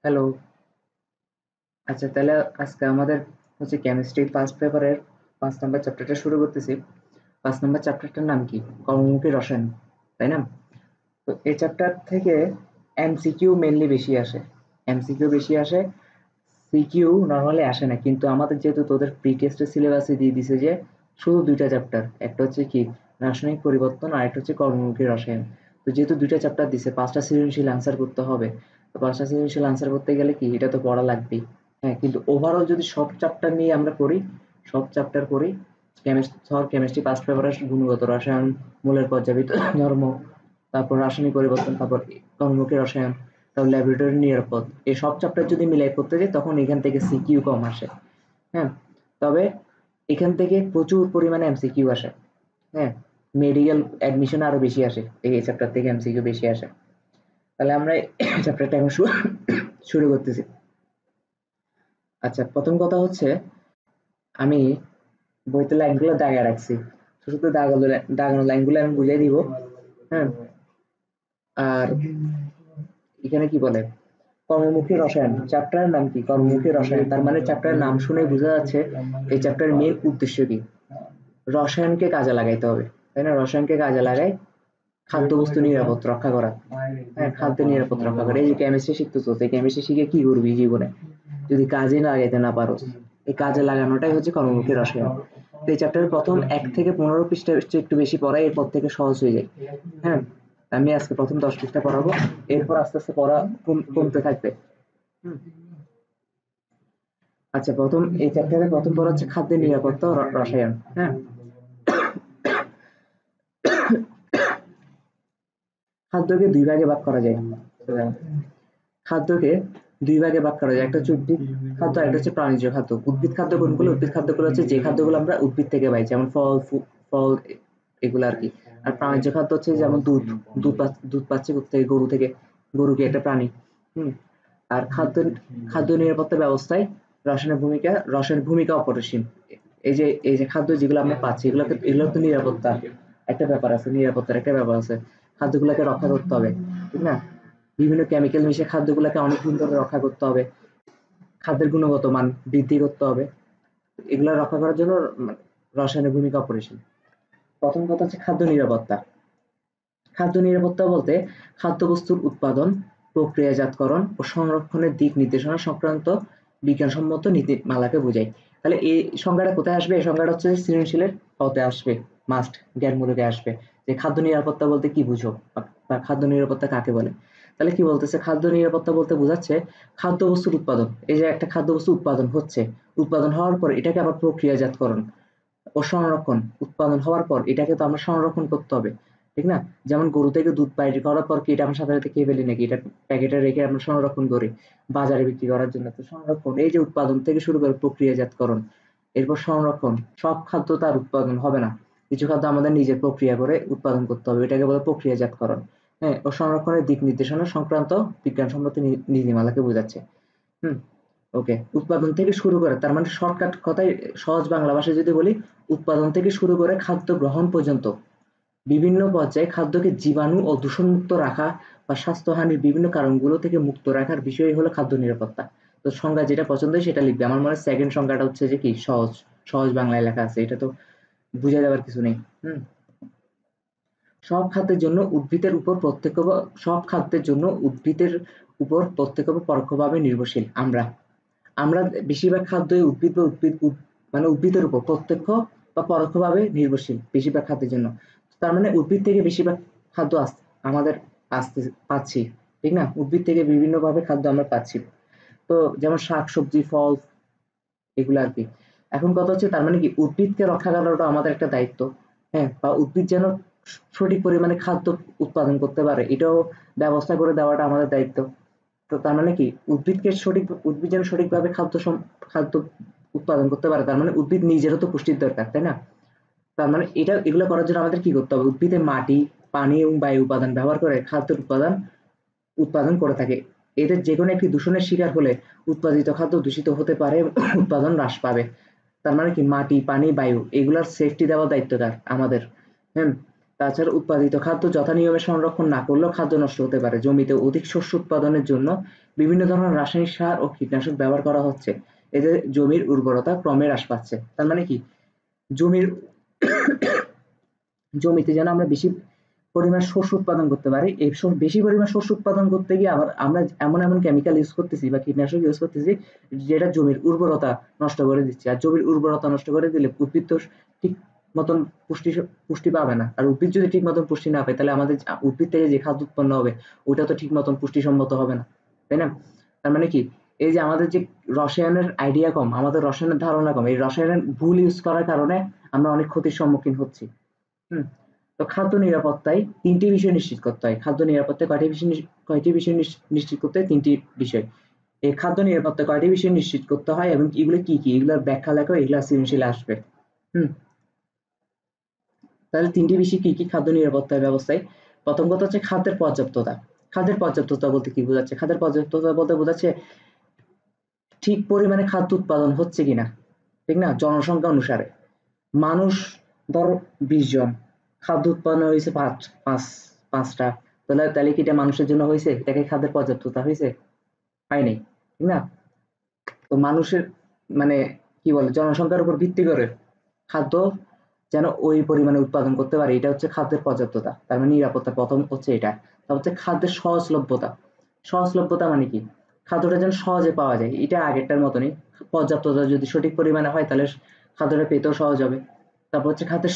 Hello. আচ্ছা, তাহলে আজকে আমাদের হচ্ছে কেমিস্ট্রি ফার্স্ট পেপারের ৫ নাম্বার চ্যাপ্টারটা শুরু করতেছি। ৫ নাম্বার চ্যাপ্টারটার নাম কি? কর্মমুখী রসায়ন, তাই না? তো এই চ্যাপ্টার থেকে এমসিকিউ মেইনলি বেশি আসে। এমসিকিউ বেশি আসে, সিকিউ নরমালি আসে না। কিন্তু আমাদের যেহেতু তোদের প্রি টেস্টের সিলেবাসে দিয়ে দিছে যে শুধু ২ টা চ্যাপ্টার। একটা হচ্ছে কি রাসায়নিক পরিবর্তন, আরেকটা হচ্ছে কর্মমুখী রসায়ন। তো যেহেতু ২ টা চ্যাপ্টার দিছে, ৫ টা সৃজনশীল আনসার করতে হবে। তো ৫ টা সৃজনশীল আনসার করতে গেলে কি এটা তো পড়া লাগবেই। হ্যাঁ, কিন্তু ওভারঅল যদি সব চ্যাপ্টার নিয়ে আমরা পড়ি, সব চ্যাপ্টার পড়ি, কেমিস্ট্রি ফার্স্ট পেপারের গুণগত রসায়ন, মূলের পর্যাবৃত্ত ধর্ম, তারপর রাসায়নিক পরিবর্তন, তারপর কর্মমুখী রসায়ন, তারপর ল্যাবরেটরি নিরাপদ, এই সব চ্যাপ্টার যদি মিলাই করতে যাই তখন এখান থেকে সিকিউ কম আসে। হ্যাঁ, তবে এখান থেকে প্রচুর পরিমাণে এমসিকিউ আসে। হ্যাঁ, মেডিকেল অ্যাডমিশন আরো বেশি আসে, এই চ্যাপ্টার থেকে এমসিকিউ বেশি আসে। তাহলে আমরা চ্যাপ্টারটা এখন শুরু করতেছি। আচ্ছা, প্রথম কথা হচ্ছে আমি বইতে লাইনগুলো দাগা রাখছি। শুধু দাগানো লাইনগুলো আমি বুঝিয়ে দিব। হ্যাঁ, আর এখানে কি বলে কর্মমুখী রসায়ন চ্যাপ্টারের নাম কি? কর্মমুখী রসায়ন, তার মানে চ্যাপ্টারের নাম শুনে বোঝা যাচ্ছে এই চ্যাপ্টারের মেন উদ্দেশ্য কি? রসায়নকে কাজে লাগাইতে হবে, তাই না? রসায়নকে কাজে লাগাই খাদ্যবস্তু নিরাপদ রক্ষা করা। হ্যাঁ, খাদ্য নিরাপদ রক্ষা করে। এই যে কেমিস্ট্রি শিখতেছো, এই কেমিস্ট্রি শিখে কি করবি জীবনে যদি কাজে লাগাইতে না পারো? এই কাজে লাগানোটাই হচ্ছে কর্মমুখী রসায়ন। তো এই চ্যাপ্টারের প্রথম ১ থেকে ১৫ পৃষ্ঠা একটু বেশি পড়াই, এরপর থেকে সহজ হয়ে যায়। হ্যাঁ, আমি আজকে প্রথম ১০ পৃষ্ঠা পড়াবো, এরপর আস্তে আস্তে পড়া কমতে থাকবে। হুম। আচ্ছা, প্রথম এই চ্যাপ্টারে প্রথম পড়া হচ্ছে খাদ্য নিরাপত্তা ও রসায়ন। হ্যাঁ, খাদ্যকে ২ ভাগে ভাগ করা যায়। খাদ্যকে ২ ভাগে ভাগ করা যায়। একটা হচ্ছে উদ্ভিদ খাদ্য, আরেকটা হচ্ছে প্রাণীজ খাদ্য। উদ্ভিদ খাদ্য কোনগুলো? উদ্ভিদ খাদ্যগুলো হচ্ছে যে খাদ্যগুলো আমরা উদ্ভিদ থেকে পাই, যেমন ফল এগুলো আরকি। আর প্রাণীজ খাদ্য হচ্ছে যেমন দুধ, দুধ পাচ্ছি কোত্থেকে? গরু থেকে। গরু কি একটা প্রাণী? হুম। আর খাদ্য নিরাপত্তা ব্যবস্থায় রসায়নের ভূমিকা অপরিসীম। এই যে খাদ্য যেগুলো আমরা পাচ্ছি, এগুলো তো নিরাপত্তা একটা ব্যাপার আছে, নিরাপত্তার একটা ব্যাপার আছে। খাদ্যগুলোকে রক্ষা করতে হবে, ঠিক না? বিভিন্ন কেমিক্যাল মিশিয়ে খাদ্যগুলোকে অনেকদিন ধরে রক্ষা করতে হবে। খাদ্যের গুণগত মান বৃদ্ধি করতে হবে। এগুলা রক্ষা করার জন্য রসায়নের ভূমিকা অপরিসীম। প্রথম কথা হচ্ছে খাদ্য নিরাপত্তা। খাদ্য নিরাপত্তা বলতে খাদ্যবস্তুর উৎপাদন, প্রক্রিয়াজাতকরণ ও সংরক্ষণের দিক নির্দেশনা সংক্রান্ত বিজ্ঞানসম্মত নীতিমালাকে বোঝায়। তাহলে এই সংজ্ঞাটা কোথায় আসবে? এই সংজ্ঞাটা হচ্ছে সৃজনশীলের হতে আসবে, মাস্ট জ্ঞানমূলকে আসবে যে খাদ্য নিরাপত্তা বলতে কি বুঝো, বা খাদ্য নিরাপত্তা কাকে বলে। তাহলে কি বলতেছে? খাদ্য নিরাপত্তা বলতে বোঝাচ্ছে খাদ্যবস্তুর উৎপাদন। এই যে একটা খাদ্যবস্তু উৎপাদন হচ্ছে, উৎপাদন হওয়ার পর এটাকে আবার প্রক্রিয়াজাতকরণ ও সংরক্ষণ। উৎপাদন হওয়ার পর এটাকে তো আমরা সংরক্ষণ করতে হবে, ঠিক না? যেমন গরু থেকে দুধ বাইর করার পর কি এটা আমরা সাথে সাথে খেয়ে ফেলি নাকি? এটা প্যাকেটে রেখে আমরা সংরক্ষণ করি বাজারে বিক্রি করার জন্য। তো সংরক্ষণ, এই যে উৎপাদন থেকে শুরু করে প্রক্রিয়াজাতকরণ, এরপর সংরক্ষণ, সব খাদ্য তার উৎপাদন হবে না। কিছু খাদ্য আমাদের নিজের প্রক্রিয়া করে উৎপাদন করতে হবে, এটাকে বলে প্রক্রিয়াজাতকরণ। হ্যাঁ, ও সংরক্ষণের দিক নির্দেশনা সংক্রান্ত বিজ্ঞানসম্মত নীতিমালাকে বোঝাচ্ছে। হুম, ওকে। উৎপাদন থেকে শুরু করে, তার মানে শর্টকাট কথায় সহজ বাংলা ভাষায় যদি বলি, উৎপাদন থেকে শুরু করে খাদ্য গ্রহণ পর্যন্ত বিভিন্ন পর্যায়ে খাদ্যকে জীবাণু ও দূষণমুক্ত রাখা বা স্বাস্থ্যহানির বিভিন্ন কারণগুলো থেকে মুক্ত রাখার বিষয় হলো খাদ্য নিরাপত্তা। তো সংজ্ঞা যেটা পছন্দ হয় সেটা লিখবে। আমার মনে হয় সেকেন্ড সংজ্ঞাটা হচ্ছে যে কি সহজ, সহজ বাংলায় লেখা আছে, এটা তো বুঝে যাওয়ার কিছু নেই। হুম। সব খাদ্যের জন্য উদ্ভিদের উপর প্রত্যক্ষ বা সব খাদ্যের জন্য উদ্ভিদের উপর প্রত্যক্ষ বা পরোক্ষভাবে নির্ভরশীল আমরা। আমরা বেশিরভাগ খাদ্যই উদ্ভিদ বা মানে উদ্ভিদের উপর প্রত্যক্ষ বা পরোক্ষভাবে নির্ভরশীল বেশিরভাগ খাদ্যের জন্য। তার মানে উদ্ভিদ থেকে বেশিরভাগ খাদ্য আমাদের আসতে পাচ্ছি, ঠিক না? উদ্ভিদ থেকে বিভিন্নভাবে খাদ্য আমরা পাচ্ছি। তো যেমন শাকসবজি, ফল, এগুলো আর কি। এখন কথা হচ্ছে তার মানে কি উদ্ভিদকে রক্ষা করাটা আমাদের একটা দায়িত্ব। হ্যাঁ, বা উদ্ভিদ যেন সঠিক পরিমাণে খাদ্য উৎপাদন করতে পারে এটাও ব্যবস্থা করে দেওয়াটা আমাদের দায়িত্ব। তো তার মানে কি উদ্ভিদ যেন সঠিকভাবে খাদ্য উৎপাদন করতে পারে, তার মানে উদ্ভিদ নিজেরও তো পুষ্টির দরকার, তাই না? তার মানে এগুলো করার জন্য আমাদের কি করতে হবে? উদ্ভিদে মাটি, পানি এবং বায়ু উপাদান ব্যবহার করে খাদ্যের উৎপাদন করে থাকে। এদের যেকোনো একটি দূষণের শিকার হলে উৎপাদিত খাদ্য দূষিত হতে পারে এবং উৎপাদন হ্রাস পাবে। তার মানে কি মাটি, পানি, বায়ু এগুলার সেফটি দেওয়ার দায়িত্ব কার? আমাদের। হ্যাঁ, তাছাড়া উৎপাদিত খাদ্য যথা নিয়মে সংরক্ষণ না করলেও খাদ্য নষ্ট হতে পারে। জমিতে অধিক শস্য উৎপাদনের জন্য বিভিন্ন ধরনের রাসায়নিক সার ও কীটনাশক ব্যবহার করা হচ্ছে। এতে জমির উর্বরতা ক্রমে হ্রাস পাচ্ছে। তার মানে কি, জমির জমিতে যেন আমরা বেশি পরিমাণ শস্য উৎপাদন করতে পারি, এই বেশি পরিমাণ শস্য উৎপাদন করতে গিয়ে আবার আমরা এমন কেমিক্যাল ইউজ করতেছি বা কীটনাশক ইউজ করতেছি যেটা জমির উর্বরতা নষ্ট করে দিচ্ছে। আর জমির উর্বরতা নষ্ট করে দিলে উদ্ভিদ তো ঠিক মতন পুষ্টি পাবে না। আর উদ্ভিদ যদি ঠিক মতন পুষ্টি না পায় তাহলে আমাদের উদ্ভিদ থেকে যে খাদ্য উৎপন্ন হবে ওটা তো ঠিক মতন পুষ্টিসম্মত হবে না, তাই না? তার মানে কি, এই যে আমাদের যে রসায়নের আইডিয়া কম, আমাদের রসায়নের ধারণা কম, এই রসায়নের ভুল ইউজ করার কারণে আমরা অনেক ক্ষতির সম্মুখীন হচ্ছি। তো খাদ্য নিরাপত্তায় ৩টি বিষয় নিশ্চিত করতে হয়। খাদ্য নিরাপত্তায় কয়টি বিষয় নিশ্চিত করতে হয়? ৩টি বিষয়। এই খাদ্য নিরাপত্তায় কয়টি বিষয় নিশ্চিত করতে হয় এবং এগুলো কি কি, এগুলোর ব্যাখ্যা লেখো, এগুলো সৃজনশীলে আসবে। তাহলে ৩টি বিষয় কি কি খাদ্য নিরাপত্তা ব্যবস্থায়? প্রথম কথা হচ্ছে খাদ্যের পর্যাপ্ততা। খাদ্যের পর্যাপ্ততা বলতে কি বোঝাচ্ছে? খাদ্যের পর্যাপ্ততা বলতে বোঝাচ্ছে ঠিক পরিমাণে খাদ্য উৎপাদন হচ্ছে কিনা, ঠিক না? জনসংখ্যা অনুসারে মানুষ ধরো ২০ জন, খাদ্য উৎপন্ন হয়েছে পাঁচটা, তাহলে কি এটা মানুষের জন্য হয়েছে? এটাকে খাদ্যের পর্যাপ্ততা হয়েছে? হয় নাই, ঠিক না? তো মানুষের মানে কি বলে, জনসংখ্যার উপর ভিত্তি করে খাদ্য যেন ওই পরিমাণে উৎপাদন করতে পারে, এটা হচ্ছে খাদ্যের পর্যাপ্ততা। তার মানে নিরাপত্তা প্রথম হচ্ছে এটা। তারপর হচ্ছে খাদ্যের সহজলভ্যতা। সহজলভ্যতা মানে কি, খাদ্যটা যেন সহজে পাওয়া যায়, এটা আগেরটার মতনই। পর্যাপ্ততা যদি সঠিক পরিমাণে হয় তাহলে খাদ্যটা পেতেও সহজ হবে। তারপর হচ্ছে খাদ্যের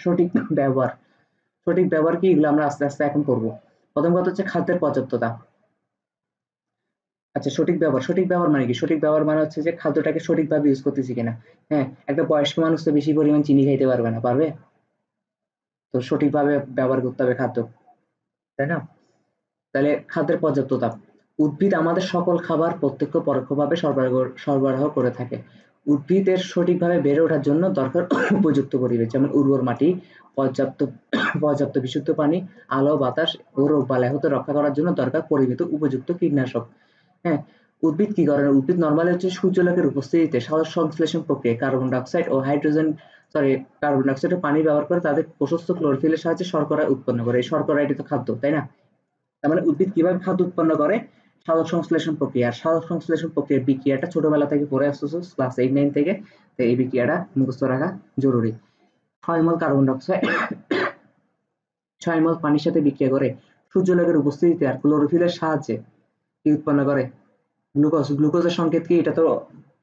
সঠিক ব্যবহার। সঠিক ব্যবহার কি, এগুলো আমরা আস্তে আস্তে এখন করবো। প্রথম কথা হচ্ছে খাদ্যের পর্যাপ্ততা। আচ্ছা, সঠিক ব্যবহার। সঠিক ব্যবহার মানে কি? সঠিক ব্যবহার মানে হচ্ছে যে খাদ্যটাকে সঠিকভাবে ইউজ করতেছি কিনা। হ্যাঁ, একটা বয়স্ক মানুষ তো বেশি পরিমাণ চিনি খাইতে পারবে না, পারবে? তো সঠিকভাবে ব্যবহার করতে হবে খাদ্য, তাই না? তাহলে খাদ্যের পর্যাপ্ততা। উদ্ভিদ আমাদের সকল খাবার প্রত্যক্ষ পরোক্ষভাবে সরবরাহ করে থাকে। উদ্ভিদের সঠিকভাবে বেড়ে ওঠার জন্য দরকার উপযুক্ত পরিবেশ, যেমন উর্বর মাটি, পর্যাপ্ত পর্যাপ্ত বিশুদ্ধ পানি, আলো বাতাস ও রোগবালাই হতে রক্ষা করার জন্য দরকার পরিমিত উপযুক্ত কীটনাশক। হ্যাঁ, উদ্ভিদ কি করে? উদ্ভিদ নরমালি হচ্ছে সূর্যালোকের উপস্থিতিতে সালোক সংশ্লেষণ প্রক্রিয়ায় কার্বন ডাইঅক্সাইড ও কার্বন ডাইঅক্সাইড ও পানি ব্যবহার করে তাদের প্রশস্ত ক্লোরোফিলের সাহায্যে শর্করা উৎপন্ন করে। এই শর্করা এটি তো খাদ্য, তাই না? তার মানে উদ্ভিদ কিভাবে খাদ্য উৎপন্ন করে? সালোক সংশ্লেষণ প্রক্রিয়া। আর সালোক সংশ্লেষণ প্রক্রিয়ার বিক্রিয়াটা ছোটবেলা থেকে পড়ে আসতেছো ক্লাস 8-9 থেকে। তো এই বিক্রিয়াটা মুখস্থ রাখা জরুরি। ৬ মোল কার্বন ডাইঅক্সাইড ৬ মোল পানির সাথে বিক্রিয়া করে সূর্যালোকের উপস্থিতিতে আর ক্লোরোফিলের সাহায্যে কি উৎপন্ন করে? গ্লুকোজ। গ্লুকোজের সংকেত কি, এটা তো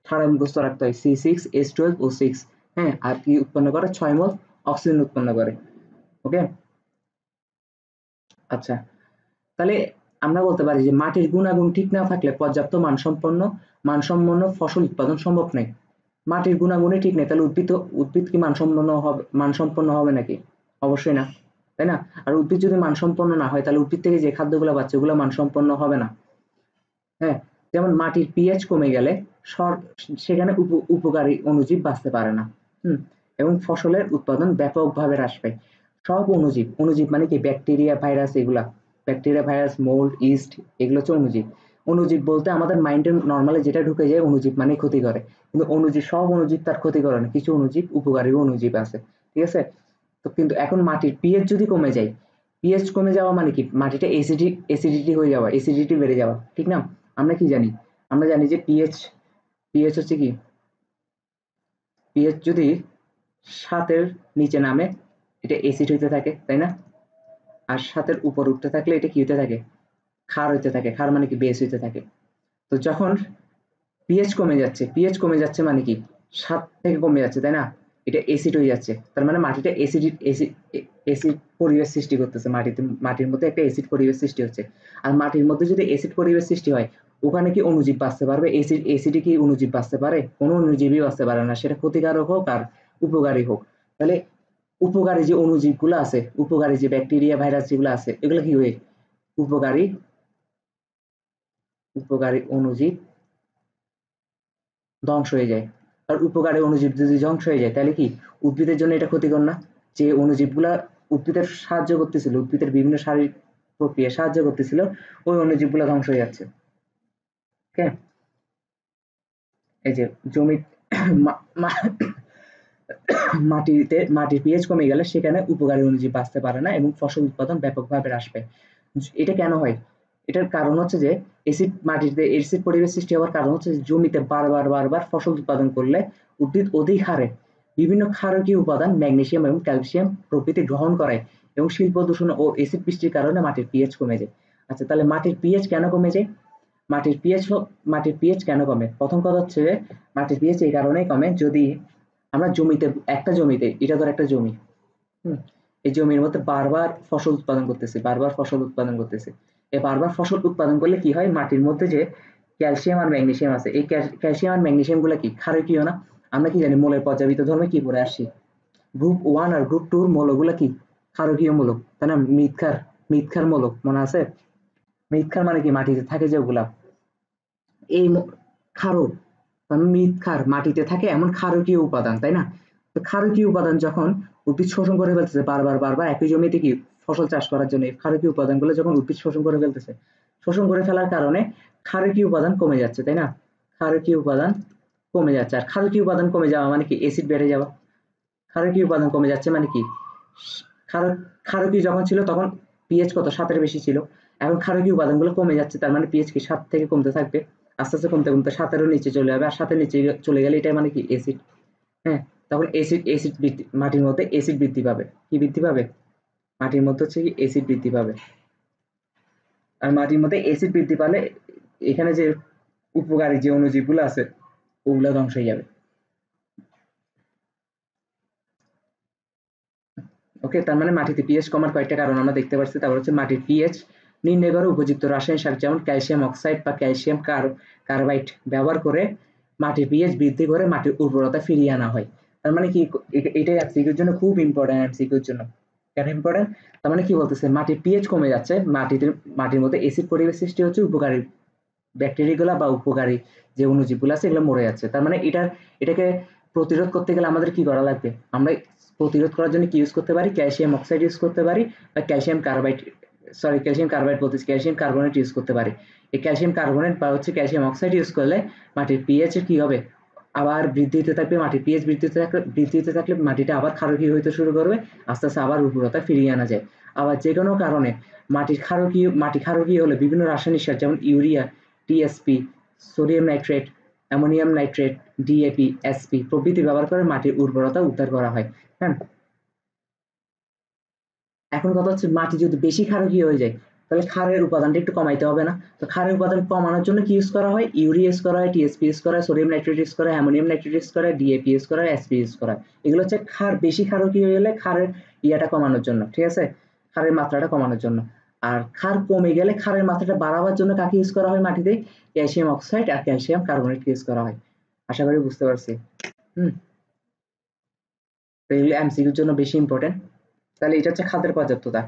ছাড়া মুখস্থ রাখতে হয়, C6H12O6। হ্যাঁ, আর কি উৎপন্ন করে? ৬ মোল অক্সিজেন উৎপন্ন করে। ওকে, আচ্ছা। তাহলে আমরা বলতে পারি যে মাটির গুণাগুণ ঠিক না থাকলে পর্যাপ্ত মানসম্পন্ন ফসল উৎপাদন সম্ভব নয়। মাটির গুণাগুণই ঠিক নেই তাহলে উদ্ভিদ কি মানসম্পন্ন হবে নাকি? অবশ্যই না, তাই না? আর উদ্ভিদ যদি মানসম্পন্ন না হয় তাহলে উদ্ভিদ থেকে যে খাদ্যগুলো পাচ্ছে ওগুলো মানসম্পন্ন হবে না। হ্যাঁ, যেমন মাটির পিএইচ কমে গেলে সেখানে উপকারী অণুজীব বাঁচতে পারে না। এবং ফসলের উৎপাদন ব্যাপকভাবে হ্রাস পায়। সব অণুজীব মানে কি, ব্যাকটেরিয়া, ভাইরাস, এগুলা ব্যাকটেরিয়া, ভাইরাস, মোল্ড, ইস্ট, এগুলো হচ্ছে অণুজীব। অণুজীব বলতে আমাদের মাইন্ডে নর্মালি যেটা ঢুকে যায় অণুজীব মানে ক্ষতি করে, কিন্তু সব অণুজীব তার ক্ষতি করে না, কিছু অণুজীব উপকারী অণুজীব আছে, ঠিক আছে? তো কিন্তু এখন মাটির পিএইচ যদি কমে যায়, পিএইচ কমে যাওয়া মানে কি, মাটিটা অ্যাসিডিটি হয়ে যাওয়া, অ্যাসিডিটি বেড়ে যাওয়া, ঠিক না? আমরা কি জানি? আমরা জানি যে পিএইচ পিএইচ হচ্ছে কি, পিএইচ যদি ৭-এর নিচে নামে এটা অ্যাসিড হইতে থাকে, তাই না? আর ৭-এর উপর উঠতে থাকলে এটা কি হইতে থাকে? ক্ষার হইতে থাকে। ক্ষার মানে কি, বেস হইতে থাকে। তো যখন পিএইচ কমে যাচ্ছে মানে কি, ৭ থেকে কমে যাচ্ছে, তাই না? এটা অ্যাসিড হয়ে যাচ্ছে, তার মানে মাটিটা অ্যাসিড পরিবেশ সৃষ্টি করতেছে। মাটির মধ্যে একটা অ্যাসিড পরিবেশ সৃষ্টি হচ্ছে। আর মাটির মধ্যে যদি অ্যাসিড পরিবেশ সৃষ্টি হয়, ওখানে কি অণুজীব বাঁচতে পারবে? অ্যাসিডে কি অণুজীব বাঁচতে পারে? কোনো অণুজীবই বাঁচতে পারে না, সেটা ক্ষতিকারক হোক আর উপকারী হোক। তাহলে উপকারী যে অণুজীবগুলো আছে, উপকারী যে ব্যাকটেরিয়া, ভাইরাস যেগুলো আছে, এগুলো কি হয়? উপকারী উপকারী অণুজীব ধ্বংস হয়ে যায়। আর উপকারী অণুজীব যদি ধ্বংস হয়ে যায় তাহলে কি উদ্ভিদের জন্য এটা ক্ষতিকর না? যে অণুজীবগুলা উদ্ভিদের সাহায্য করতেছিল, উদ্ভিদের বিভিন্ন শারীরিক প্রক্রিয়া সাহায্য করতেছিল, ওই অণুজীবগুলা ধ্বংস হয়ে যাচ্ছে। ওকে, এই যে জমি মাটির পিএইচ কমে গেলে সেখানে উপকারী অণুজীব বাঁচতে পারে না এবং ফসল উৎপাদন ব্যাপকভাবে হ্রাস পায়। এটা কেন হয়? এটার কারণ হচ্ছে যে মাটিতে এসিড পরিবেশ সৃষ্টি হওয়ার কারণ হচ্ছে যে জমিতে বারবার ফসল উৎপাদন করলে উদ্ভিদ অধিক হারে বিভিন্ন ক্ষারকীয় উপাদান ম্যাগনেসিয়াম এবং ক্যালসিয়াম প্রভৃতি গ্রহণ করে এবং শিল্প দূষণ ও এসিড বৃষ্টির কারণে মাটির পিএইচ কমে যায়। আচ্ছা, তাহলে মাটির পিএইচ কেন কমে যায়? মাটির পিএইচ কেন কমে? প্রথম কথা হচ্ছে যে মাটির পিএইচ এই কারণেই কমে, যদি আমরা একটা জমিতে, এটা ধর একটা জমি, এই জমির মধ্যে বারবার ফসল উৎপাদন করতেছি। এই বারবার ফসল উৎপাদন করলে কি হয়, মাটির মধ্যে যে ক্যালসিয়াম আর ম্যাগনেসিয়াম আছে, এই ক্যালসিয়াম আর ম্যাগনেসিয়াম গুলা কি ক্ষারকীয় না? আমরা কি জানি মৌলের পর্যাবৃত্ত ধর্মে কি পড়ে আসছি, গ্রুপ 1 আর গ্রুপ 2 মৌলগুলা কি ক্ষারকীয় মৌল, তাই না? মৃৎক্ষার মৌল মনে আছে? মৃৎক্ষার মানে কি মাটিতে থাকে যেগুলা, এই ক্ষারক, মৃৎক্ষার মাটিতে থাকে এমন ক্ষারকীয় উপাদান, তাই না? তো ক্ষারকীয় উপাদান যখন উদ্ভিদ শোষণ করে ফেলতেছে বারবার একই জমিতে কি ফসল চাষ করার জন্য ক্ষারকীয় উপাদানগুলো যখন উদ্ভিদ শোষণ করে ফেলতেছে, শোষণ করে ফেলার কারণে ক্ষারকীয় উপাদান কমে যাচ্ছে, তাই না? ক্ষারকীয় উপাদান কমে যাচ্ছে, আর ক্ষারকীয় উপাদান কমে যাওয়া মানে কি এসিড বেড়ে যাওয়া। ক্ষারকীয় উপাদান কমে যাচ্ছে মানে কি, ক্ষারকীয় যখন ছিল তখন পিএইচ কত 7 বেশি ছিল, এখন ক্ষারকীয় উপাদানগুলো কমে যাচ্ছে, তার মানে পিএইচ কি 7 থেকে কমতে থাকবে, আস্তে কমতে 7-এরও নিচে চলে যাবে, আর 7-এর নিচে চলে গেলে এটা মানে কি এসিড। হ্যাঁ, তখন এসিড বৃদ্ধি, মাটির মধ্যে এসিড বৃদ্ধি পাবে। কি বৃদ্ধি পাবে? মাটির মধ্যে হচ্ছে কি এসিড বৃদ্ধি পাবে। আর মাটির মধ্যে এসিড বৃদ্ধি পালে এখানে যে উপকারী যে অণুজীবগুলো আছে ওগুলো ধ্বংস হয়ে যাবে। ওকে, তার মানে মাটিতে পিএইচ কমার কয়েকটা কারণ আমরা দেখতে পাচ্ছি। তারপর হচ্ছে মাটির পিএইচ নির্ণয় করে উপযুক্ত রাসায়নিক সার যেমন ক্যালসিয়াম অক্সাইড বা ক্যালসিয়াম কার্বাইড ব্যবহার করে মাটির পিএইচ বৃদ্ধি করে মাটির উর্বরতা ফিরিয়ে আনা হয়। তার মানে কি, এটাই এমসিকিউর জন্য খুব ইম্পর্টেন্ট। এমসিকিউর জন্য কেন ইম্পর্টেন্ট? তার মানে কি বলতেছে, মাটির পিএইচ কমে যাচ্ছে, মাটির মধ্যে এসিড পরিবেশ সৃষ্টি হচ্ছে, উপকারী ব্যাকটেরিয়াগুলা বা উপকারী যে অণুজীবগুলো আছে এগুলো মরে যাচ্ছে। তার মানে এটাকে প্রতিরোধ করতে গেলে আমাদের কি করা লাগবে? আমরা প্রতিরোধ করার জন্য কি ইউজ করতে পারি? ক্যালসিয়াম অক্সাইড ইউজ করতে পারি, বা ক্যালসিয়াম কার্বাইড বলতেছি, ক্যালসিয়াম কার্বনেট ইউজ করতে পারি। এই ক্যালসিয়াম কার্বনেট বা হচ্ছে ক্যালসিয়াম অক্সাইড ইউজ করলে মাটির পিএইচ কি হবে, আবার বৃদ্ধি হতে থাকবে। মাটির পিএইচ বৃদ্ধি হতে থাকলে মাটিটা আবার ক্ষারকীয় হইতে শুরু করবে, আস্তে আবার উর্বরতা ফিরিয়ে আনা যায়। আবার যে কোনো কারণে মাটি ক্ষারকীয় হলে বিভিন্ন রাসায়নিক সার যেমন urea, TSP, sodium nitrate, ammonium nitrate, DAP, SP প্রভৃতি ব্যবহার করে মাটির উর্বরতা উদ্ধার করা হয়। হ্যাঁ, এখন কথা হচ্ছে মাটি যদি বেশি ক্ষারকীয় হয়ে যায় তাহলে ক্ষারের উপাদানটা একটু কমাইতে হবে না? তো ক্ষারের উপাদান কমানোর জন্য কি ইউজ করা হয়? ইউরিয়া ইউজ করা হয়, টিএসপি ইউজ করা হয়, সোডিয়াম নাইট্রেট ইউজ করা হয়, অ্যামোনিয়াম নাইট্রেট ইউজ করা হয়, ডিএপি ইউজ করা হয়, এসপি ইউজ করা হয়। এগুলো হচ্ছে বেশি ক্ষারকীয় হয়ে গেলে ক্ষারের ইয়াটা কমানোর জন্য, ঠিক আছে? ক্ষারের মাত্রাটা কমানোর জন্য। আর ক্ষার কমে গেলে ক্ষারের মাত্রাটা বাড়াবার জন্য কাকে ইউজ করা হয় মাটিতে? ক্যালসিয়াম অক্সাইড আর ক্যালসিয়াম কার্বনেট ইউজ করা হয়। আশা করি বুঝতে পারছি। হুম, তো এগুলো এমসিকিউর জন্য বেশি ইম্পর্টেন্ট। তাহলে এটা হচ্ছে খাদ্যের পর্যাপ্ততা।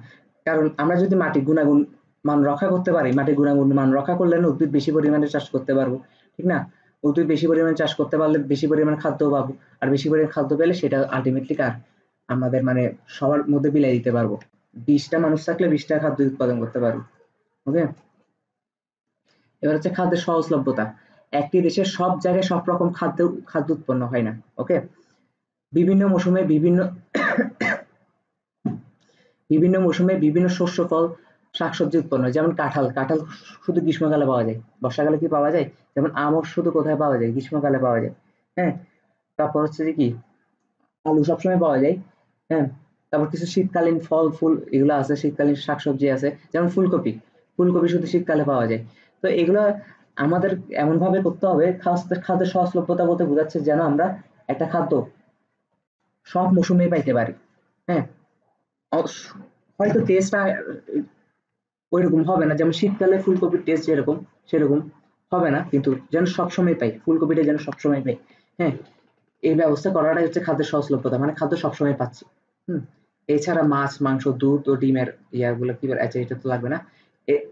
কারণ আমরা যদি মাটির গুণাগুণ মান রক্ষা করতে পারি, মাটির গুণাগুণ মান রক্ষা করলে উদ্ভিদ বেশি পরিমাণে চাষ করতে পারবো, ঠিক না? উদ্ভিদ বেশি পরিমাণে চাষ করতে পারলে বেশি পরিমাণে খাদ্য পাবো, আর বেশি পরিমাণে খাদ্য পেলে সেটা আলটিমেটলি আমাদের মানে সবার মধ্যে বিলাই দিতে পারবো। 20টা মানুষ থাকলে 20টা খাদ্য উৎপাদন করতে পারবো। ওকে, এবার হচ্ছে খাদ্যের সহজলভ্যতা। একটি দেশের সব জায়গায় সব রকম খাদ্য উৎপন্ন হয় না। ওকে, বিভিন্ন মৌসুমে বিভিন্ন শস্য, ফল, শাকসবজি উৎপন্ন হয়। যেমন কাঁঠাল শুধু গ্রীষ্মকালে পাওয়া যায়, বর্ষাকালে কি পাওয়া যায়? যেমন আমও শুধু কোথায় পাওয়া যায়? গ্রীষ্মকালে পাওয়া যায়। হ্যাঁ, তারপর হচ্ছে যে কি আলু সবসময় পাওয়া যায়। হ্যাঁ, তারপর কিছু শীতকালীন ফল ফুল এগুলো আছে, শীতকালীন শাকসবজি আছে, যেমন ফুলকপি শুধু শীতকালে পাওয়া যায়। তো এগুলো আমাদের এমন ভাবে করতে হবে, খাদ্যের সহজলভ্যতা বলতে বোঝাচ্ছে যেন আমরা একটা খাদ্য সব মৌসুমে পাইতে পারি। হ্যাঁ, হয়তো টেস্টটা ওইরকম হবে না, যেমন শীতকালে ফুলকপির টেস্ট যেরকম সেরকম হবে না, কিন্তু যেন সবসময় পাই, ফুলকপিটা যেন সবসময় পাই। হ্যাঁ, এই ব্যবস্থা করাটাই হচ্ছে খাদ্যের সহজলভ্যতা, মানে খাদ্য সবসময় পাচ্ছি। হুম, এছাড়া মাছ, মাংস, দুধ ও ডিমের ইয়াগুলো কি বলে, আচ্ছা এটা তো লাগবে না।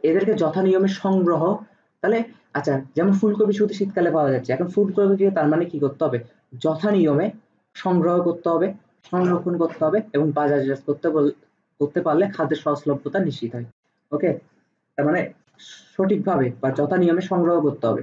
এদেরকে যথা নিয়মে সংগ্রহ, তাহলে আচ্ছা যেমন ফুলকপি শুধু শীতকালে পাওয়া যাচ্ছে, এখন ফুলকপিকে তার মানে কি করতে হবে? যথা নিয়মে সংগ্রহ করতে হবে, সংরক্ষণ করতে হবে এবং বাজারজাত করতে পারলে খাদ্যের সহজলভ্যতা নিশ্চিত হয়। ওকে, তার মানে সঠিকভাবে বা যথা নিয়মে সংগ্রহ করতে হবে,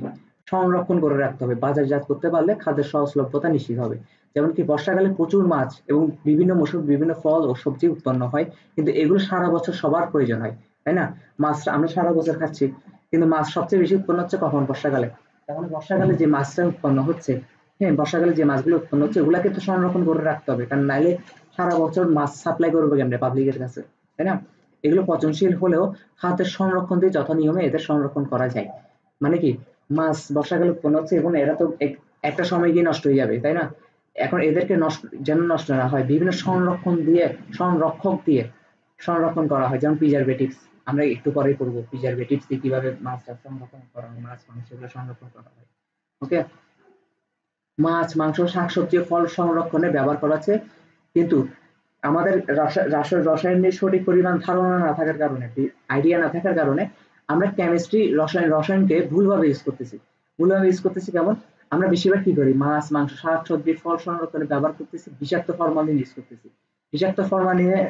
সংরক্ষণ করে রাখতে হবে, বাজারজাত করতে পারলে খাদ্যের সহজলভ্যতা নিশ্চিত হবে। যেমন কি বর্ষাকালে প্রচুর মাছ এবং বিভিন্ন মৌসুমে বিভিন্ন ফল ও সবজি উৎপন্ন হয়, কিন্তু এগুলো সারা বছর সবার প্রয়োজন হয়, তাই না? মাছ আমরা সারা বছর খাচ্ছি, কিন্তু মাছ সবচেয়ে বেশি উৎপন্ন হচ্ছে কখন? বর্ষাকালে। তখন বর্ষাকালে যে মাছটা উৎপন্ন হচ্ছে, হ্যাঁ, বর্ষাকালে যে মাছগুলো উৎপন্ন হচ্ছে ওগুলাকে তো সংরক্ষণ করে রাখতে হবে, কারণ নাইলে সারা বছর মাছ সাপ্লাই করবে কেমনে পাবলিকের কাছে, তাই না? এগুলো পচনশীল হলেও খাদ্যের সংরক্ষণ দিয়ে যথানিয়মে এদের সংরক্ষণ করা যায়। মানে কি, মাছ বর্ষাকালে উৎপন্ন হচ্ছে এবং এরা তো একটা সময় গিয়ে নষ্ট হয়ে যাবে, তাই না? এখন এদেরকে নষ্ট যেন নষ্ট না হয় বিভিন্ন সংরক্ষণ দিয়ে, সংরক্ষক দিয়ে সংরক্ষণ করা হয়, যেমন প্রিজারভেটিভস। আমরা একটু পরেই করবো প্রিজারভেটিভস দিয়ে কিভাবে মাছটা সংরক্ষণ করা হয়, মাছ মাংস এগুলো সংরক্ষণ করা হয়। ওকে, মাছ মাংস শাকসবজি ফল সংরক্ষণে ব্যবহার করা হচ্ছে, কিন্তু আমাদের রসায়নের সঠিক পরিমাণ ধারণা না থাকার কারণে, আইডিয়া না থাকার কারণে আমরা কেমিস্ট্রি রসায়নকে ভুলভাবে ইউজ করতেছি। ভুলভাবে ইউজ করতেছি কেমন? আমরা বেশিরভাগ কি করি, মাছ মাংস শাক সবজি ফল সংরক্ষণে ব্যবহার করতেছি বিষাক্ত ফরমালিন ইউজ করতেছি। বিষাক্ত ফরমালিনের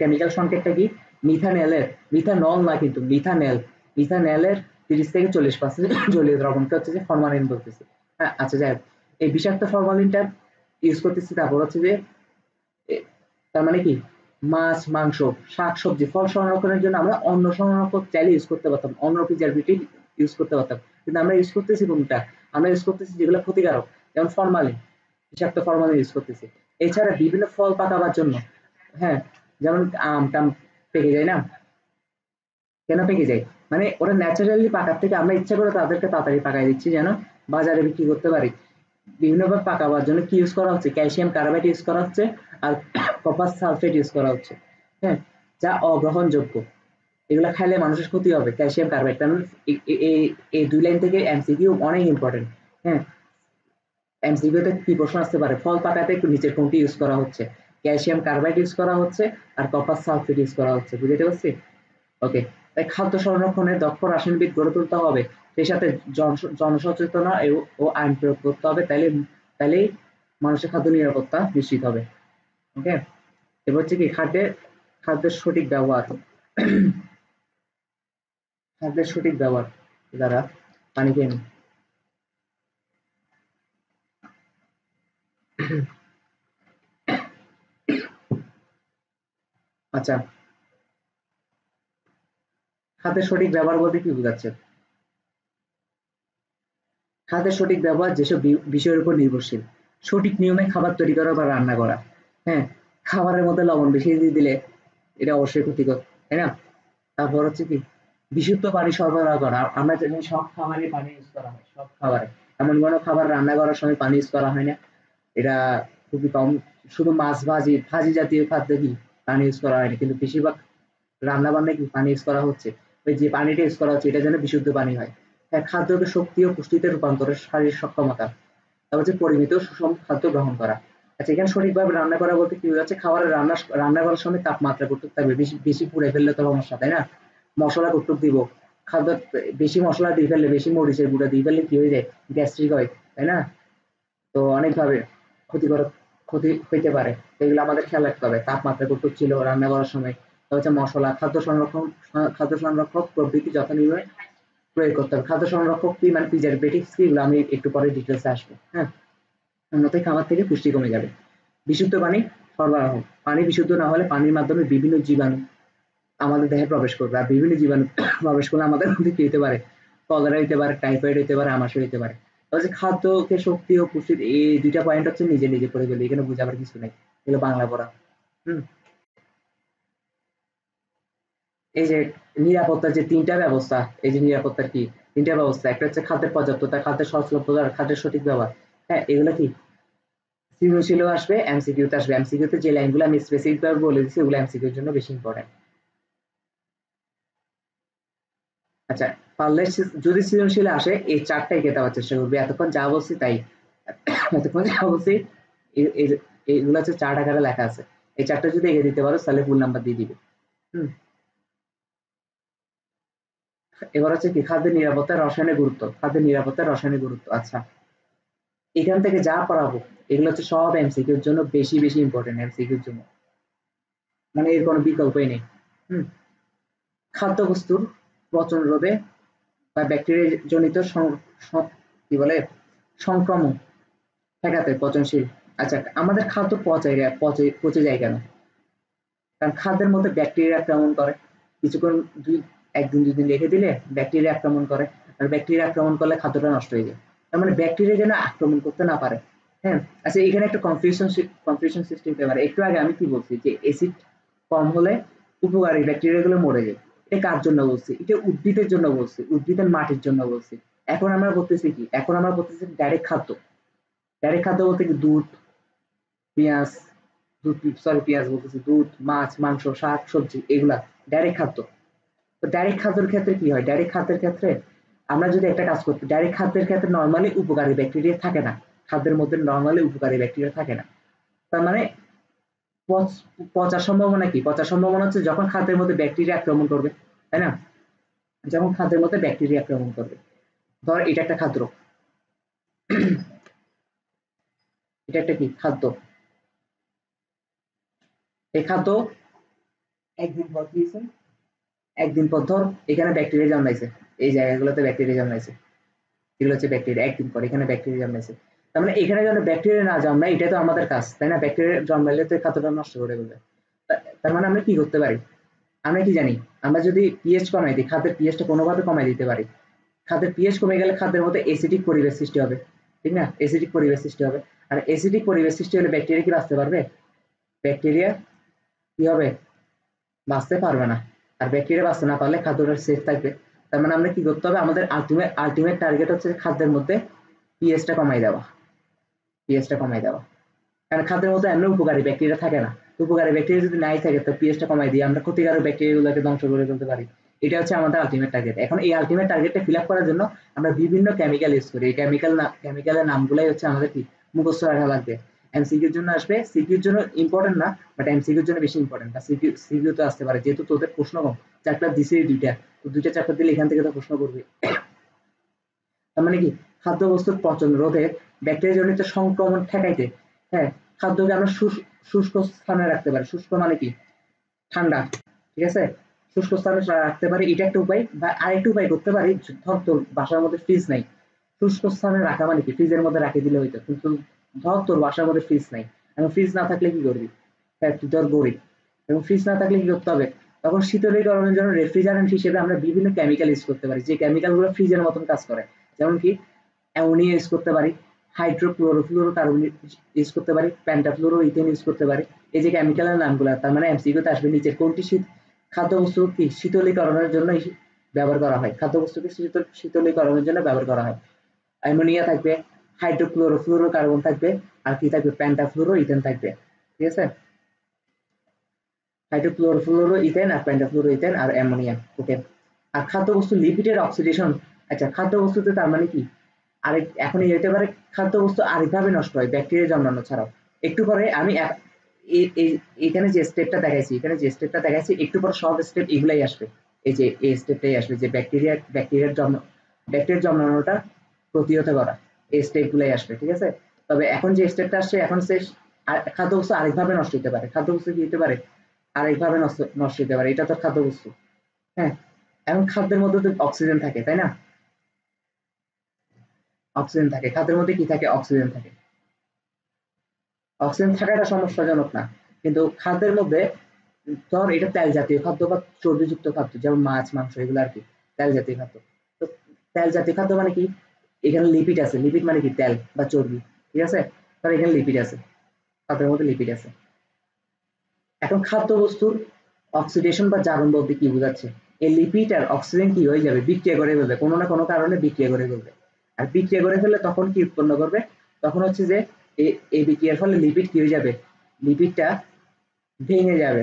কেমিক্যাল সংকেতটা কি? মিথানেলের, মিথানল না কিন্তু মিথানেল, মিথানেলের 30 থেকে 40% জলীয় দ্রবণকে হচ্ছে যে ফরমালিন বলতেছি। হ্যাঁ, আচ্ছা যাই হোক, এই বিষাক্ত ফরমালিনটা ইউজ করতেছি, তারপর হচ্ছে যে তার মানে কি, মাছ মাংস শাক সবজি ফল সংরক্ষণের জন্য আমরা অন্য সংরক্ষক চাইলে ইউজ করতে পারতাম, অন্য প্রিজারভেটিভ ইউজ করতে পারতাম, কিন্তু আমরা ইউজ করতেছি কোনটা? আমরা ইউজ করতেছি যেগুলো ক্ষতিকারক, যেমন ফরমালিন, বিষাক্ত ফরমালিন ইউজ করতেছি। এছাড়া বিভিন্ন ফল পাকাবার জন্য, হ্যাঁ, যেমন আম টাম পেকে যায় না, কেন পেকে যায়? মানে ওরা ন্যাচারালি পাকার থেকে আমরা ইচ্ছা করে তাদেরকে তাড়াতাড়ি পাকাই দিচ্ছি যেন বাজারে বিক্রি করতে পারি। বিভিন্নভাবে পাকাবার জন্য কি ইউজ করা হচ্ছে? ক্যালসিয়াম কার্বাইড ইউজ করা হচ্ছে আর কপার সালফেট ইউজ করা হচ্ছে, হ্যাঁ, যা অগ্রহণযোগ্য। এগুলা খাইলে মানুষের ক্ষতি হবে, ক্যালসিয়াম কার্বাইড। কারণ এই 2 লাইন থেকে এমসিকিউ অনেক ইম্পর্টেন্ট। হ্যাঁ, এমসিকিউতে কি প্রশ্ন আসতে পারে? ফল পাকাতে নিচের কোনটি ইউজ করা হচ্ছে? ক্যালসিয়াম কার্বাইড ইউজ করা হচ্ছে আর কপার সালফেট ইউজ করা হচ্ছে, বুঝতে পারছি? ওকে, তাই খাদ্য সংরক্ষণে দক্ষ রাসায়নিকবিদ গড়ে তুলতে হবে, সেই সাথে জনসচেতনা ও আইন প্রয়োগ করতে হবে, তাইলেই মানুষের খাদ্য নিরাপত্তা নিশ্চিত হবে। ওকে, এবার হচ্ছে কি খাদ্যের সঠিক ব্যবহার। খাদ্যের সঠিক ব্যবহার দ্বারা পানি খেয়ে নিই। আচ্ছা, খাদ্যের সঠিক ব্যবহার বলতে কি বোঝাচ্ছে? খাদ্যের সঠিক ব্যবহার যেসব বিষয়ের উপর নির্ভরশীল, সঠিক নিয়মে খাবার তৈরি করা বা রান্না করা। হ্যাঁ, খাবারের মধ্যে লবণ বেশি দিয়ে দিলে এটা অবশ্যই ক্ষতিকর, তাই না? তারপর হচ্ছে কি, বিশুদ্ধ পানি সরবরাহ করা। আমরা জানি সব খাবারে পানি ইউজ করা হয়, সব খাবারে। এমন কোনো খাবার রান্না করার সময় পানি ইউজ করা হয় না, এটা খুবই কম। শুধু মাছ ভাজি ভাজি জাতীয় খাদ্যে কি পানি ইউজ করা হয়নি, কিন্তু বেশিরভাগ রান্না বান্নায় কি পানি ইউজ করা হচ্ছে। ওই যে পানিটা ইউজ করা হচ্ছে এটা যেন বিশুদ্ধ পানি হয়। হ্যাঁ, খাদ্যকে শক্তি ও পুষ্টিতে রূপান্তরের শারীরিক সক্ষমতা। তারপর হচ্ছে পরিমিত সুষম খাদ্য গ্রহণ করা। আচ্ছা, এখানে সঠিকভাবে রান্না করা বলতে কি বোঝাচ্ছে? খাবারের রান্না করার সময় তাপমাত্রা কতটুকু থাকবে? বেশি বেশি পুড়ে ফেললে তো সমস্যা, তাই না? মসলা কতটুকু দিব? খাদ্য বেশি মসলা দিয়ে ফেললে, বেশি মরিচের গুঁড়া দিয়ে ফেললে কি হয়ে যায়? গ্যাস্ট্রিক হয়, তাই না? তো অনেকভাবে ক্ষতিকর ক্ষতি হইতে পারে। এগুলো আমাদের খেয়াল রাখতে হবে। তাপমাত্রা কতটুকু ছিল রান্না করার সময়। তারপর হচ্ছে মসলা, খাদ্য সংরক্ষক প্রভৃতি যথানিয়মে প্রয়োগ করতে হবে। খাদ্য সংরক্ষক কি মানে প্রিজারভেটিভস কি, এগুলো আমি একটু পরে ডিটেলসে আসবো। হ্যাঁ, অন্যথায় খাবার থেকে পুষ্টি কমে যাবে। বিশুদ্ধ পানি সরবরাহ। পানি বিশুদ্ধ না হলে পানির মাধ্যমে বিভিন্ন জীবাণু আমাদের দেহে প্রবেশ করবে। আর বিভিন্ন জীবাণু প্রবেশ করলে আমাদের মধ্যে কি হতে পারে? কলেরা হইতে পারে, টাইফয়েড হইতে পারে, আমাশয় হইতে পারে। তবে যে খাদ্যকে শক্তি ও পুষ্টি, এই ২ টা পয়েন্ট হচ্ছে নিজে, নিজে করে ফেলি। এখানে বুঝাবার কিছু নাই। এগুলো বাংলা পড়া। হুম। এই যে নিরাপত্তার যে ৩ টা ব্যবস্থা, এই যে নিরাপত্তার কি ৩ টা ব্যবস্থা। একটা হচ্ছে খাদ্যের পর্যাপ্ততা, খাদ্যের সহজলভ্যতা আর খাদ্যের সঠিক ব্যবহার। হ্যাঁ, এগুলো কি সৃজনশীলও আসবে, এমসিকিউতে আসবে। এমসিকিউতে যে লাইনগুলো আমি স্পেসিফিক ভাবে বলে দিচ্ছি ওগুলো এমসিকিউর জন্য বেশি ইম্পর্টেন্ট। আচ্ছা, পারলে যদি সৃজনশীল আসে এই ৪টাই কেটে চেষ্টা করবি। এতক্ষণ যা বলছি তাই। এতক্ষণ যা বলছি এগুলো হচ্ছে ৪ আকারে লেখা আছে। এই ৪টা যদি এগিয়ে দিতে পারো তাহলে ফুল নাম্বার দিয়ে দিবে। হুম। এবার হচ্ছে কি খাদ্যের নিরাপত্তা রসায়নের গুরুত্ব। খাদ্যের নিরাপত্তা রসায়নের গুরুত্ব। আচ্ছা, এখান থেকে যা পড়াবো এগুলো হচ্ছে সব এমসিকিউর জন্য বেশি বেশি ইম্পর্টেন্ট, এমসিকিউর জন্য। মানে এর কোনো বিকল্পই নেই। হুম। খাদ্যবস্তুর পচন রোধে বা ব্যাকটেরিয়া জনিত কি বলে সংক্রমণ ঠেকাতে পচনশীল। আচ্ছা, আমাদের খাদ্য পচে যায় কেন? কারণ খাদ্যের মধ্যে ব্যাকটেরিয়া আক্রমণ করে। কিছুক্ষণ একদিন দুদিন রেখে দিলে ব্যাকটেরিয়া আক্রমণ করে, আর ব্যাকটেরিয়া আক্রমণ করলে খাদ্যটা নষ্ট হয়ে যায়। তার মানে ব্যাকটেরিয়া যেন আক্রমণ করতে না পারে। হ্যাঁ, আচ্ছা, এখানে একটা কনফিউশন সৃষ্টি হতে পারে। একটু আগে আমি কি বলছি যে অ্যাসিড কম হলে উপকারী ব্যাকটেরিয়া গুলো মরে যায়। এটা কার জন্য বলছি? এটা উদ্ভিদের জন্য বলছি, উদ্ভিদের মাটির জন্য বলছি। এখন আমরা বলতেছি কি? এখন আমরা বলতেছি ডাইরেক্ট খাদ্য। ডাইরেক্ট খাদ্য বলতে কি? দুধ, পেঁয়াজ, পেঁয়াজ বলতেছি, দুধ, মাছ, মাংস, শাক, সবজি, এগুলা ডাইরেক্ট খাদ্য। তো ডাইরেক্ট খাদ্যের ক্ষেত্রে কি হয়? ডাইরেক্ট খাদ্যের ক্ষেত্রে আমরা যদি একটা কাজ করতে, ডাইরেক্ট খাদ্যের ক্ষেত্রে নর্মালি উপকারী ব্যাকটেরিয়া থাকে না। খাদ্যের মধ্যে নর্মালি উপকারী ব্যাকটেরিয়া থাকে না। তার মানে পচার সম্ভাবনা কি? পচার সম্ভাবনা হচ্ছে যখন খাদ্যের মধ্যে ব্যাকটেরিয়া আক্রমণ করবে, তাই না? যখন খাদ্যের মধ্যে ব্যাকটেরিয়া আক্রমণ করবে। ধর এটা একটা খাদ্য, এটা একটা কি খাদ্য। এই খাদ্য একদিন পর কি হয়েছে? একদিন পর ধর এখানে ব্যাকটেরিয়া জন্মাইছে, এই জায়গাগুলোতে ব্যাকটেরিয়া জন্মাইছে, এগুলো হচ্ছে ব্যাকটেরিয়া। একদিন পর এখানে ব্যাকটেরিয়া জন্মাইছে। তার মানে এখানে যেন ব্যাকটেরিয়া না জন্মায়, এটা তো আমাদের কাজ, তাই না? ব্যাকটেরিয়া জন্মাইলে তো খাদ্যটা নষ্ট করে দেবে। তার মানে আমরা কি করতে পারি? আমরা কি জানি? আমরা যদি পিএইচ কমাই দিই, খাদ্যের পিএইচটা কোনোভাবে কমাই দিতে পারি। খাদ্যের পিএইচ কমে গেলে খাদ্যের মধ্যে অ্যাসিডিক পরিবেশ সৃষ্টি হবে, ঠিক না? অ্যাসিডিক পরিবেশ সৃষ্টি হবে। আর অ্যাসিডিক পরিবেশ সৃষ্টি হলে ব্যাকটেরিয়া কি বাঁচতে পারবে? ব্যাকটেরিয়া কি হবে? বাঁচতে পারবে না। আর ব্যাকটেরিয়া বাঁচতে না পারলে খাদ্যটা সেফ থাকবে। তার মানে আমরা কি করতে হবে? আমাদের আলটিমেট টার্গেট হচ্ছে খাদ্যের মধ্যে পিএইচটা কমাই দেওয়া, পিএইচটা কমাই দেওয়া। কারণ খাদ্যের মধ্যে এমনি উপকারী ব্যাকটেরিয়া থাকে না। উপকারী ব্যাকটেরিয়া যদি নাই থাকে তো পিএইচটা কমাই দিয়ে আমরা ক্ষতিকারক ব্যাকটেরিয়াগুলোকে ধ্বংস করে ফেলতে পারি। এটা হচ্ছে আমাদের আলটিমেট টার্গেট। এখন এই আলটিমেট টার্গেটটা ফিল আপ করার জন্য আমরা বিভিন্ন কেমিক্যাল ইউজ করি। এই কেমিক্যালের নামগুলাই হচ্ছে আমাদের কি মুখস্থ রাখা লাগবে। এমসিকিউর জন্য আসবে, সিকিউর জন্য ইম্পর্টেন্ট না, বাট এমসিকিউর জন্য বেশি ইম্পর্টেন্ট। বা সিকিউ তো আসতে পারে, যেহেতু তোদের প্রশ্ন কম, চ্যাপ্টার দিছে দুইটা, তো দুইটা চ্যাপ্টার দিলে এখান থেকে তো প্রশ্ন করবে। তার মানে কি খাদ্যবস্তুর পচন রোধে ব্যাকটেরিয়া জনিত সংক্রমণ ঠেকাইতে, হ্যাঁ, খাদ্যকে আমরা শুষ্ক স্থানে রাখতে পারি। শুষ্ক মানে কি? ঠান্ডা, ঠিক আছে? শুষ্ক স্থানে রাখতে পারি, এটা একটা উপায়। বা আরেকটা উপায় করতে পারি, ধর তোর বাসার মধ্যে ফ্রিজ নাই, শুষ্ক স্থানে রাখা মানে কি ফ্রিজের মধ্যে রাখে দিলে হইতো। কিন্তু ধর তোর বাসার মধ্যে ফ্রিজ নাই, এবং ফ্রিজ না থাকলে কি করবি? হ্যাঁ, তুই ধর গরিব, এবং ফ্রিজ না থাকলে কি করতে হবে? তখন শীতলীকরণের জন্য রেফ্রিজারেন্ট হিসেবে আমরা বিভিন্ন কেমিক্যাল ইউজ করতে পারি, যে কেমিক্যালগুলো ফ্রিজের মতন কাজ করে। যেমন কি অ্যামোনিয়া ইউজ করতে পারি, হাইড্রোক্লোরোফ্লুরোকার্বন ইউজ করতে পারি, পেন্টাফ্লুরো ইথেন ইউজ করতে পারি। এই যে কেমিক্যালের নামগুলো, তার মানে এমসিকিউতে আসবে নিচের কোনটি খাদ্যবস্তু কি শীতলীকরণের জন্য ব্যবহার করা হয়? খাদ্যবস্তুকে শীতলীকরণের জন্য ব্যবহার করা হয়। অ্যামোনিয়া থাকবে, হাইড্রোক্লোরোফ্লুরোকার্বন থাকবে, আর কি থাকবে? পেন্টাফ্লুরো ইথেন থাকবে, ঠিক আছে? হাইড্রোক্লোরোফ্লুরো ইথেন আর পেন্টাফ্লুরো ইথেন আর অ্যামোনিয়া, ওকে। আর খাদ্যবস্তু লিপিডের অক্সিডেশন। আচ্ছা, খাদ্যবস্তুতে তার মানে কি আরেক এখন হতে পারে খাদ্যবস্তু আরেকভাবে নষ্ট হয় ব্যাকটেরিয়া জন্মানো ছাড়াও। একটু পরে আমি এখানে যে স্টেপটা দেখাইছি, একটু পরে সব স্টেপ এগুলাই আসবে। এই যে এই স্টেপটাই আসবে, যে ব্যাকটেরিয়া জন্মানোটা প্রতিহত করা, এই স্টেপ গুলাই আসবে, ঠিক আছে? তবে এখন যে স্টেপটা আসছে, এখন সে খাদ্যবস্তু আরেকভাবে নষ্ট হতে পারে। খাদ্যবস্তু কি হতে পারে? আরেকভাবে নষ্ট হতে পারে। এটা তো খাদ্যবস্তু, হ্যাঁ। এখন খাদ্যের মধ্যে তো অক্সিজেন থাকে, তাই না? অক্সিজেন থাকে খাদ্যের মধ্যে, কি থাকে? অক্সিজেন থাকে। অক্সিজেন থাকাটা সমস্যাজনক না, কিন্তু খাদ্যের মধ্যে ধর এটা তেল জাতীয় খাদ্য বা চর্বিযুক্ত খাদ্য, যেমন মাছ, মাংস, এগুলো আর কি তেল জাতীয় খাদ্য। তো তেল জাতীয় খাদ্য মানে কি? এখানে লিপিড আছে। লিপিড মানে কি? তেল বা চর্বি, ঠিক আছে? তাহলে এখানে লিপিড আছে, খাদ্যের মধ্যে লিপিড আছে। এখন খাদ্য বস্তুর অক্সিডেশন বা জারণ বলতে কি বোঝাচ্ছে? এই লিপিড আর অক্সিজেন কি হয়ে যাবে? বিক্রিয়া করে ফেলবে, কোনো না কোনো কারণে বিক্রিয়া করে ফেলবে। আর বিক্রিয়া করে ফেললে তখন কি উৎপন্ন করবে? তখন হচ্ছে যে এই বিক্রিয়ার ফলে লিপিড কি হয়ে যাবে? লিপিডটা ভেঙে যাবে।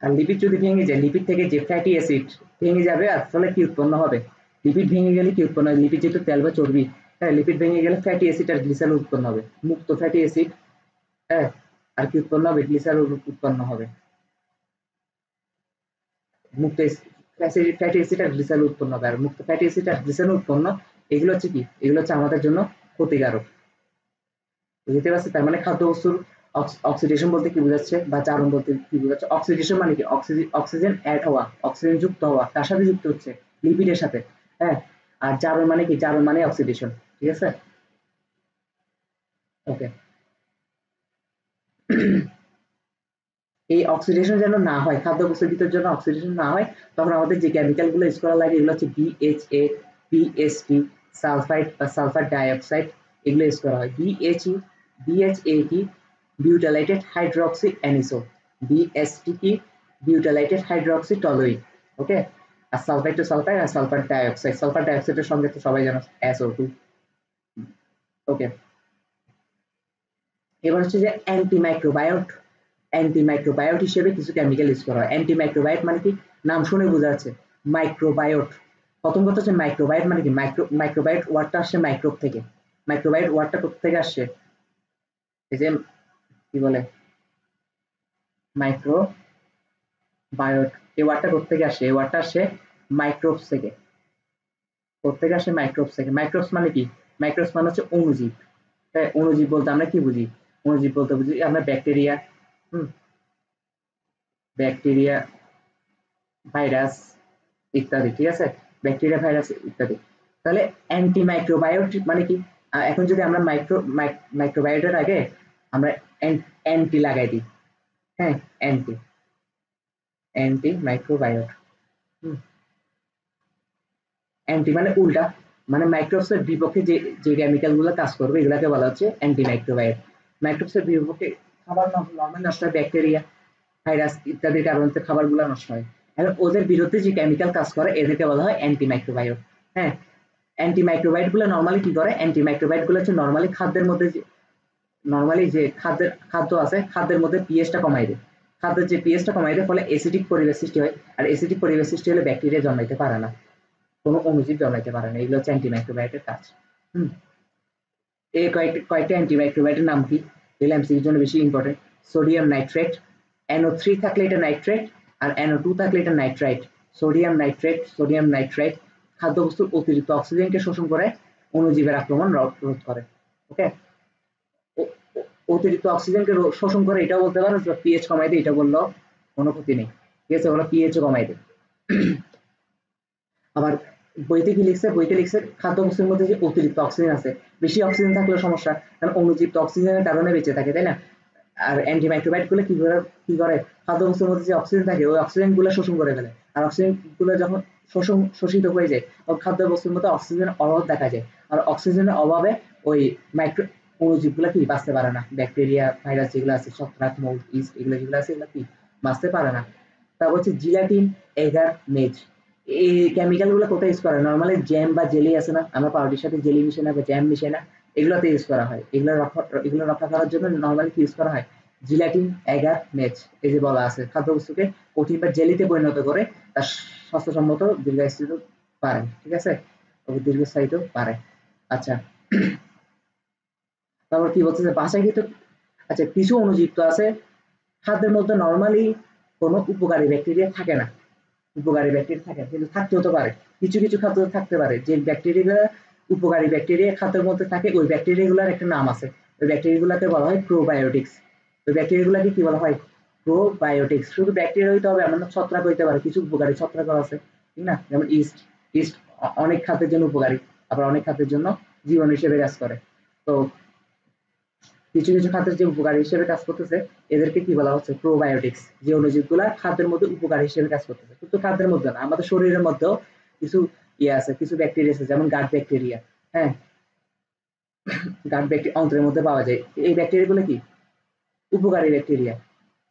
আর লিপিড যদি ভেঙে যায়, লিপিড থেকে যে ফ্যাটি অ্যাসিড ভেঙে যাবে, আর ফলে কি উৎপন্ন হবে? লিপিড ভেঙে গেলে কি উৎপন্ন হয়? লিপিড যেহেতু তেল বা চর্বি, হ্যাঁ, লিপিড ভেঙে গেলে ফ্যাটি অ্যাসিড আর গ্লিসারল উৎপন্ন হবে, মুক্ত ফ্যাটি অ্যাসিড, হ্যাঁ। আর কি উৎপন্ন হবে? গ্লিসারল উৎপন্ন হবে। মুক্ত ফ্যাটি অ্যাসিড আর গ্লিসারল উৎপন্ন হবে। আর মুক্ত ফ্যাটি অ্যাসিড আর গ্লিসারল উৎপন্ন, এগুলো হচ্ছে কি? এগুলো হচ্ছে আমাদের জন্য ক্ষতিকারক, বুঝতে পারছি? তার মানে খাদ্য বস্তুর অক্সিডেশন বলতে কি বোঝাচ্ছে, বা জারণ বলতে কি বোঝাচ্ছে? অক্সিডেশন মানে কি? অক্সিজেন অ্যাড হওয়া, অক্সিজেন যুক্ত হওয়া। কার সাথে যুক্ত হচ্ছে? লিপিডের সাথে। হ্যাঁ, আর জারণ মানে কি? জারণ মানে অক্সিডেশন। ঠিক আছে? ওকে। এই অক্সিডেশন যেন না হয়, খাদ্যবস্তুর ভিতর যেন অক্সিডেশন না হয়, তখন আমাদের যে কেমিক্যাল গুলো ইউজ করা লাগে এগুলো হচ্ছে BHA, PSP, সালফাইড বা সালফার ডাইঅক্সাইড, এগুলো ইউজ করা হয়। BHA কি? Butylated hydroxy anisole. BST কি? Butylated hydroxy toluene. ওকে। আর সালফাইড তো সালফাইড, আর সালফার ডাইঅক্সাইড, সালফার ডাইঅক্সাইডের সঙ্গে তো সবাই জানো SO2। ওকে। এবার হচ্ছে যে অ্যান্টিমাইক্রোবায়োট। অ্যান্টিমাইক্রোবায়োট হিসেবে কিছু কেমিক্যাল ইউজ করা হয়। অ্যান্টিমাইক্রোবায়োট মানে কি? নাম শুনে বোঝা যাচ্ছে। মাইক্রোবায়োট, প্রথম কথা হচ্ছে মাইক্রোবায়োট মানে কি? মাইক্রোবায়োট ওয়ার্ডটা আসছে মাইক্রোব থেকে। মাইক্রোবায়োট ওয়ার্ডটা কোথেকে আসছে? এই যে কি বলে মাইক্রোবায়োট, এই ওয়ার্ডটা কোথেকে আসে? এই ওয়ার্ডটা আসে মাইক্রোবস থেকে। কোথেকে আসে? মাইক্রোবস থেকে। মাইক্রোবস মানে কি? মাইক্রোবস মানে হচ্ছে অণুজীব। হ্যাঁ, অণুজীব বলতে আমরা কি বুঝি? অণুজীব বলতে বুঝি আমরা ব্যাকটেরিয়া, হুম, ব্যাকটেরিয়া, ভাইরাস ইত্যাদি। ঠিক আছে? ব্যাকটেরিয়া, ভাইরাস ইত্যাদি। তাহলে অ্যান্টিমাইক্রোবায়োটিক মানে কি? এখন যদি আমরা মাইক্রোবায়োটের আগে আমরা অ্যান্টি লাগাই দিই। হ্যাঁ, অ্যান্টি, মাইক্রোবায়োট। অ্যান্টি মানে উল্টা, মানে মাইক্রোবসের বিপক্ষে যে যে কেমিক্যাল গুলো কাজ করবে এগুলাকে বলা হচ্ছে অ্যান্টি মাইক্রোবায়োট। মাইক্রোবসের বিপক্ষে খাবার নর্মাল নষ্ট হয়, ব্যাকটেরিয়া, ভাইরাস ইত্যাদির কারণে খাবারগুলো নষ্ট হয়। এখন ওদের বিরুদ্ধে যে কেমিক্যাল কাজ করে এদেরকে বলা হয় অ্যান্টি মাইক্রোবায়োট। হ্যাঁ, অ্যান্টি মাইক্রোবায়োট গুলো নর্মালি কি করে? অ্যান্টি মাইক্রোবায়োট গুলো হচ্ছে নর্মালি খাদ্যের মধ্যে নর্মালি যে খাদ্য আছে খাদ্যের মধ্যে পিএইচটা কমাই দেয়। খাদ্যের যে পিএইচটা কমাই দেয় ফলে অ্যাসিডিক পরিবেশ সৃষ্টি হয়। আর অ্যাসিডিক পরিবেশ সৃষ্টি হলে ব্যাকটেরিয়া জন্মাইতে পারে না, কোনো অণুজীব জন্মাইতে পারে না। এগুলো হচ্ছে অ্যান্টিমাইক্রোবায়োটের কাজ। হুম। এই কয়েকটা অ্যান্টিমাইক্রোবায়োটের নাম কি? এগুলো এমসিকিউর জন্য বেশি ইম্পর্টেন্ট। সোডিয়াম নাইট্রেট, NO3 থাকলে এটা নাইট্রেট, আর NO2 থাকলে এটা nitrite. Sodium nitrate, sodium nitrite খাদ্যবস্তুর অতিরিক্ত অক্সিজেনকে শোষণ করে অণুজীবের আক্রমণ রোধ করে। ওকে। অতিরিক্ত অক্সিজেনকে শোষণ করে এটাও বলতে পারো, পিএইচ কমাই দেয়, এটা বললেও কোনো ক্ষতি নেই। ঠিক আছে? ওরা পিএইচও কমাই দেয়। আবার বইতে কি লিখছে? বইতে লিখছে খাদ্যবস্তুর মধ্যে যে অতিরিক্ত অক্সিজেন আছে, বেশি অক্সিজেন থাকলেও সমস্যা, কারণ অণুজীব তো অক্সিজেনের কারণে বেঁচে থাকে, তাই না? আর অ্যান্টিমাইক্রোবায়োট গুলো কি করে খাদ্যবস্তুর মধ্যে যে অক্সিজেন থাকে ওই অক্সিজেন গুলো শোষণ করে ফেলে। আর অক্সিজেন গুলো যখন শোষিত হয়ে যায় তখন খাদ্যবস্তুর মধ্যে অক্সিজেনের অভাব দেখা যায়। আর অক্সিজেনের অভাবে ওই মাইক্রো অণুজীব গুলা কি বাঁচতে পারে না। ব্যাকটেরিয়া, ভাইরাস যেগুলো আছে, ছত্রাক, মোল্ড, ইস্ট, এগুলো যেগুলো আছে এগুলো কি বাঁচতে পারে না। তারপর হচ্ছে জিলাটিন, এগার, মেজ। এই কেমিক্যাল গুলো কোথায় ইউজ করা হয়? নর্মালি জ্যাম বা জেলি আছে না, আমরা পাউরুটির সাথে জেলি মিশে না বা জ্যাম মিশে না, এগুলোতে ইউজ করা হয়। এগুলো রক্ষা করার জন্য নর্মালি কি ইউজ করা হয়? জিলাটিন, এগার, মেজ। এই যে বলা আছে খাদ্যবস্তুকে কঠিন বা জেলিতে পরিণত করে তার স্বাস্থ্যসম্মত দীর্ঘস্থায়িত পারে। ঠিক আছে? দীর্ঘস্থায়িত পারে। আচ্ছা, তারপর কি বলতেছে বাসায় কিন্তু, আচ্ছা, কিছু অণুজীব তো আছে খাদ্যের মধ্যে নর্মালি কোনো উপকারী ব্যাকটেরিয়া থাকে না। উপকারী ব্যাকটেরিয়া থাকে কিন্তু থাকতেও তো পারে। কিছু কিছু খাদ্য থাকতে পারে যে ব্যাকটেরিয়া উপকারী ব্যাকটেরিয়া খাদ্যের মধ্যে থাকে, ওই ব্যাকটেরিয়া গুলার একটা নাম আছে। ওই ব্যাকটেরিয়া গুলাকে বলা হয় প্রোবায়োটিক্স। ওই ব্যাকটেরিয়া গুলাকে কি বলা হয়? প্রোবায়োটিক্স। শুধু ব্যাকটেরিয়া হইতে হবে এমন না, ছত্রাক হইতে পারে, কিছু উপকারী ছত্রাক আছে, ঠিক না? যেমন ইস্ট। ইস্ট অনেক খাদ্যের জন্য উপকারী, আবার অনেক খাদ্যের জন্য জীবন হিসেবে কাজ করে। তো কিছু কিছু খাদ্যের যে উপকারী হিসেবে কাজ করতেছে এদেরকে কি বলা হচ্ছে? প্রোবায়োটিক্স। যে অণুজীবগুলা খাদ্যের মধ্যে উপকারী হিসেবে কাজ করতেছে, কিন্তু খাদ্যের মধ্যে না, আমাদের শরীরের মধ্যেও কিছু ইয়ে আছে, কিছু ব্যাকটেরিয়া আছে, যেমন গাট ব্যাকটেরিয়া। হ্যাঁ, গাট ব্যাকটেরিয়া অন্ত্রের মধ্যে পাওয়া যায়। এই ব্যাকটেরিয়া গুলো কি উপকারী ব্যাকটেরিয়া।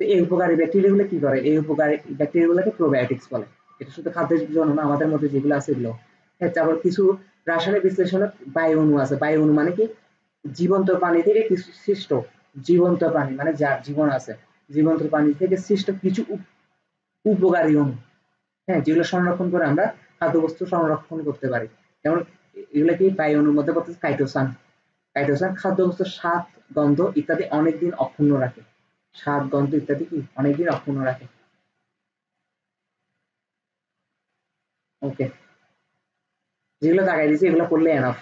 তো এই উপকারী ব্যাকটেরিয়া গুলো কি করে? এই উপকারী ব্যাকটেরিয়া গুলোকে প্রোবায়োটিক্স বলে। এটা শুধু খাদ্যের জন্য না, আমাদের মধ্যে যেগুলো আছে এগুলো। হ্যাঁ, তারপর কিছু রাসায়নিক বিশ্লেষণে বায়ু অণু আছে। বায়ু অণু মানে কি? জীবন্ত প্রাণী থেকে কিছু সৃষ্ট, জীবন্ত প্রাণী মানে যার জীবন আছে, জীবন্ত প্রাণী থেকে সৃষ্ট কিছু উপকারী অণু। হ্যাঁ, যেগুলো সংরক্ষণ করে আমরা খাদ্যবস্তু সংরক্ষণ করতে পারি। যেমন এগুলো কি বায়ু অণুর মধ্যে পড়তেছে কাইটোসান। কাইটোসান খাদ্যবস্তুর স্বাদ, গন্ধ ইত্যাদি অনেকদিন অক্ষুণ্ণ রাখে। স্বাদ, গন্ধ ইত্যাদি কি অনেকদিন অক্ষুণ্ণ রাখে। ওকে, যেগুলো দাগাই দিয়েছি এগুলো করলে এনাফ।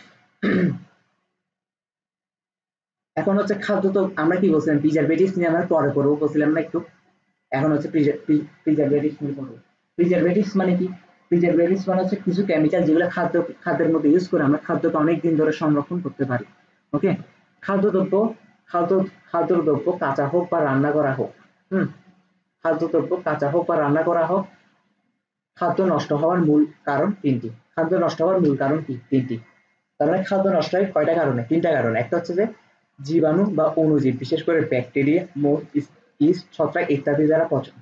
এখন হচ্ছে খাদ্য, তো আমরা কি বলছিলাম প্রিজারভেটিভস নিয়ে আমরা পরে করবো বলছিলাম না একটু। এখন হচ্ছে প্রিজারভেটিভস নিয়ে পড়বো। প্রিজারভেটিভস মানে কি? প্রিজারভেটিভস মানে হচ্ছে কিছু কেমিক্যাল যেগুলো খাদ্যের মধ্যে ইউজ করে আমরা খাদ্যকে অনেক দিন ধরে সংরক্ষণ করতে পারি। ওকে, খাদ্যদ্রব্য খাদ্য খাদ্যদ্রব্য কাঁচা হোক বা রান্না করা হোক, হুম, খাদ্যদ্রব্য কাঁচা হোক বা রান্না করা হোক, খাদ্য নষ্ট হওয়ার মূল কারণ তিনটি। খাদ্য নষ্ট হওয়ার মূল কারণ কি? তিনটি। তার মানে খাদ্য নষ্ট হয় কয়টা কারণে? তিনটা কারণে। একটা হচ্ছে যে জীবাণু বা অণুজীব, বিশেষ করে ব্যাকটেরিয়া, মোল্ড, ইস্ট, ছত্রাক ইত্যাদি দ্বারা পচন।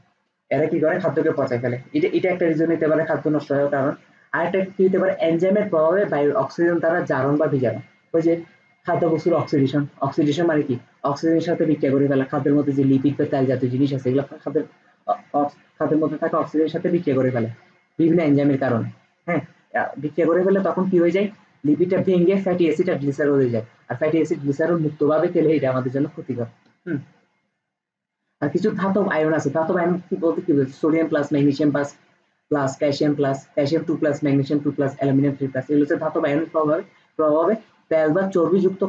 এরা কি করে? খাদ্যকে পচায় ফেলে। এটা একটা রিজন হতে পারে খাদ্য নষ্ট হওয়ার কারণ। আরেকটা কি হতে পারে? এনজাইমের প্রভাবে বায়ুর অক্সিজেন দ্বারা জারণ বা বীজাণু। ওই যে খাদ্যবস্তুর অক্সিডেশন। অক্সিডেশন মানে কি? অক্সিজেনের সাথে বিক্রিয়া করে ফেলা। খাদ্যের মধ্যে যে লিপিড বা তেল জাতীয় জিনিস আছে এগুলো খাদ্যের মধ্যে থাকা অক্সিজেনের সাথে বিক্রিয়া করে ফেলে বিভিন্ন এনজাইমের কারণে। হ্যাঁ, বিক্রিয়া করে ফেলে তখন কি হয়ে যায়? লিপিডটা ভেঙে ফ্যাটি অ্যাসিড আর গ্লিসারল হয়ে যায়। আর ফ্যাটি অ্যাসিড গ্লিসারল মুক্তভাবে খেলে এটা আমাদের জন্য ক্ষতিকর। হুম, আর কিছু ধাতব আয়ন আছে। ধাতব আয়ন কি বলতে কি বলছে? Sodium plus magnesium plus calcium 2 plus magnesium 2 plus aluminium 3 plus, এগুলো হচ্ছে ধাতব আয়নের প্রভাবে তেল বা চর্বিযুক্ত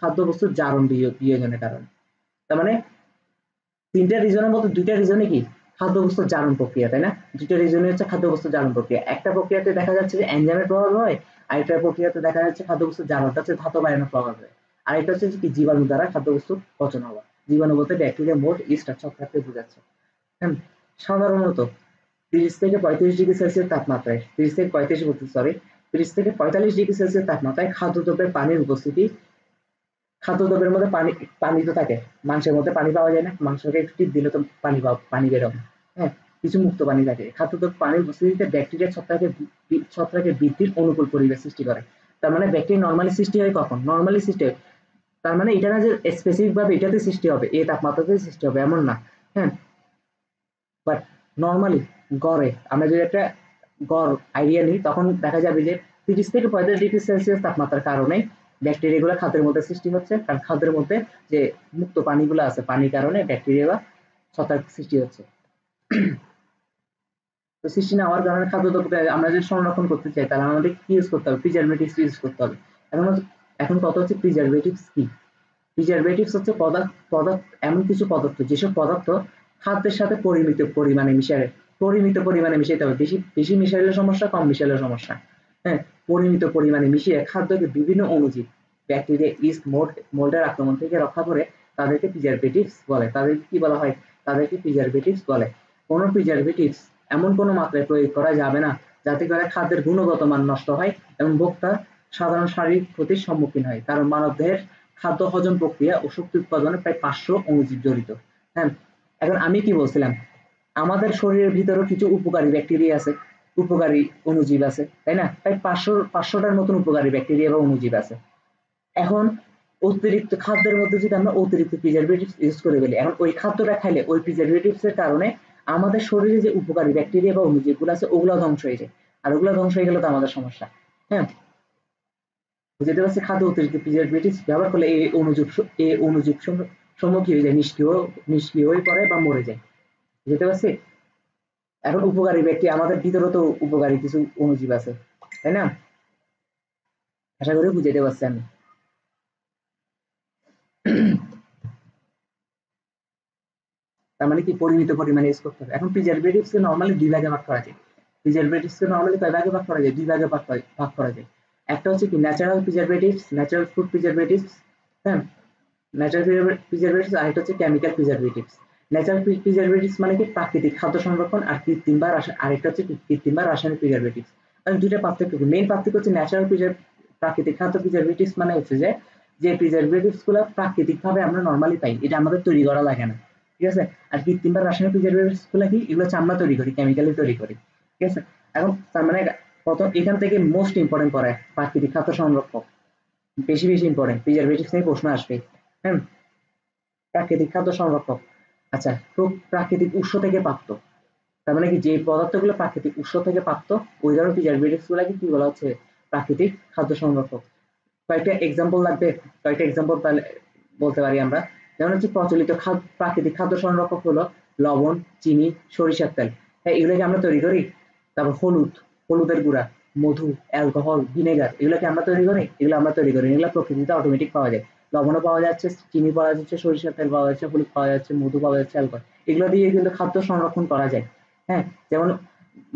খাদ্যবস্তুর জারণ বিয়োজনের কারণে। তার মানে তিনটা রিজনের মধ্যে দুইটা রিজনে কি খাদ্যবস্তুর জারণ প্রক্রিয়া, তাই না? দুইটা রিজনে হচ্ছে খাদ্যবস্তুর জারণ প্রক্রিয়া। একটা প্রক্রিয়াতে দেখা যাচ্ছে যে এনজাইমের প্রভাব হয়, আরেকটা প্রক্রিয়াতে দেখা যাচ্ছে খাদ্যবস্তুর জারণটা হচ্ছে ধাতব আয়নের প্রভাব হয়। আরেকটা হচ্ছে কি জীবাণু দ্বারা খাদ্যবস্তুর পচন হওয়া। জীবাণু বলতে ব্যাকটেরিয়া, মোল্ড, ইস্ট আর ছত্রাককে বোঝাচ্ছে। হ্যাঁ, সাধারণত 30 থেকে 35 ডিগ্রি সেলসিয়াস তাপমাত্রায় 30 থেকে 35 বলতে সরি 30 থেকে 45 ডিগ্রি সেলসিয়াস তাপমাত্রায় খাদ্যদ্রব্যের পানির উপস্থিতি। খাদ্যদ্রব্যের মধ্যে পানি তো থাকে। মাংসের মধ্যে পানি পাওয়া যায় না? মাংসকে একটু টিপ দিলে তো পানি বের হবে। হ্যাঁ, কিছু মুক্ত পানি থাকে। খাদ্যদ্রব্য পানির উপস্থিতিতে ব্যাকটেরিয়া ছত্রাকের বৃদ্ধির অনুকূল পরিবেশ সৃষ্টি করে। তার মানে ব্যাকটেরিয়া নরমালি সৃষ্টি হয় কখন? নরমালি সৃষ্টি হয়। তার মানে এটা না যে স্পেসিফিক ভাবে এটাতে সৃষ্টি হবে, এই তাপমাত্রাতে সৃষ্টি হবে এমন না। হ্যাঁ, বাট নরমালি গড়ে আমরা যদি একটা গড় আইডিয়া নিই তখন দেখা যাবে যে 30 থেকে 35 ডিগ্রি সেলসিয়াস তাপমাত্রার কারণে ব্যাকটেরিয়াগুলো খাদ্যের মধ্যে সৃষ্টি হচ্ছে। কারণ খাদ্যের মধ্যে যে মুক্ত পানিগুলো আছে, পানির কারণে ব্যাকটেরিয়া বা ছত্রাক সৃষ্টি হচ্ছে। তো সৃষ্টি না হওয়ার কারণে খাদ্যদ্রব্যকে আমরা যদি সংরক্ষণ করতে চাই তাহলে আমাদের কি ইউজ করতে হবে? প্রিজারভেটিভস ইউজ করতে হবে। এখন কথা হচ্ছে প্রিজারভেটিভস কি? প্রিজারভেটিভস হচ্ছে এমন কিছু পদার্থ যেসব পদার্থ খাদ্যের সাথে পরিমিত পরিমাণে মিশাইতে হবে। বেশি বেশি মিশাইলে সমস্যা, কম মিশাইলে সমস্যা। হ্যাঁ, পরিমিত পরিমাণে মিশিয়ে খাদ্যকে বিভিন্ন অণুজীব, ব্যাকটেরিয়া, ইস্ট, মোল্ডের আক্রমণ থেকে রক্ষা করে তাদেরকে প্রিজারভেটিভস বলে। তাদেরকে কি বলা হয়? তাদেরকে প্রিজারভেটিভস বলে। কোনো প্রিজারভেটিভস এমন কোনো মাত্রায় প্রয়োগ করা যাবে না যাতে করে খাদ্যের গুণগত মান নষ্ট হয় এবং ভোক্তা সাধারণ শারীরিক ক্ষতির সম্মুখীন হয়। কারণ মানবদেহের খাদ্য হজম প্রক্রিয়া ও শক্তি উৎপাদনে প্রায় 500 অণুজীব জড়িত। হ্যাঁ, এখন আমি কি বলছিলাম? আমাদের শরীরের ভিতরেও কিছু উপকারী ব্যাকটেরিয়া আছে, উপকারী অণুজীব আছে, তাই না? প্রায় 500টার মতন উপকারী ব্যাকটেরিয়া বা অণুজীব আছে। এখন অতিরিক্ত খাদ্যের মধ্যে যদি আমরা অতিরিক্ত প্রিজারভেটিভস ইউজ করে ফেলি, এখন ওই খাদ্যটা খাইলে ওই প্রিজারভেটিভস এর কারণে আমাদের শরীরে যে উপকারী ব্যাকটেরিয়া বা অণুজীবগুলো আছে ওগুলো ধ্বংস হয়ে যায়। আর ওগুলো ধ্বংস হয়ে গেলে তো আমাদের সমস্যা। হ্যাঁ, বুঝতে পারছি। খাদ্য অতিরিক্ত প্রিজারভেটিভস ব্যবহার করলে এই অণুজীব সমূহ কি হয়ে যায়? নিষ্ক্রিয় হয়ে পড়ে বা মরে যায়। বুঝতে পারছি। এখন উপকারী ব্যাকটেরিয়া আমাদের ভিতরে তো উপকারী কিছু অণুজীব আছে, তাই না? আশা করি বুঝাইতে পারছি আমি। তার মানে কি পরিমিত পরিমাণে ইউজ করতে হবে। এখন প্রিজারভেটিভস কে নরমালি দুই ভাগে ভাগ করা যায়। প্রিজারভেটিভস কে নরমালি কয় ভাগে ভাগ করা যায়? দুই ভাগে ভাগ করা যায়। একটা হচ্ছে কি natural preservatives, natural food preservatives. হ্যাঁ, ন্যাচারাল প্রিজারভেটিভস, আর একটা হচ্ছে কেমিক্যাল প্রিজারভেটিভস। ন্যাচারাল প্রিজারভেটিভস মানে কি প্রাকৃতিক খাদ্য সংরক্ষণ, আর কৃত্রিম বা আরেকটা হচ্ছে কৃত্রিম বা রাসায়নিক প্রিজারভেটিভস। আর দুইটা পার্থক্য কি? মেইন পার্থক্য হচ্ছে প্রাকৃতিক খাদ্য প্রিজারভেটিভস মানে হচ্ছে যে যে প্রিজারভেটিভস গুলো প্রাকৃতিক ভাবে আমরা নরমালি পাই, এটা আমাদের তৈরি করা লাগে না, ঠিক আছে? আর কৃত্রিম বা রাসায়নিক প্রিজারভেটিভস গুলো কি? এগুলো হচ্ছে আমরা তৈরি করি, কেমিক্যালি তৈরি করি, ঠিক আছে? এখন তার মানে প্রথম এখান থেকে মোস্ট ইম্পর্টেন্ট পড়ে প্রাকৃতিক খাদ্য সংরক্ষক, বেশি বেশি ইম্পর্টেন্ট, প্রিজারভেটিভস নিয়ে প্রশ্ন আসবে। হ্যাঁ, প্রাকৃতিক খাদ্য সংরক্ষক। আচ্ছা, প্রাকৃতিক উৎস থেকে প্রাপ্ত, তার মানে কি যে পদার্থগুলো প্রাকৃতিক উৎস থেকে প্রাপ্ত ওই ধরনের প্রিজারভেটিভস গুলাকে কি বলা হচ্ছে? প্রাকৃতিক খাদ্য সংরক্ষক। কয়েকটা এক্সাম্পল লাগবে, কয়েকটা এক্সাম্পল তাহলে বলতে পারি আমরা। যেমন হচ্ছে প্রচলিত প্রাকৃতিক খাদ্য সংরক্ষক হলো লবণ, চিনি, সরিষার তেল। হ্যাঁ, এগুলোকে আমরা তৈরি করি। তারপর হলুদের গুঁড়া, মধু, অ্যালকোহল, ভিনেগার, এগুলোকে আমরা তৈরি করি? এগুলো আমরা তৈরি করি, এগুলো প্রকৃতিতে অটোমেটিক পাওয়া যায়। লবণও পাওয়া যাচ্ছে, চিনি পাওয়া যাচ্ছে, সরিষার তেল পাওয়া যাচ্ছে, হলুদ পাওয়া যাচ্ছে, মধু পাওয়া যাচ্ছে, অ্যালকোহল, এগুলো দিয়ে কিন্তু খাদ্য সংরক্ষণ করা যায়। হ্যাঁ, যেমন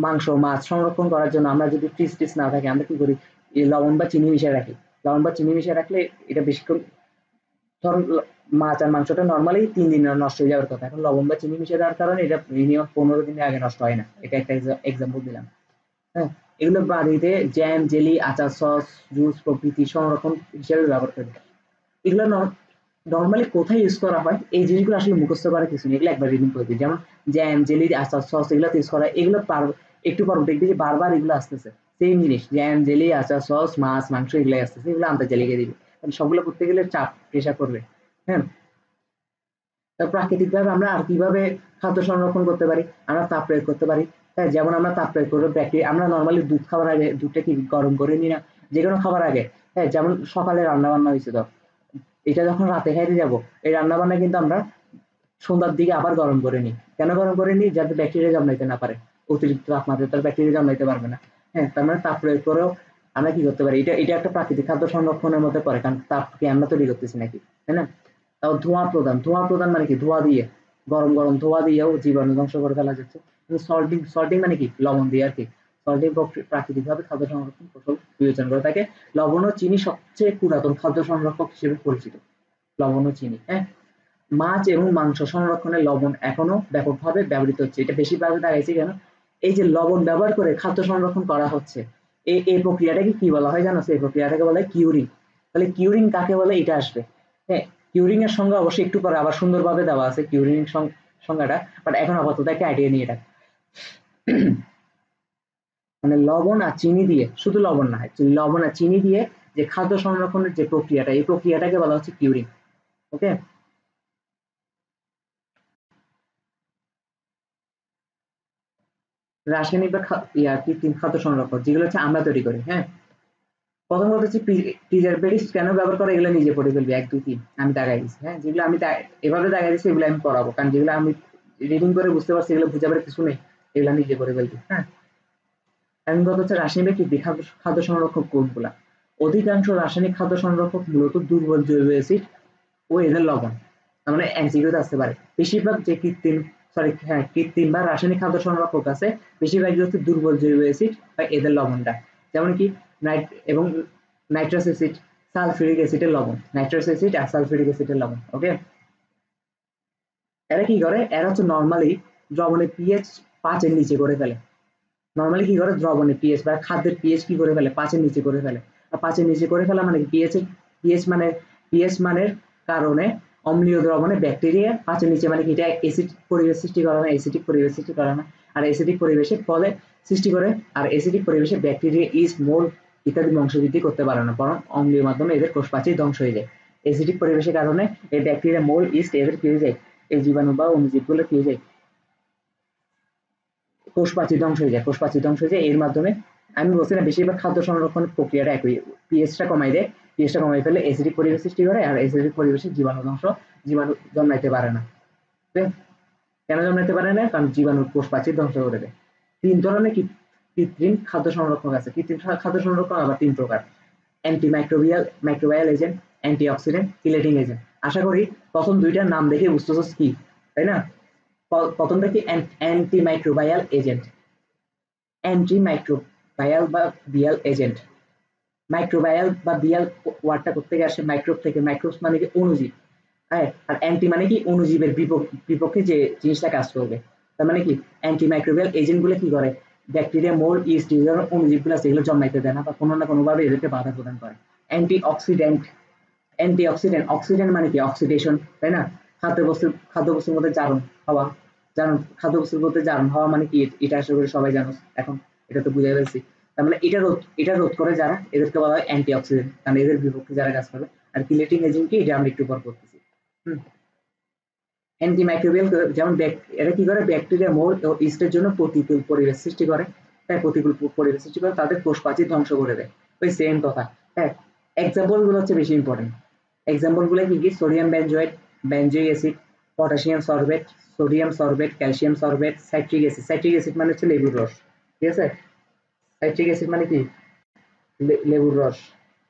মাংস মাছ সংরক্ষণ করার জন্য আমরা যদি ফ্রিজ টিজ না থাকে আমরা কি করি, এই লবণ বা চিনি মিশিয়ে রাখি। লবণ বা চিনি মিশিয়ে রাখলে এটা বেশিক্ষণ, ধরুন মাছ আর মাংসটা নর্মালি 3 দিন নষ্ট হয়ে যাওয়ার কথা, এখন লবণ বা চিনি মিশিয়ে দেওয়ার কারণে এটা মিনিমাম 15 দিনের আগে নষ্ট হয় না। এটা একটা এক্সাম্পল দিলাম। হ্যাঁ, এগুলো বাড়িতে জ্যাম, জেলি, আচার, সস, জুস প্রভৃতি সংরক্ষণ হিসেবে ব্যবহার করি। এগুলো নরমালি কোথায় ইউজ করা হয়, এই জিনিসগুলো আসলে মুখস্থ করার কিছু নেই, এগুলো একবার রিডিং করে দিই। যেমন জ্যাম, জেলি, আচার, সস এগুলো ইউজ করা, এগুলো একটু পর দেখবি যে বারবার এগুলো আসতেছে, সেম জিনিস জ্যাম, জেলি, আচার, সস, মাছ, মাংস এগুলো আসতেছে, এগুলো আন্তর্জালিকে দিবে, কারণ সবগুলো করতে গেলে চাপ প্রেশার করবে। হ্যাঁ, প্রাকৃতিকভাবে আমরা আর কিভাবে খাদ্য সংরক্ষণ করতে পারি, আমরা তাপ প্রয়োগ করতে পারি। হ্যাঁ, যেমন আমরা তাপ প্রয়োগ করবো ব্যাকটেরিয়া, আমরা নর্মালি দুধ খাওয়ার আগে দুধটা কি গরম করে নিই না, যে কোনো খাবার আগে। হ্যাঁ, যেমন সকালে রান্না বান্না হয়েছে, তো এটা যখন রাতে খাইতে যাবো, এই রান্না বান্না কিন্তু আমরা সন্ধ্যার দিকে আবার গরম করে নিই। কেন গরম করে নিই? যাতে ব্যাকটেরিয়া জন্মাইতে না পারে, অতিরিক্ত তাপমাত্রায় তার ব্যাকটেরিয়া জন্মাইতে পারবে না। হ্যাঁ, তার মানে তাপ প্রয়োগ করেও আমরা কি করতে পারি, এটা এটা একটা প্রাকৃতিক খাদ্য সংরক্ষণের মধ্যে পড়ে, কারণ তাপকে আমরা তৈরি করতেছি নাকি, তাই না? তাও ধোঁয়া প্রদান, ধোঁয়া প্রদান মানে কি, ধোঁয়া দিয়ে, গরম গরম ধোঁয়া দিয়েও জীবাণু ধ্বংস করে ফেলা যাচ্ছে। কিন্তু সল্টিং, সল্টিং মানে কি, লবণ দিয়ে আর কি। সল্টিং প্রাকৃতিকভাবে খাদ্য সংরক্ষণ কৌশল বিবেচনা করে থাকে। লবণ ও চিনি সবচেয়ে পুরাতন খাদ্য সংরক্ষক হিসেবে পরিচিত, লবণ ও চিনি। হ্যাঁ, মাছ এবং মাংস সংরক্ষণে লবণ এখনো ব্যাপকভাবে ব্যবহৃত হচ্ছে। এটা বেশিরভাগ দাঁড়াইছে কেন, এই যে লবণ ব্যবহার করে খাদ্য সংরক্ষণ করা হচ্ছে, এই প্রক্রিয়াটাকে কি বলা হয় জানো? এই প্রক্রিয়াটাকে বলা হয় কিউরিং। তাহলে কিউরিং কাকে বলে এটা আসবে। হ্যাঁ, কিউরিং এর সংজ্ঞা অবশ্যই একটু পরে আবার সুন্দরভাবে দেওয়া আছে কিউরিং সংজ্ঞাটা, বাট এখন আপাতত একটা আইডিয়া নিয়ে রাখ। মানে লবণ আর চিনি দিয়ে, শুধু লবণ না, লবণ আর চিনি দিয়ে যে খাদ্য সংরক্ষণের যে প্রক্রিয়াটা, এই প্রক্রিয়াটাকে বলা হচ্ছে কিউরিং। ওকে, রাসায়নিক বা কৃত্রিম খাদ্য সংরক্ষক যেগুলো হচ্ছে আমরা তৈরি করি। হ্যাঁ, প্রথম কথা হচ্ছে প্রিজারভেটিভস কেন ব্যবহার করে, এগুলো নিজে পড়ে ফেলবি 1 2 3, আমি দাগাই দিচ্ছি। হ্যাঁ, যেগুলো আমি এভাবে দাগাই দিচ্ছি এগুলো আমি পড়াবো, কারণ যেগুলো আমি রিডিং করে বুঝতে পারছি এগুলো বুঝাবার কিছু নেই, এগুলো নিজে করে ফেলবি। হ্যাঁ, এখন কথা হচ্ছে রাসায়নিক বা কৃত্রিম খাদ্য সংরক্ষক কোনগুলা। অধিকাংশ রাসায়নিক খাদ্য সংরক্ষক মূলত দুর্বল জৈব অ্যাসিড ও এদের লবণ, তার মানে এমসিকিউতে আসতে পারে। বেশিরভাগ যে কৃত্রিম, সরি হ্যাঁ, কৃত্রিম বা রাসায়নিক খাদ্য সংরক্ষক আছে, বেশিরভাগই হচ্ছে দুর্বল জৈব অ্যাসিড বা এদের লবণটা। যেমন কি এবং নাইট্রাস অ্যাসিড, সালফিউরিক অ্যাসিডের লবণ, নাইট্রাস অ্যাসিড আর সালফিউরিক অ্যাসিডের লবণ। ওকে, এরা কি করে, এরা হচ্ছে নর্মালি দ্রবণের পিএইচ 5 এর নিচে করে ফেলে। নর্মালি কি করে, দ্রবণের পিএইচ বা খাদ্যের পিএইচ কি করে ফেলে, 5 এর নিচে করে ফেলে। আর 5 এর নিচে করে ফেলা মানে পিএইচ, পিএইচ মানে পিএইচ মানের কারণে অম্লীয় দ্রবণে ব্যাকটেরিয়া 5 এর নিচে, মানে কি এটা অ্যাসিড পরিবেশ সৃষ্টি করে না, অ্যাসিডিক পরিবেশ সৃষ্টি করে না। আর অ্যাসিডিক পরিবেশের ফলে সৃষ্টি করে, আর অ্যাসিডিক পরিবেশে ব্যাকটেরিয়া, ইস্ট, মোল্ড ইত্যাদি বংশবৃদ্ধি করতে পারে না, বরং অম্লীয় মাধ্যমে এদের কোষপ্রাচীর ধ্বংস হয়ে যায়। অ্যাসিডিক পরিবেশের কারণে এই ব্যাকটেরিয়া, মোল্ড, ইস্ট এদের কি হয়ে যায়, এই জীবাণু বা অণুজীবগুলো কি হয়ে যায়, কোষপ্রাচীর ধ্বংস হয়ে যায়, কোষপ্রাচীর ধ্বংস হয়ে যায়। এর মাধ্যমে আমি বলছি না, বেশিরভাগ খাদ্য সংরক্ষণ প্রক্রিয়াটা একই, পিএইচটা কমাই দেয়, পিএইচটা কমাই ফেলে অ্যাসিডিক পরিবেশ সৃষ্টি করে, আর অ্যাসিডিক পরিবেশে জীবাণু ধ্বংস, জীবাণু জন্মাইতে পারে না। কেন জন্মাইতে পারে না? কারণ জীবাণুর কোষপ্রাচীর ধ্বংস করে দেয়। 3 ধরনের কৃত্রিম খাদ্য সংরক্ষক আছে। কৃত্রিম খাদ্য সংরক্ষণ আবার 3 প্রকার: antimicrobial, microbial agent, antioxidant, chelating agent. আশা করি প্রথম দুইটার নাম দেখে বুঝতেছিস কি, তাই না? প্রথমটা কি, অ্যান্টিমাইক্রোবায়াল এজেন্ট, অ্যান্টিমাইক্রোবায়াল বা বিয়াল এজেন্ট। মাইক্রোবায়াল বা বিয়াল ওয়ার্ডটা কোথেকে আসে, মাইক্রোব থেকে, মাইক্রোবস মানে কি অণুজীব। হ্যাঁ, আর অ্যান্টি মানে কি অণুজীবের বিপক্ষে যে জিনিসটা কাজ করবে। তার মানে কি, অ্যান্টিমাইক্রোবিয়াল এজেন্ট গুলো কি করে, ব্যাকটেরিয়া, মোল্ড, ইস্ট এই ধরনের অণুজীবগুলো আছে এগুলো জন্মাইতে দেয় না, বা কোনো না কোনোভাবে এদেরকে বাধা প্রদান করে। অ্যান্টি অক্সিডেন্ট, অ্যান্টিঅক্সিডেন্ট, অক্সিডেন্ট মানে কি অক্সিডেশন, তাই না? খাদ্যবস্তুর মধ্যে জারণ হওয়া, জারণ, খাদ্যবস্তুর মধ্যে জারণ হওয়া মানে কি, এটা আশা করি সবাই জানো এখন, এটা তো বুঝাই ফেলছি। তার মানে এটা রোধ করে যারা, এদেরকে বলা হয় অ্যান্টিঅক্সিডেন্ট, কারণ এদের বিপক্ষে যারা কাজ করে। আর কিলেটিং এজেন্ট কি, এটা আমরা একটু পর করতেছি। হুম, অ্যান্টিমাইক্রোবিয়াল যেমন এরা কি করে, ব্যাকটেরিয়া, মোল্ড ও ইস্টের জন্য প্রতিকূল পরিবেশ সৃষ্টি করে। হ্যাঁ, প্রতিকূল পরিবেশ সৃষ্টি করে তাদের কোষপ্রাচীর ধ্বংস করে দেয়। ওই সেম কথা। হ্যাঁ, এক্সাম্পল গুলো হচ্ছে বেশি ইম্পর্টেন্ট। এক্সাম্পল গুলো কি কি, sodium benzoate, benzoic acid, potassium sorbate, sodium sorbate, calcium sorbate, citric acid. Citric acid মানে হচ্ছে লেবুর রস, ঠিক আছে? সাইট্রিক অ্যাসিড মানে কি, লেবুর রস।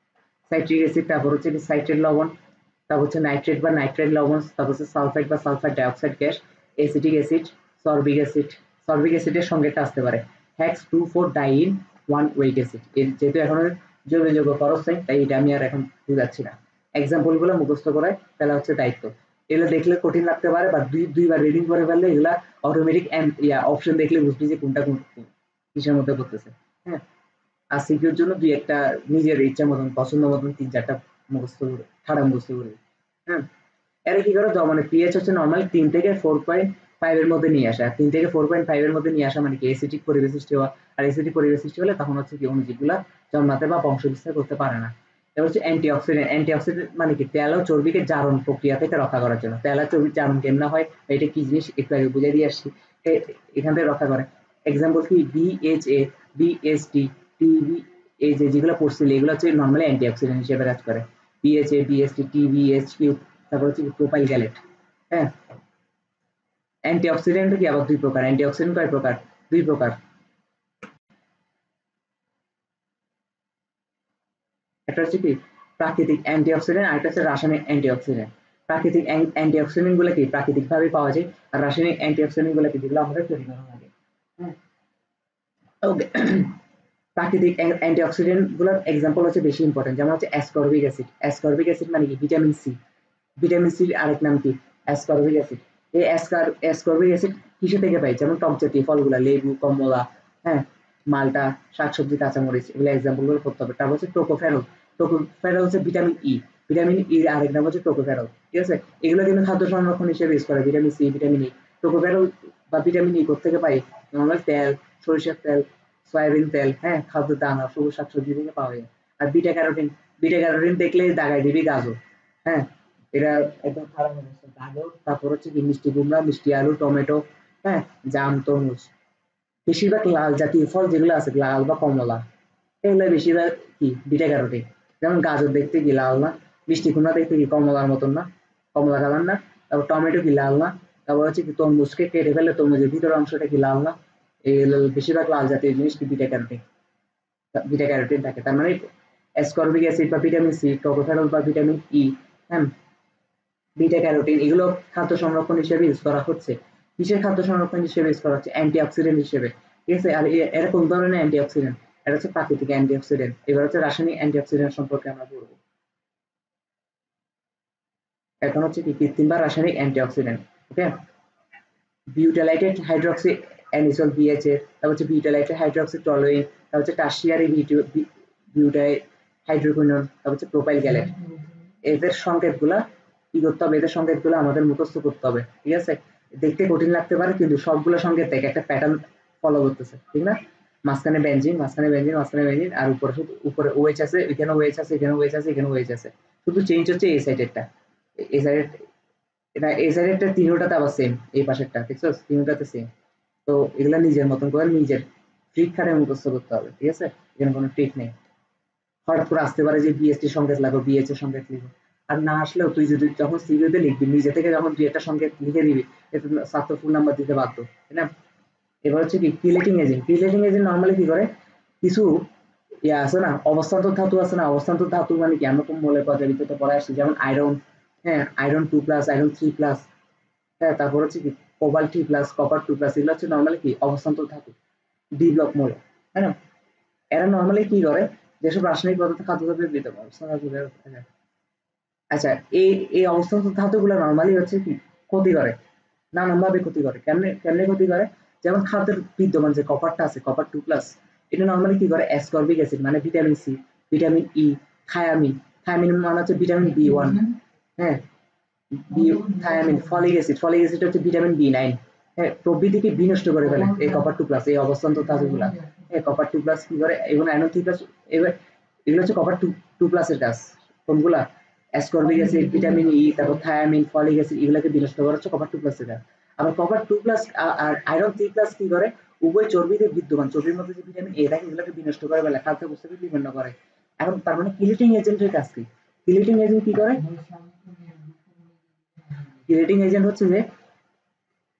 সাইট্রিক অ্যাসিড, তারপর হচ্ছে সাইট্রেট লবণ, তারপর হচ্ছে নাইট্রেট বা নাইট্রাইট লবণ, তারপর হচ্ছে সালফাইড বা sulphur dioxide gas, acetic acid, sorbic acid. Sorbic অ্যাসিডের সঙ্গে আসতে পারে hex 2,4 di en 1 oic acid. যেহেতু এখন যোগাযোগ খরচ নেই তাই এটা আমি আর এখন বুঝাচ্ছি না, এক্সাম্পল গুলো মুখস্থ করে ফেলা হচ্ছে দায়িত্ব। এগুলো দেখলে কঠিন লাগতে পারে বা দুইবার রিডিং করে ফেললে এগুলা অটোমেটিক অপশন দেখলে বুঝবি যে কোনটা কোন কিসের মধ্যে পড়তেছে। হ্যাঁ, আর সিকিউর জন্য দুই একটা নিজের ইচ্ছা মতন পছন্দ মতন 3-4টা মুখস্থ করে ঠাড়া মুখস্থ করে। হ্যাঁ, এরা কি করে মানে পিএইচ হচ্ছে নর্মালি 3 থেকে 4.5 এর মধ্যে নিয়ে আসা। 3 থেকে 4.5 এর মধ্যে নিয়ে আসা মানে কি অ্যাসিডিক পরিবেশ সৃষ্টি হওয়া। আর অ্যাসিডিক পরিবেশ সৃষ্টি হলে তখন হচ্ছে কি অণুজীবগুলা জন্মাতে বা বংশ বিস্তার করতে পারে না। এবার হচ্ছে অ্যান্টিঅক্সিডেন্ট। অ্যান্টিঅক্সিডেন্ট মানে কি তেল ও চর্বিকে জারণ প্রক্রিয়া থেকে রক্ষা করার জন্য। তেল আর চর্বির জারণ কেমনে হয় এটা কি জিনিস একটু আগে বুঝিয়ে দিয়ে আসছি। এখান থেকে রক্ষা করে। এক্সাম্পল কি বিএইচএ, বিএসটি, টিবি, এই যেগুলো পড়ছিল এগুলো হচ্ছে নর্মালি অ্যান্টিঅক্সিডেন্ট হিসেবে কাজ করে। বিএইচএ, বিএসটি, টিবিএইচকিউ, তারপর হচ্ছে প্রোপাইল গ্যালেট। হ্যাঁ, অ্যান্টিঅক্সিডেন্ট কি আবার দুই প্রকার। অ্যান্টিঅক্সিডেন্ট কয় প্রকার? দুই প্রকার। একটা হচ্ছে কি প্রাকৃতিক অ্যান্টিঅক্সিডেন্ট, আরেকটা হচ্ছে রাসায়নিক অ্যান্টিঅক্সিডেন্ট। প্রাকৃতিক অ্যান্টিঅক্সিডেন্ট গুলো কি প্রাকৃতিক ভাবে পাওয়া যায়, আর রাসায়নিক অ্যান্টিঅক্সিডেন্ট গুলো কি যেগুলো আমাদের তৈরি করা লাগে। হ্যাঁ, ওকে। প্রাকৃতিক অ্যান্টিঅক্সিডেন্ট গুলোর এক্সাম্পল হচ্ছে বেশি ইম্পর্টেন্ট, যেমন হচ্ছে অ্যাসকর্বিক অ্যাসিড। অ্যাসকর্বিক অ্যাসিড মানে কি ভিটামিন সি। ভিটামিন সির আরেক নাম কি? Ascorbic acid. এই অ্যাসকর্বিক অ্যাসিড কিসে থেকে পাই? যেমন টক জাতীয় ফলগুলা, লেবু, কমলা, হ্যাঁ, মালটা, শাকসবজি, কাঁচামরিচ, এগুলো এক্সাম্পল গুলো করতে হবে। তারপর হচ্ছে টোকোফেরল। টোকোফেরল হচ্ছে ভিটামিন ই। ভিটামিন ই আরেক নাম হচ্ছে টোকোফেরল। ঠিক আছে, এগুলো কিন্তু খাদ্য সংরক্ষণ হিসেবে ইউজ করে, vitamin C, vitamin E. Tocopherol বা ভিটামিন ই কোথেকে পাই? নর্মাল তেল, সরিষার তেল, সয়াবিন তেল, হ্যাঁ, খাদ্য দানা, সবুজ শাকসবজি থেকে পাওয়া যায়। আর বিটা ক্যারোটিন, বিটা ক্যারোটিন দেখলেই দাগাই দিবি গাজর। হ্যাঁ, এটা একদম খারাপ অবস্থা। গাজর, তারপর হচ্ছে কি মিষ্টি কুমড়া, মিষ্টি আলু, টমেটো, হ্যাঁ, জাম, তরমুজ। বেশিরভাগ লাল জাতীয় ফল যেগুলো আছে, লাল বা কমলা, এগুলো বেশিরভাগ কি বিটা ক্যারোটিন। যেমন গাজর দেখতে কি লাল না, মিষ্টি কুমড়া দেখতে কি কমলার মতন না, কমলা কালার না, তারপর টমেটো কি লাল না, তারপর হচ্ছে কি তরমুজকে কেটে ফেলে তরমুজের ভিতরের অংশটা কি লাল না। এগুলো বেশিরভাগ লাল জাতীয় জিনিস কি বিটা ক্যারোটিন। বিটা ক্যারোটিন থাকে, তার মানে অ্যাসকর্বিক অ্যাসিড বা ভিটামিন সি, টোকোফেরল বা ভিটামিন ই, হ্যাঁ, বিটা ক্যারোটিন, এগুলো খাদ্য সংরক্ষণ হিসেবে ইউজ করা হচ্ছে। কিসের খাদ্য সংরক্ষণ হিসেবে ইউজ করা হচ্ছে? অ্যান্টিঅক্সিডেন্ট হিসেবে। ঠিক আছে, আর এরা কোন ধরনের অ্যান্টিঅক্সিডেন্ট? এটা হচ্ছে প্রাকৃতিক অ্যান্টিঅক্সিডেন্ট। এবার হচ্ছে রাসায়নিক অ্যান্টিঅক্সিডেন্ট সম্পর্কে আমরা বলবো। এখন হচ্ছে কি কৃত্রিম বা রাসায়নিক অ্যান্টিঅক্সিডেন্ট। ওকে, বিউটাইলেটেড হাইড্রক্সি অ্যানিসল, বিএইচএ, তারপর হচ্ছে বিউটাইলেটেড হাইড্রক্সি টলুইন, তারপর হচ্ছে টারশিয়ারি বিউটাই হাইড্রোকুইনন, তারপর হচ্ছে প্রোপাইল গ্যালেট। এদের সংকেতগুলা কি করতে হবে? এদের সংকেতগুলো আমাদের মুখস্থ করতে হবে। ঠিক আছে, দেখতে কঠিন লাগতে পারে কিন্তু সবগুলো সংকেত থেকে একটা প্যাটার্ন ফলো করতেছে, ঠিক না? মাঝখানে বেঞ্জিন, মাঝখানে বেঞ্জিন, মাঝখানে বেঞ্জিন, আর উপরে শুধু উপরে ওএইচ আছে, এখানে ওএইচ আছে, এখানে ওএইচ আছে, এখানে ওএইচ আছে। শুধু চেঞ্জ হচ্ছে এই সাইডেরটা। এই সাইডের এটা, এই সাইডেরটা তিনোটাতে আবার সেম, এই পাশেরটা দেখছো তিনোটাতে সেম। তো এগুলা নিজের মতন করে নিজের ট্রিক খাটে মুখস্থ করতে হবে। ঠিক আছে, এখানে কোনো ট্রিক নেই। হঠাৎ করে আসতে পারে যে বিএসটি সংকেত লাগো, বিএইচ এর সংকেত লিখো। আর না আসলেও তুই যদি যখন সিভিউতে লিখবি নিজে থেকে যখন তুই একটা সংকেত লিখে দিবি, এতে ছাত্র ফুল নাম্বার দিতে বাধ্য, তাই না? এবার হচ্ছে কি chelating agent. Chelating agent normally কি করে? কিছু ইয়া আছে না, অবস্থান্তর ধাতু আছে না, অবস্থান্তর ধাতু মানে কি আমরা কোন মৌলের পর্যায়ে পড়ে আসছি, যেমন আয়রন, হ্যাঁ, আয়রন 2+, আয়রন 3+, হ্যাঁ, তারপর হচ্ছে কি কোবাল্ট 3+, কপার 2+, এগুলো হচ্ছে নর্মালি কি অবস্থান্তর ধাতু, ডি ব্লক মৌল, তাই না? এরা নর্মালি কি করে? যেসব রাসায়নিক পদার্থ খাদ্য দ্রব্যের ভিতরে অবস্থান থাকে। আচ্ছা, এই এই অবস্থান ধাতুগুলো নর্মালি হচ্ছে কি ক্ষতি করে, নানানভাবে ক্ষতি করে। কেমনে কেমনে ক্ষতি করে? যেমন খাদ্যের বিদ্যমান যে কপারটা আছে, কপার 2+, এটা নর্মালি কি করে? অ্যাসকর্বিক অ্যাসিড মানে vitamin C, vitamin E, thiamine, thiamine মানে হচ্ছে ভিটামিন বি 1, হ্যাঁ, thiamine, folic acid, folic acid হচ্ছে ভিটামিন বি 9, হ্যাঁ, প্রভৃতিকে বিনষ্ট করে ফেলে এই কপার 2+, এই অবস্থান্তর ধাতুগুলা। হ্যাঁ, কপার 2+ কি করে? এবং আয়রন 3+, এবার এগুলো হচ্ছে কপার 2+ এর কাজ। কোনগুলা? অ্যাসকর্বিক অ্যাসিড, ভিটামিন ই, তারপর থায়ামিন, ফলিক অ্যাসিড, এগুলোকে বিনষ্ট করা হচ্ছে কপার 2+ এর কাজ। আবার কপার 2+ আর আয়রন 3+ কি করে? উভয় চর্বিতে বিদ্যমান, চর্বির মধ্যে যে ভিটামিন এ থাকে এগুলোকে বিনষ্ট করে ফেলে, খাদ্য বস্তুকে বিভিন্ন করে। এখন তার মানে কিলেটিং এজেন্টের কাজ কি? কিলেটিং এজেন্ট কি করে? কিলেটিং এজেন্ট হচ্ছে যে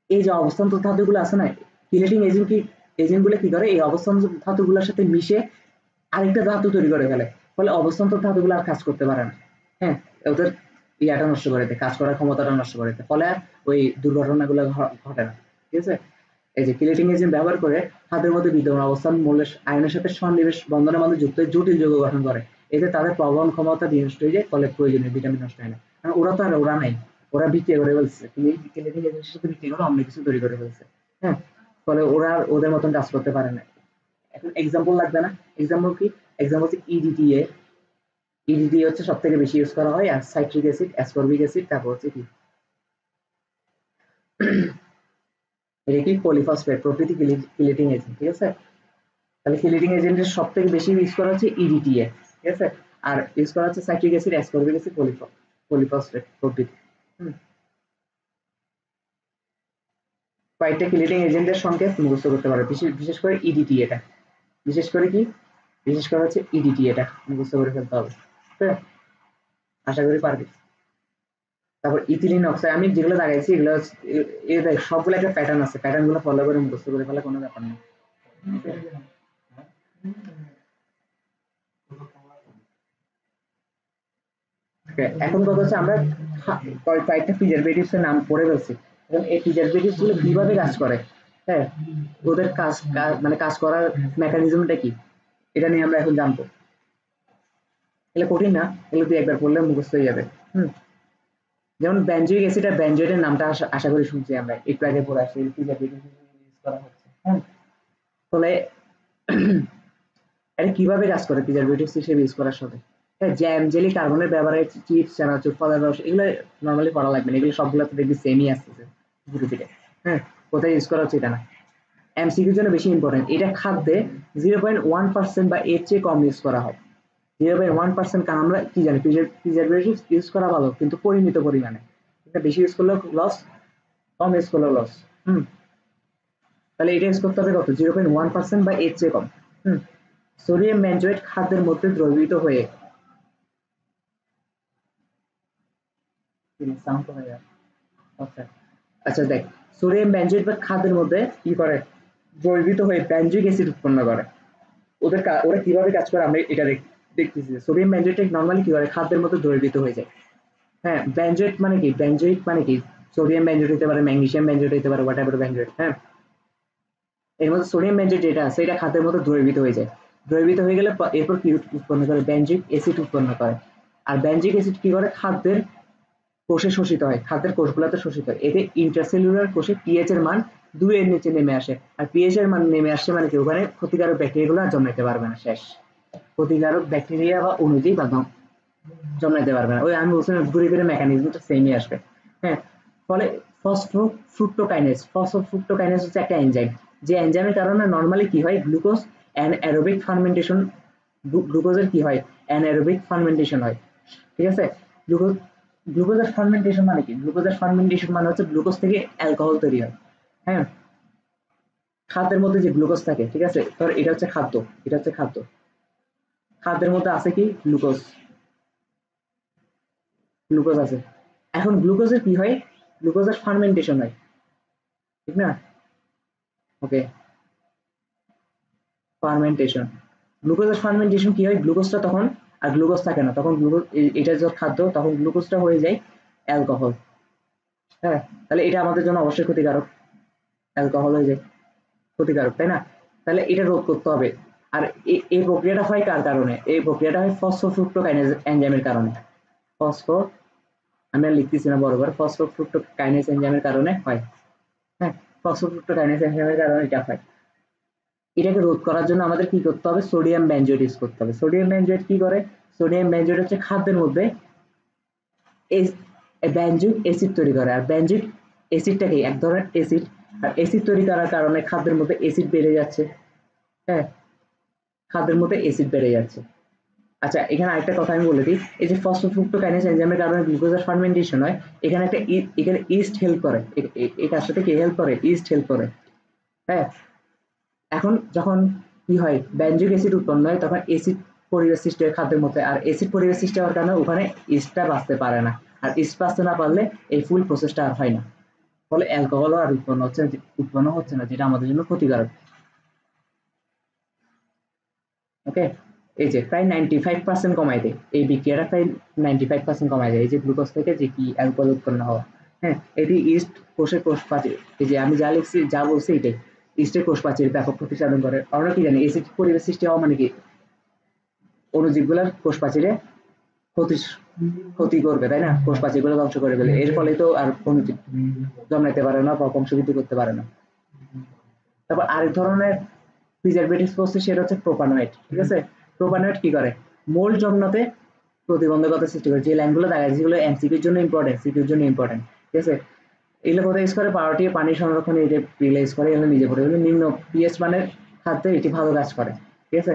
এই যে অবস্থান্তর ধাতুগুলো আছে না, কিলেটিং এজেন্ট কি, এজেন্টগুলো কি করে? এই অবস্থান্তর ধাতুগুলোর সাথে মিশে আরেকটা ধাতু তৈরি করে ফেলে, ফলে অবস্থান্তর ধাতুগুলো আর কাজ করতে পারে না। হ্যাঁ, ওদের ইয়াটা নষ্ট করে দেয়, কাজ করার ক্ষমতাটা নষ্ট করে দেয়, ফলে ওই দুর্ঘটনাগুলো ঘটে না। ঠিক আছে, এই যে কিলেটিং এজেন্ট ব্যবহার করে খাদ্যের মধ্যে বিদ্যমান অবস্থান মৌলের আয়নের সাথে সন্নিবেশ বন্ধনের মাধ্যমে যুক্ত হয়ে জটিল যৌগ গঠন করে। এতে তাদের প্রবহন ক্ষমতা বিনষ্ট হয়ে যায়, ফলে প্রয়োজনীয় ভিটামিন নষ্ট হয় না। কারণ ওরা তো আর ওরা নাই, ওরা বিক্রিয়া করে ফেলছে, কিন্তু এই কিলেটিং এজেন্টের সাথে বিক্রিয়া করে অন্য কিছু তৈরি করে ফেলছে। হ্যাঁ, ফলে ওরা আর ওদের মতন কাজ করতে পারে না। এখন এক্সাম্পল লাগবে না? এক্সাম্পল কি? এক্সাম্পল হচ্ছে ইডিটিএ। ইডিটিএ হচ্ছে সব থেকে বেশি ইউজ করা হয়, আর সাইট্রিক অ্যাসিড, অ্যাসকর্বিক অ্যাসিড, তারপর হচ্ছে কি এটা কি পলিফসফেট প্রভৃতি কিলেটিং এজেন্ট। ঠিক আছে, তাহলে কিলেটিং এজেন্টের সব থেকে বেশি ইউজ করা হচ্ছে ইডিটিএ। ঠিক আছে, আর ইউজ করা হচ্ছে citric acid, ascorbic acid, polyphosphate প্রভৃতি। কয়েকটা কিলেটিং এজেন্টের সংকেত মুখস্থ করতে পারবে, বিশেষ করে ইডিটি এটা, বিশেষ করে কি, বিশেষ করে হচ্ছে ইডিটি এটা মুখস্থ করে ফেলতে হবে। আশা করি পারবি। তারপর ইথিলিন অক্সাইড, আমি যেগুলো লাগাইছি এগুলো সবগুলো একটা প্যাটার্ন আছে, প্যাটার্ন গুলো ফলো করে মুখস্থ করে ফেলা কোনো ব্যাপার না। এখন কথা হচ্ছে আমরা কয়েকটা প্রিজারভেটিভস এর নাম পড়ে ফেলছি। এবং এই প্রিজারভেটিভস গুলো কিভাবে কাজ করে, হ্যাঁ, ওদের মানে কাজ করার মেকানিজমটা কি, এটা নিয়ে আমরা এখন জানবো। এগুলো কঠিন না, এগুলো তুই একবার পড়লে মুখস্থ হয়ে যাবে। যেমন বেনজোইক অ্যাসিড আর বেনজয়েটের নামটা আশা করি শুনছি আমরা একটু আগে পড়ে আসছি, প্রিজারভেটিভ ইউজ করা হচ্ছে। ফলে এটা কিভাবে কাজ করে প্রিজারভেটিভস হিসেবে ইউজ করার সাথে, হ্যাঁ, জ্যাম, জেলি, কার্বনের ব্যবহারে চিপস, চানাচুর, ফলের রস, এগুলো নর্মালি পড়া লাগবে না, এগুলো সবগুলোতে দেখবি সেমই আসতেছে ঘুরে ফিরে। হ্যাঁ, কোথায় ইউজ করা হচ্ছে এটা না। এমসিকিউর জন্য বেশি ইম্পর্টেন্ট, এটা খাদ্যে 0.1% বা এর চেয়ে কম ইউজ করা হয়। 0.1%, কারণ আমরা কি জানি প্রিজারভেটিভ ইউজ করা ভালো, কিন্তু পরিমিত পরিমাণে। এটা বেশি ইউজ করলেও লস, কম ইউজ করলেও লস। তাহলে এটা ইউজ করতে হবে কত, 0.1% বা এর চেয়ে কম। সোডিয়াম বেনজোয়েট খাদ্যের মধ্যে দ্রবীভূত হয়ে আচ্ছা দেখ, সোডিয়াম বেনজোয়েট বা খাদ্যের মধ্যে কি করে, দ্রবীভূত হয়ে বেনজোইক অ্যাসিড উৎপন্ন করে। ওরা কিভাবে কাজ করে আমরা এটা দেখতেছি। সোডিয়াম বেনজোয়েট নর্মালি কি করে, খাদ্যের মধ্যে দ্রবীভূত হয়ে যায়। হ্যাঁ, বেনজোয়েট মানে কি, বেনজোইক মানে কি, সোডিয়াম বেনজোয়েট হতে পারে, ম্যাগনেসিয়াম বেনজোয়েট হতে পারে, হোয়াট এভার বেনজোয়েট। হ্যাঁ, এর মধ্যে সোডিয়াম বেনজোয়েট যেটা আছে এটা খাদ্যের মধ্যে দ্রবীভূত হয়ে যায়। দ্রবীভূত হয়ে গেলে এরপর কি উৎপন্ন করে, বেনজোইক অ্যাসিড উৎপন্ন করে। আর বেনজোইক অ্যাসিড কি করে, খাদ্যের কোষে শোষিত হয়, খাদ্যের কোষগুলোতে শোষিত হয়। এতে ইন্টারসেলুলার কোষে পিএইচ এর মান 2 এর নিচে নেমে আসে। আর পিএইচ এর মান নেমে আসছে মানে কি, ওখানে ক্ষতিকারক ব্যাকটেরিয়াগুলো আর জন্মাইতে পারবে না, শেষ। ক্ষতিকারক ব্যাকটেরিয়া বা অণুজীব বা জন্মাইতে পারবে না। ওই আমি বলছিলাম ঘুরে ফিরে মেকানিজমটা সেমই আসবে। হ্যাঁ, ফলে ফসফোফ্রুক্টোকাইনেজ হচ্ছে একটা এনজাইম, যে এনজাইমের কারণে নর্মালি কি হয়, গ্লুকোজ অ্যানারোবিক ফার্মেন্টেশন, গ্লুকোজের কি হয়, অ্যানারোবিক ফার্মেন্টেশন হয়। ঠিক আছে, গ্লুকোজ, গ্লুকোজের ফার্মেন্টেশন মানে কি, গ্লুকোজের ফার্মেন্টেশন মানে হচ্ছে গ্লুকোজ থেকে অ্যালকোহল তৈরি হয়। হ্যাঁ, খাদ্যের মধ্যে যে গ্লুকোজ থাকে, ঠিক আছে, ধর এটা হচ্ছে খাদ্য, এটা হচ্ছে খাদ্য, খাদ্যের মধ্যে আছে কি, গ্লুকোজ, গ্লুকোজ আছে। এখন গ্লুকোজের কি হয়, গ্লুকোজের ফার্মেন্টেশন হয়, ঠিক না? ওকে, ফার্মেন্টেশন, গ্লুকোজের ফার্মেন্টেশন কি হয়, গ্লুকোজটা তখন আর গ্লুকোজ থাকে না, তখন গ্লুকোজ, এটা যখন খাদ্য, তখন গ্লুকোজটা হয়ে যায় অ্যালকোহল। হ্যাঁ, তাহলে এটা আমাদের জন্য অবশ্যই ক্ষতিকারক, অ্যালকোহল হয়ে যায় ক্ষতিকারক, তাই না? তাহলে এটা রোধ করতে হবে। আর এই প্রক্রিয়াটা হয় কার কারণে, এই প্রক্রিয়াটা হয় ফসফোফ্রুক্টোকাইনেজ এনজাইমের কারণে। ফসফো, আমি আর লিখতেছি না বরাবর, ফসফোফ্রুক্টোকাইনেজ এনজাইমের কারণে হয়। হ্যাঁ, ফসফোফ্রুক্টোকাইনেজ এনজাইমের কারণে এটা হয়। এটাকে রোধ করার জন্য আমাদের কি করতে হবে, সোডিয়াম বেনজোয়েট ইউজ করতে হবে। সোডিয়াম বেনজোয়েট কি করে, সোডিয়াম বেনজোয়েট হচ্ছে খাদ্যের মধ্যে বেনজোইক অ্যাসিড তৈরি করে। আর বেনজোইক অ্যাসিডটাকে এক ধরনের অ্যাসিড, আর অ্যাসিড তৈরি করার কারণে খাদ্যের মধ্যে অ্যাসিড বেড়ে যাচ্ছে। হ্যাঁ, খাদ্যের মধ্যে অ্যাসিড বেড়ে যাচ্ছে। আচ্ছা, এখানে আরেকটা কথা আমি বলে দিই, এই যে ফসফোফ্রুক্টোকাইনেজ এনজাইমের কারণে গ্লুকোজের ফার্মেন্টেশন হয়, এখানে একটা এখানে ইস্ট হেল্প করে, এই কাজটাতে কি হেল্প করে, ইস্ট হেল্প করে। হ্যাঁ, এখন যখন কি হয়, বেনজোইক অ্যাসিড উৎপন্ন হয়, তখন অ্যাসিড পরিবেশ সৃষ্টি হয় খাদ্যের মধ্যে, আর অ্যাসিড পরিবেশ সৃষ্টি হওয়ার কারণে ওখানে ইস্টটা বাঁচতে পারে না। আর ইস্ট বাঁচতে না পারলে এই ফুল প্রসেসটা আর হয় না, ফলে অ্যালকোহলও আর উৎপন্ন হচ্ছে না, যেটা আমাদের জন্য ক্ষতিকারক। ওকে, এই যে প্রায় 95% কমায় দেয় এই বিক্রিয়াটা, প্রায় 95% কমায় দেয় এই যে গ্লুকোজ থেকে যে কি অ্যালকোহল উৎপন্ন হওয়া। হ্যাঁ, এটি ইস্ট কোষের কোষ প্রাচীর। এই যে আমি যা লিখছি, যা বলছি এটাই। ইস্টের কোষ প্রাচীর ব্যাপক ক্ষতি সাধন করে। আমরা কি জানি এসিড পরিবেশ সৃষ্টি হওয়া মানে কি? অণুজীবগুলোর কোষ প্রাচীরে ক্ষতি ক্ষতি করবে, তাই না? কোষ প্রাচীরগুলো ধ্বংস করে ফেলে। এর ফলে তো আর অণুজীব জন্মাইতে পারে না বা বংশবৃদ্ধি করতে পারে না। তারপর আরেক ধরনের প্রিজারভেটিভ প্রসেস, সেটা হচ্ছে প্রোপানয়েড। ঠিক আছে? প্রোপানয়েড কি করে? মোল্ড জন্মাতে প্রতিবন্ধকতা সৃষ্টি করে। যে লাইনগুলো দেখা যাচ্ছে সেগুলো এমসিকিউর জন্য ইম্পর্টেন্ট, সিকিউর জন্য ইম্পর্টেন্ট। ঠিক আছে? এগুলো কোথায় ইউজ করে? পাউরুটি পানি সংরক্ষণে এটা রিলাইজ করে। এগুলো নিজে পড়ে নিম্ন পিএইচ মানের খাদ্যে এটি ভালো কাজ করে। ঠিক আছে?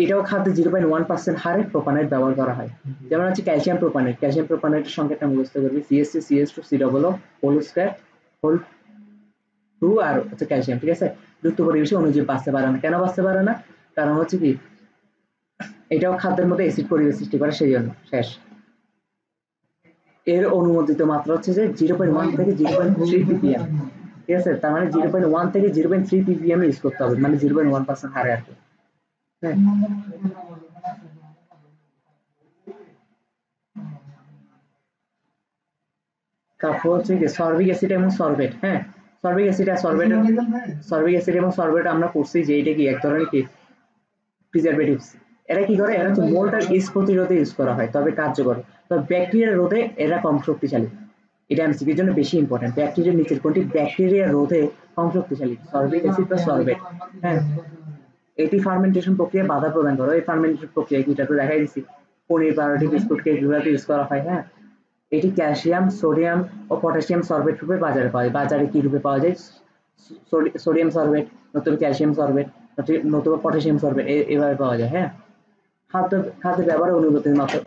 এটাও খাদ্যে 0.1% হারে প্রোপানয়েড ব্যবহার করা হয়। যেমন হচ্ছে ক্যালসিয়াম প্রোপানয়েড। ক্যালসিয়াম প্রোপানয়েডের সংকেতটা মুখস্থ করবি, CH3 CH2 COO whole square whole 2 আর হচ্ছে ক্যালসিয়াম। ঠিক আছে? যুক্ত পরিবেশে অণুজীব বাঁচতে পারে না। কেন বাঁচতে পারে না? কারণ হচ্ছে কি, এটাও খাদ্যের মধ্যে অ্যাসিড পরিবেশ সৃষ্টি করে, সেই জন্য। শেষ। এর অনুমোদিত মাত্রা হচ্ছে যে 0.1 থেকে 0.3 ppm। ঠিক আছে? তার মানে 0.1 থেকে 0.3 ppm ইউজ করতে হবে, মানে 0.1% হারে আর কি। হ্যাঁ, তারপর হচ্ছে কি সরবিক অ্যাসিড এবং সরবেট। হ্যাঁ, সরবিক অ্যাসিড আর সরবিক অ্যাসিড এবং সরবেট আমরা পড়ছি যে এটা কি এক ধরনের কি প্রিজারভেটিভস। এরা কি করে? এরা হচ্ছে মোল্ড আর ইস্ট প্রতিরোধে ইউজ করা হয়, তবে কার্যকর। তবে ব্যাকটেরিয়া রোধে এরা কম শক্তিশালী। এটা এমসিকিউর জন্য বেশি ইম্পর্টেন্ট। ব্যাকটেরিয়ার নিচের কোনটি ব্যাকটেরিয়া রোধে কম শক্তিশালী? সরবিক অ্যাসিড বা সরবেট। হ্যাঁ, এটি ফার্মেন্টেশন প্রক্রিয়ায় বাধা প্রদান করে। এই ফার্মেন্টেশন প্রক্রিয়া কি, এটা তো দেখাই দিচ্ছি। পনির, পাউরুটি, বিস্কুট, কেক এগুলোতে ইউজ করা হয়। হ্যাঁ, এটি ক্যালসিয়াম, সোডিয়াম ও পটাশিয়াম সরবেট রূপে বাজারে পাওয়া যায়। বাজারে কি রূপে পাওয়া যায়? সোডিয়াম সরবেট, নতুবা ক্যালসিয়াম সরবেট, নতুবা পটাশিয়াম সরবেট, এভাবে পাওয়া যায়। হ্যাঁ, খাদ্য খাদ্য ব্যবহার অনুমতির মাত্রা,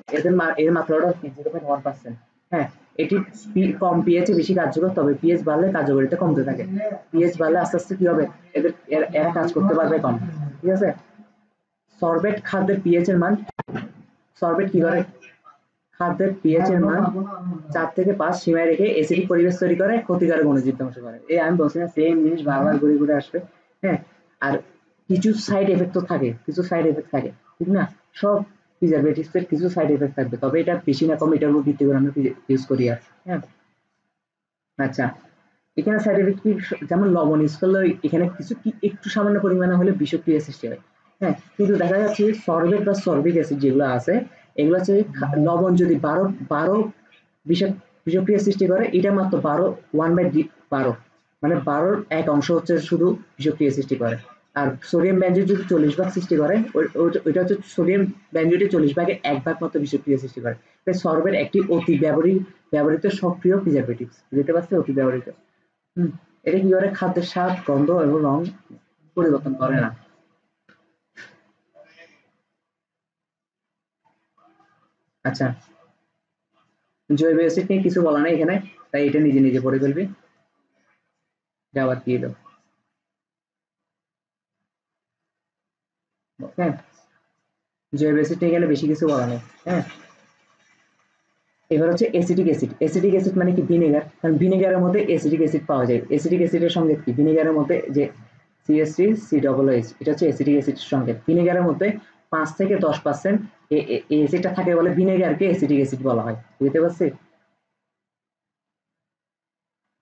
এর মাত্রাটা 0.1%। হ্যাঁ, এটি কম পিএইচে বেশি কার্যকর, তবে পিএইচ বাড়লে কার্যকারিতা কমতে থাকে। পিএইচ বাড়লে আস্তে আস্তে কি হবে? এরা কাজ করতে পারবে কম। ঠিক আছে? সরবেট খাদ্যের পিএইচ এর মান, সরবেট কি করে? খাদ্যের পিএইচ এর মান 4 থেকে 5 সীমায় রেখে অ্যাসিডিক পরিবেশ তৈরি করে, ক্ষতিকারক অণুজীব ধ্বংস করে। এই আমি বলছি না, সেম জিনিস বারবার ঘুরে ঘুরে আসবে। হ্যাঁ, আর কিছু সাইড এফেক্ট তো থাকে, কিছু সাইড এফেক্ট থাকে, ঠিক না? সব প্রিজারভেটিভস এর কিছু সাইড এফেক্ট থাকবে, তবে এটা বেশি না কম এটার উপর ভিত্তি করে আমরা ইউজ করি আর। হ্যাঁ, আচ্ছা, এখানে সাইড এফেক্ট কি? যেমন লবণ ইউজ করলে এখানে কিছু কি একটু সামান্য পরিমাণে হলে বিষক্রিয়া সৃষ্টি হয়। হ্যাঁ, কিন্তু দেখা যাচ্ছে সরবেট বা সরবিক অ্যাসিড যেগুলো আছে, এগুলো হচ্ছে লবণ যদি 12 বিষক্রিয়া সৃষ্টি করে, এটা মাত্র 1/12, মানে 12 অংশ হচ্ছে শুধু বিষক্রিয়া সৃষ্টি করে। আর সোডিয়াম বেনজোয়েট যদি 40 ভাগ সৃষ্টি করে, ওইটা হচ্ছে সোডিয়াম বেনজোয়েটের 40 ভাগে 1 ভাগ মাত্র বিষক্রিয়া সৃষ্টি করে। তাই সরবেট একটি অতি ব্যবহৃত সক্রিয় প্রিজারভেটিভস। বুঝতে পারছি? অতি ব্যবহৃত। হুম, এটা কি করে? খাদ্যের স্বাদ, গন্ধ এবং রং পরিবর্তন করে না। আচ্ছা, জৈব অ্যাসিড নিয়ে কিছু বলা নেই এখানে, তাই এটা নিজে নিজে পড়ে ফেলবি। আবার কি এলো? হ্যাঁ, জৈব অ্যাসিড নিয়ে এখানে বেশি কিছু বলা নেই। হ্যাঁ, এবার হচ্ছে অ্যাসিটিক অ্যাসিড। অ্যাসিটিক অ্যাসিড মানে কি? ভিনেগার। কারণ ভিনেগারের মধ্যে অ্যাসিটিক অ্যাসিড পাওয়া যায়। অ্যাসিটিক অ্যাসিডের সংকেত কি? ভিনেগারের মধ্যে যে CH3COOH, এটা হচ্ছে অ্যাসিটিক অ্যাসিডের সংকেত। ভিনেগারের মধ্যে 5 থেকে 10% এই অ্যাসিডটা থাকে বলে ভিনেগারকে অ্যাসিটিক অ্যাসিড বলা হয়। বুঝতে পারছি?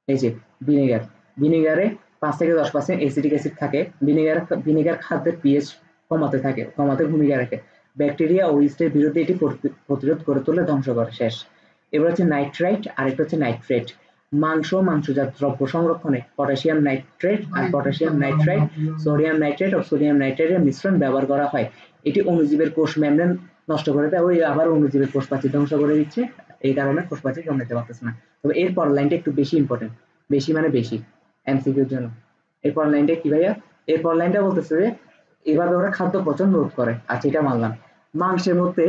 এই যে ভিনেগার, ভিনেগারে 5 থেকে 10% অ্যাসিটিক অ্যাসিড থাকে। ভিনেগার খাদ্যের পিএইচ কমাতে ভূমিকা রাখে। ব্যাকটেরিয়া ও ইস্টের বিরুদ্ধে এটি প্রতিরোধ করে তোলে, ধ্বংস করে। শেষ। এবার হচ্ছে নাইট্রাইট, আরেকটা হচ্ছে নাইট্রেট। মাংসজাত দ্রব্য সংরক্ষণে পটাশিয়াম নাইট্রেট আর পটাশিয়াম নাইট্রাইট, সোডিয়াম নাইট্রেট ও সোডিয়াম নাইট্রেটের মিশ্রণ ব্যবহার করা হয়। এটি অণুজীবের কোষ মেমব্রেন নষ্ট করে দেয়, ওই আবার অণুজীবের কোষ প্রাচীর ধ্বংস করে দিচ্ছে। এই কারণে কোষ প্রাচীর জন্মাতে পারতেছে না। তবে এরপর লাইনটা একটু বেশি ইম্পর্টেন্ট, বেশি মানে বেশি, এমসিকিউর জন্য। এরপর লাইনটা কি ভাইয়া? এরপর লাইনটা বলতেছে যে এভাবে ওরা খাদ্য পচন রোধ করে। আচ্ছা, এটা মানলাম। মাংসের মধ্যে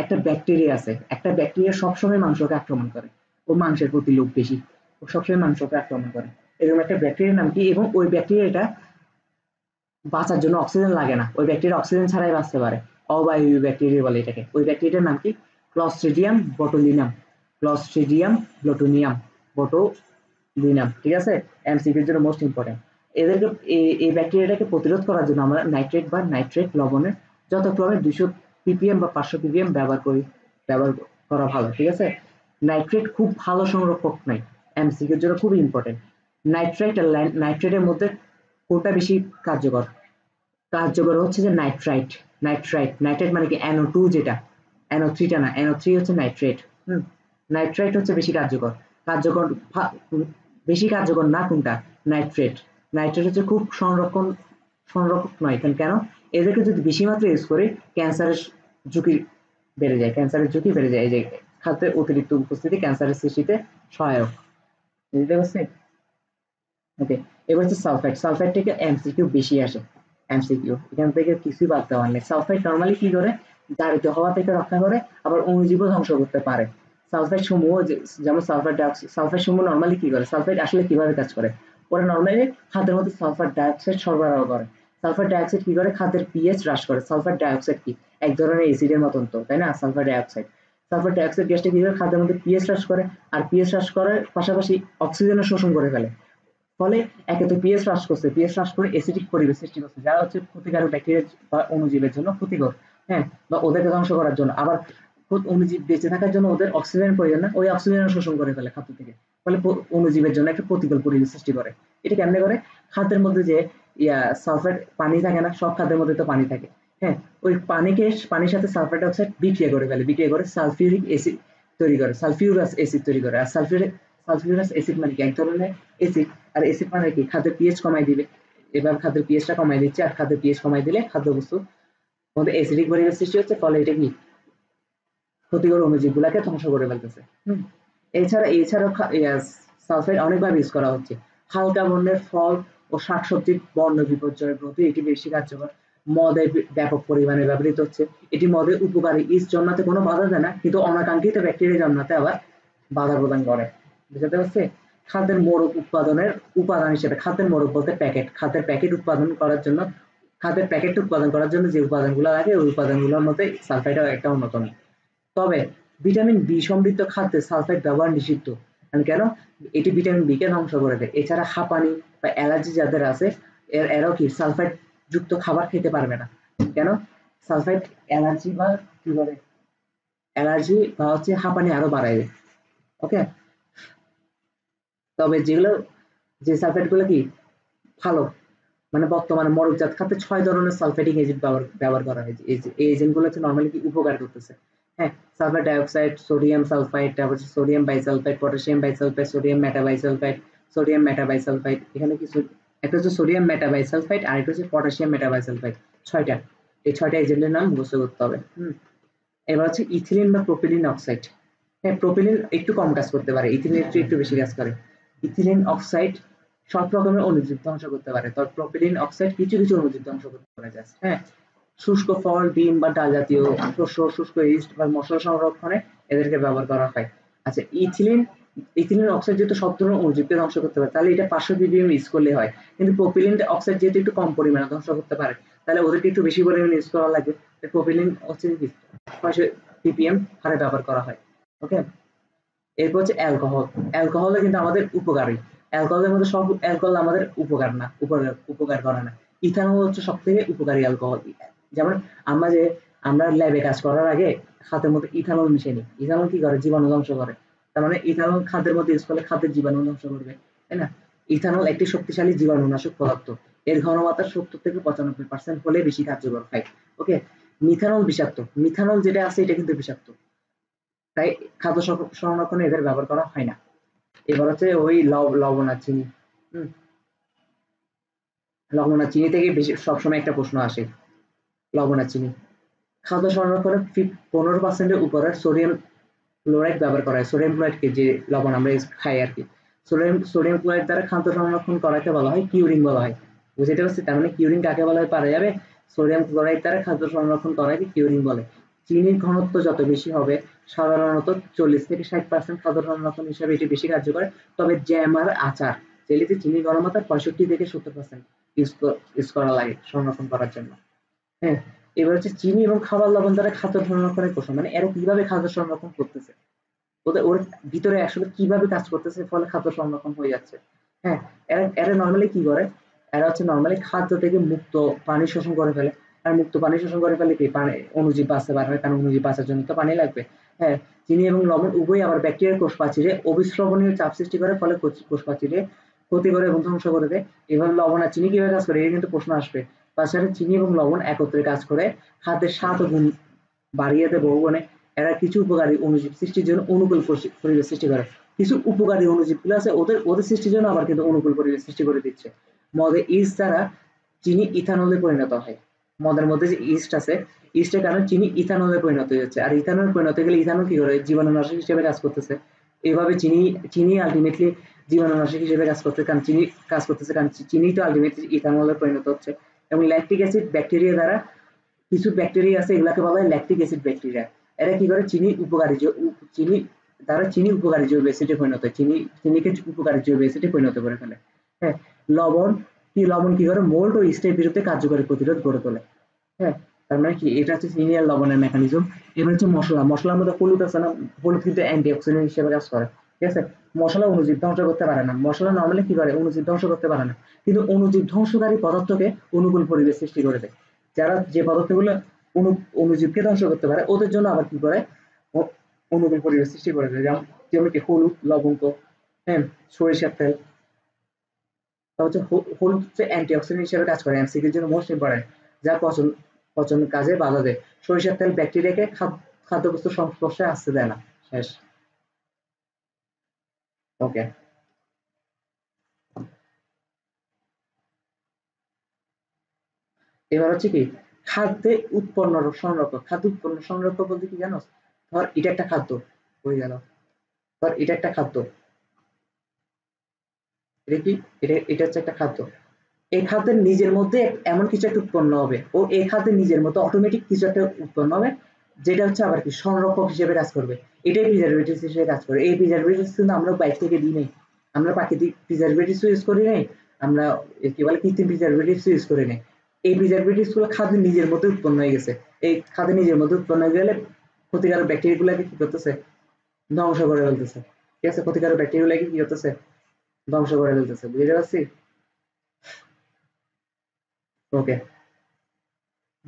একটা ব্যাকটেরিয়া আছে, একটা ব্যাকটেরিয়া সবসময় মাংসকে আক্রমণ করে। ও মাংসের প্রতি লোভ বেশি, ও সবসময় মাংসকে আক্রমণ করে। এরকম একটা ব্যাকটেরিয়ার নাম কি? এবং ওই ব্যাকটেরিয়াটা বাঁচার জন্য অক্সিজেন লাগে না, ওই ব্যাকটেরিয়া অক্সিজেন ছাড়াই বাঁচতে পারে। অবায়বীয় ব্যাকটেরিয়া বলে এটাকে। ওই ব্যাকটেরিয়াটার নাম কি? Clostridium botulinum. Clostridium blotunium botulinum. ঠিক আছে? এমসিকিউর জন্য মোস্ট ইম্পর্টেন্ট। এদেরকে এই ব্যাকটেরিয়াটাকে প্রতিরোধ করার জন্য আমরা নাইট্রেট বা নাইট্রেট লবণের যথাক্রমে 200 ppm বা 500 ppm ব্যবহার করা ভালো। ঠিক আছে? নাইট্রেট খুব ভালো সংরক্ষক নয়, এমসিকিউর জন্য খুব ইম্পর্টেন্ট। নাইট্রাইট আর নাইট্রেটের মধ্যে কোনটা বেশি কার্যকর? কার্যকর হচ্ছে যে নাইট্রাইট। নাইট্রাইট মানে কি NO2, যেটা NO3টা না, NO3 হচ্ছে নাইট্রেট। নাইট্রাইট হচ্ছে বেশি কার্যকর। কার্যকর বেশি কার্যকর না কোনটা? নাইট্রেট। নাইট্রেট হচ্ছে খুব সংরক্ষক নয়। কেন? এদেরকে যদি বেশি মাত্রায় ইউজ করি ক্যান্সারের ঝুঁকি বেড়ে যায়, এই যে খাদ্যের অতিরিক্ত উপস্থিতি ক্যান্সারের সৃষ্টিতে সহায়ক। বুঝতে পারছি? ওকে, এবার হচ্ছে সালফাইড। সালফাইড থেকে এমসিকিউ বেশি আসে। এমসিকিউ এখান থেকে কিছুই বাদ দেওয়ার নেই। সালফাইড নর্মালি কি করে? জারিত হওয়া থেকে রক্ষা করে, আবার অণুজীবও ধ্বংস করতে পারে। সালফাইড সমূহ যেমন সালফাইড সমূহ নর্মালি কি করে? সালফাইড আসলে কিভাবে কাজ করে? ওরা নর্মালি খাদ্যের মধ্যে সালফার ডাইঅক্সাইড সরবরাহ করে। সালফার ডাইঅক্সাইড কি করে? খাদ্যের পিএইচ হ্রাস করে। সালফার ডাইঅক্সাইড কি এক ধরনের অ্যাসিডের মতন তো, তাই না? সালফার ডাইঅক্সাইড গ্যাসটা কি করে? খাদ্যের মধ্যে পিএইচ হ্রাস করে, আর পিএইচ হ্রাস করার পাশাপাশি অক্সিজেনের শোষণ করে ফেলে। ফলে একে তো পিএইচ হ্রাস করছে, পিএইচ হ্রাস করে অ্যাসিডিক পরিবেশ সৃষ্টি করছে, যা হচ্ছে ক্ষতিকারক ব্যাকটেরিয়া বা অণুজীবের জন্য ক্ষতিকর। হ্যাঁ, বা ওদেরকে ধ্বংস করার জন্য। আবার অণুজীব বেঁচে থাকার জন্য ওদের অক্সিজেনের প্রয়োজন না, ওই অক্সিজেন শোষণ করে ফেলে খাদ্য থেকে। ফলে অণুজীবের জন্য একটা প্রতিকূল পরিবেশ সৃষ্টি করে। এটা কেমনে করে? খাদ্যের মধ্যে যে সালফার পানি থাকে না, সব খাদ্যের মধ্যে তো পানি থাকে। হ্যাঁ, ওই পানির সাথে সালফার ডাইঅক্সাইড বিক্রিয়া করে ফেলে, বিক্রিয়া করে সালফিউরিক অ্যাসিড তৈরি করে, সালফিউরাস অ্যাসিড তৈরি করে। আর সালফিউরাস অ্যাসিড মানে কি? এক ধরনের অ্যাসিড। আর অ্যাসিড মানে কি? খাদ্যের পিএইচ কমাই দিবে। এবার খাদ্যের পিএইচটা কমাই দিচ্ছে, আর খাদ্যের পিএইচ কমাই দিলে খাদ্যবস্তুর মধ্যে অ্যাসিডিক পরিবেশ সৃষ্টি হচ্ছে। ফলে এটা কি? ক্ষতিকর অণুজীবগুলোকে ধ্বংস করে ফেলতেছে। এছাড়াও সালফাইড অনেকভাবে ইউজ করা হচ্ছে। হালকা বর্ণের ফল ও শাকসবজির বর্ণ বিপর্যয় রোধে এটি বেশি কার্যকর। মদে ব্যাপক পরিমাণে ব্যবহৃত হচ্ছে। এটি মদে উপকারী ইস্ট জন্মাতে কোনো বাধা দেয় না, কিন্তু অনাকাঙ্ক্ষিত ব্যাকটেরিয়া জন্মাতে আবার বাধা প্রদান করে। বুঝতে পারছি? খাদ্যের মোড়ক উৎপাদনের উপাদান হিসেবে, খাদ্যের মোড়ক বলতে প্যাকেট, খাদ্যের প্যাকেট উৎপাদন করার জন্য যে উপাদানগুলো লাগে ওই উপাদানগুলোর মধ্যে সালফাইডও একটা অন্যতম। তবে ভিটামিন বি সমৃদ্ধ খাদ্যে সালফাইড ব্যবহার নিষিদ্ধ। কেন? এটি ভিটামিন বি কে ধ্বংস করে দেয়। এছাড়া হাঁপানি বা অ্যালার্জি যাদের আছে এরাও কি সালফাইড যুক্ত খাবার খেতে পারবে না। কেন? সালফাইড অ্যালার্জি বা কি বলে, অ্যালার্জি বা হচ্ছে হাঁপানি আরো বাড়ায় দেয়। ওকে, তবে যে সালফাইড গুলো কি ভালো, মানে বর্তমানে মরকজাত খাদ্যে 6 ধরনের সালফাইডিক এজেন্ট ব্যবহার করা হয়েছে। এই এজেন্ট গুলো হচ্ছে নর্মালি কি উপকার করতেছে। হ্যাঁ, সালফার ডাইঅক্সাইড, সোডিয়াম সালফাইড, তারপর sodium bisulphide, potassium bisulphide, sodium মেটাবাইসালফাইড। এখানে কিছু একটা হচ্ছে সোডিয়াম মেটাবাইসালফাইড, আর একটা হচ্ছে পটাশিয়াম মেটাবাইসালফাইড। 6টা, এই 6টা এজেন্টের নাম মুখস্থ করতে হবে। এবার হচ্ছে ইথিলিন বা প্রোপিলিন অক্সাইড। হ্যাঁ, প্রোপিলিন একটু কম কাজ করতে পারে, ইথিলিন একটু বেশি কাজ করে। ইথিলিন অক্সাইড সব রকমের অণুজীব ধ্বংস করতে পারে, তবে প্রোপিলিন অক্সাইড কিছু কিছু অণুজীব ধ্বংস করতে পারে। হ্যাঁ, শুষ্ক ফল, ডিম বা ডাল জাতীয় শস্য, শুষ্ক ইস্ট বা মশলা সংরক্ষণে এদেরকে ব্যবহার করা হয়। আচ্ছা, ইথিলিন অক্সাইড যেহেতু সব ধরনের অণুজীবকে ধ্বংস করতে পারে, তাহলে এটা 500 ppm ইউজ করলে হয়। কিন্তু প্রোপিলিন অক্সাইড যেহেতু একটু কম পরিমাণে ধ্বংস করতে পারে, তাহলে ওদেরকে একটু বেশি পরিমাণে ইউজ করা লাগবে। প্রোপিলিন হচ্ছে 500 ppm হারে ব্যবহার করা হয়। ওকে, এরপর হচ্ছে অ্যালকোহল। অ্যালকোহলে কিন্তু আমাদের উপকারী। অ্যালকোহলের মধ্যে সব অ্যালকোহল আমাদের উপকার না, উপকার করে না। ইথানল হচ্ছে সব থেকে উপকারী অ্যালকোহল। যেমন আমরা ল্যাবে কাজ করার আগে খাদ্যের মধ্যে ইথানল মিশিয়ে নিই। ইথানল কি করে? জীবাণু ধ্বংস করে। তার মানে ইথানল খাদ্যের মধ্যে ইউজ করলে খাদ্যের জীবাণু ধ্বংস করবে, তাই না? ইথানল একটি শক্তিশালী জীবাণুনাশক পদার্থ। এর ঘনমাত্রা 70 থেকে 95% হলে বেশি কার্যকর হয়। ওকে, মিথানল বিষাক্ত। মিথানল যেটা আছে এটা কিন্তু বিষাক্ত, তাই খাদ্য সংরক্ষণে এদের ব্যবহার করা হয় না। এবার হচ্ছে ওই লবণ আর চিনি। লবণ আর চিনি থেকে বেশি সবসময় একটা প্রশ্ন আসে, লবণ আর চিনি। খাদ্য সংরক্ষণে 15% উপরে সোডিয়াম ক্লোরাইড ব্যবহার করা হয়। সোডিয়াম ক্লোরাইডকে যে লবণ আমরা খাই আর কি, সোডিয়াম ক্লোরাইড দ্বারা খাদ্য সংরক্ষণ করাকে বলা হয় কিউরিং বলা হয়। বুঝতে পারছি? তার মানে কিউরিং কাকে বলা হয় পারা যাবে? সোডিয়াম ক্লোরাইড দ্বারা খাদ্য সংরক্ষণ করাকে কিউরিং বলে। চিনির ঘনত্ব যত বেশি হবে, সাধারণত 40 থেকে 60% খাদ্য সংরক্ষণ হিসাবে এটি বেশি কার্যকর। তবে জ্যাম আর আচার যেটিতে চিনির ঘনমাত্রা 65 থেকে 70% ইউজ করা লাগে সংরক্ষণ করার জন্য। হ্যাঁ, এবার হচ্ছে চিনি এবং খাবার লবণ দ্বারা খাদ্য সংরক্ষণের প্রশ্ন, মানে এরা কিভাবে খাদ্য সংরক্ষণ করতেছে, ওর ভিতরে আসলে কিভাবে কাজ করতেছে, ফলে খাদ্য সংরক্ষণ হয়ে যাচ্ছে। হ্যাঁ, এরা নর্মালি কি করে? এরা হচ্ছে নর্মালি খাদ্য থেকে মুক্ত পানি শোষণ করে ফেলে, আর মুক্ত পানি শোষণ করে ফেলে কি পানি অণুজীব বাঁচতে পারবে, কারণ অণুজীব বাঁচার জন্য তো পানি লাগবে। হ্যাঁ, চিনি এবং লবণ উভয়ই আবার ব্যাকটেরিয়ার কোষ প্রাচীরে অবিস্রবণীয় চাপ সৃষ্টি করে, ফলে কোষ প্রাচীরে ক্ষতি করে এবং ধ্বংস করে দেয়। এবার লবণ আর চিনি কিভাবে কাজ করে, এটা কিন্তু প্রশ্ন আসবে। তাছাড়া চিনি এবং লবণ একত্রে কাজ করে খাদ্যের স্বাদ ও গুণ বাড়িয়ে দেয় বহুগুণে। এরা কিছু উপকারী অণুজীব সৃষ্টির জন্য অনুকূল পরিবেশ সৃষ্টি করে। কিছু উপকারী অণুজীবগুলো আছে, ওদের সৃষ্টির জন্য আবার কিন্তু অনুকূল পরিবেশ সৃষ্টি করে দিচ্ছে। মদে ইস্ট দ্বারা চিনি ইথানলে পরিণত হয়। মদের মধ্যে যে ইস্ট আছে, ইস্টের কারণে চিনি ইথানলে পরিণত হচ্ছে। আর ইথানল পরিণত গেলে ইথানল কি করে, জীবাণুনাশক হিসেবে কাজ করতেছে। এইভাবে চিনি আলটিমেটলি জীবাণুনাশক হিসেবে কাজ করতে, কারণ চিনি কাজ করতেছে, কারণ চিনি তো আলটিমেটলি ইথানলে পরিণত হচ্ছে। এবং ল্যাকটিক অ্যাসিড ব্যাকটেরিয়া দ্বারা, কিছু ব্যাকটেরিয়া আছে এগুলাকে বলা হয় ল্যাকটিক অ্যাসিড ব্যাকটেরিয়া। এরা কি করে, চিনি দ্বারা চিনি উপকারী জৈব অ্যাসিডে পরিণত হয়, চিনিকে উপকারী জৈব অ্যাসিডে পরিণত করে ফেলে। হ্যাঁ, লবণ কি করে, মোল্ড ও ইস্টের বিরুদ্ধে কার্যকরী প্রতিরোধ গড়ে তোলে। হ্যাঁ, তার মানে কি, এটা হচ্ছে চিনি আর লবণের মেকানিজম। এবার হচ্ছে মশলার মধ্যে হলুদ আছে না, হলুদ কিন্তু অ্যান্টিঅক্সিডেন্ট হিসেবে কাজ করে। ঠিক আছে, মশলা অণুজীব ধ্বংস করতে পারে না, মশলা নর্মালি কি করে, অণুজীব ধ্বংস করতে পারে না, কিন্তু অণুজীব ধ্বংসকারী পদার্থকে অনুকূল পরিবেশ সৃষ্টি করে দেয়। যে পদার্থগুলো অণুজীবকে ধ্বংস করতে পারে, ওদের জন্য আবার কি করে, অনুকূল পরিবেশ সৃষ্টি করে দেয়। যেমন কি হলুদ, লবঙ্গ, হ্যাঁ, সরিষার তেল। হচ্ছে হলুদ হচ্ছে অ্যান্টিঅক্সিডেন্ট হিসেবে কাজ করে, এমসিকিউর জন্য মোস্ট ইম্পর্টেন্ট, যা পচন কাজে বাধা দেয়। সরিষার তেল ব্যাকটেরিয়াকে খাদ্যবস্তুর সংস্পর্শে আসতে দেয় না। শেষ। ওকে, এবার হচ্ছে কি, খাদ্যে উৎপন্ন সংরক্ষক। খাদ্য উৎপন্ন সংরক্ষক বলতে কি জানো, ধর এটা একটা খাদ্য হয়ে গেল, ধর এটা একটা খাদ্য, এটা কি, এটা হচ্ছে একটা খাদ্য। এই খাদ্যের নিজের মধ্যে এমন কিছু একটা উৎপন্ন হবে, ও এই খাদ্যের নিজের মতো অটোমেটিক কিছু একটা উৎপন্ন হবে, যেটা হচ্ছে আবার কি সংরক্ষক হিসেবে কাজ করবে। এটাই প্রিজারভেটিভস হিসেবে কাজ করে। এই প্রিজারভেটিভস কিন্তু আমরা বাইরে থেকে দিই নাই, আমরা প্রাকৃতিক প্রিজারভেটিভস ইউজ করি নাই, আমরা কি বলে কৃত্রিম প্রিজারভেটিভস ইউজ করি নাই। এই প্রিজারভেটিভস গুলো খাদ্য নিজের মধ্যে উৎপন্ন হয়ে গেছে। এই খাদ্য নিজের মধ্যে উৎপন্ন হয়ে গেলে ক্ষতিকারক ব্যাকটেরিয়া গুলাকে কি করতেছে, ধ্বংস করে ফেলতেছে। ঠিক আছে, ক্ষতিকারক ব্যাকটেরিয়া গুলাকে কি করতেছে, ধ্বংস করে ফেলতেছে। বুঝতে পারছি? ওকে,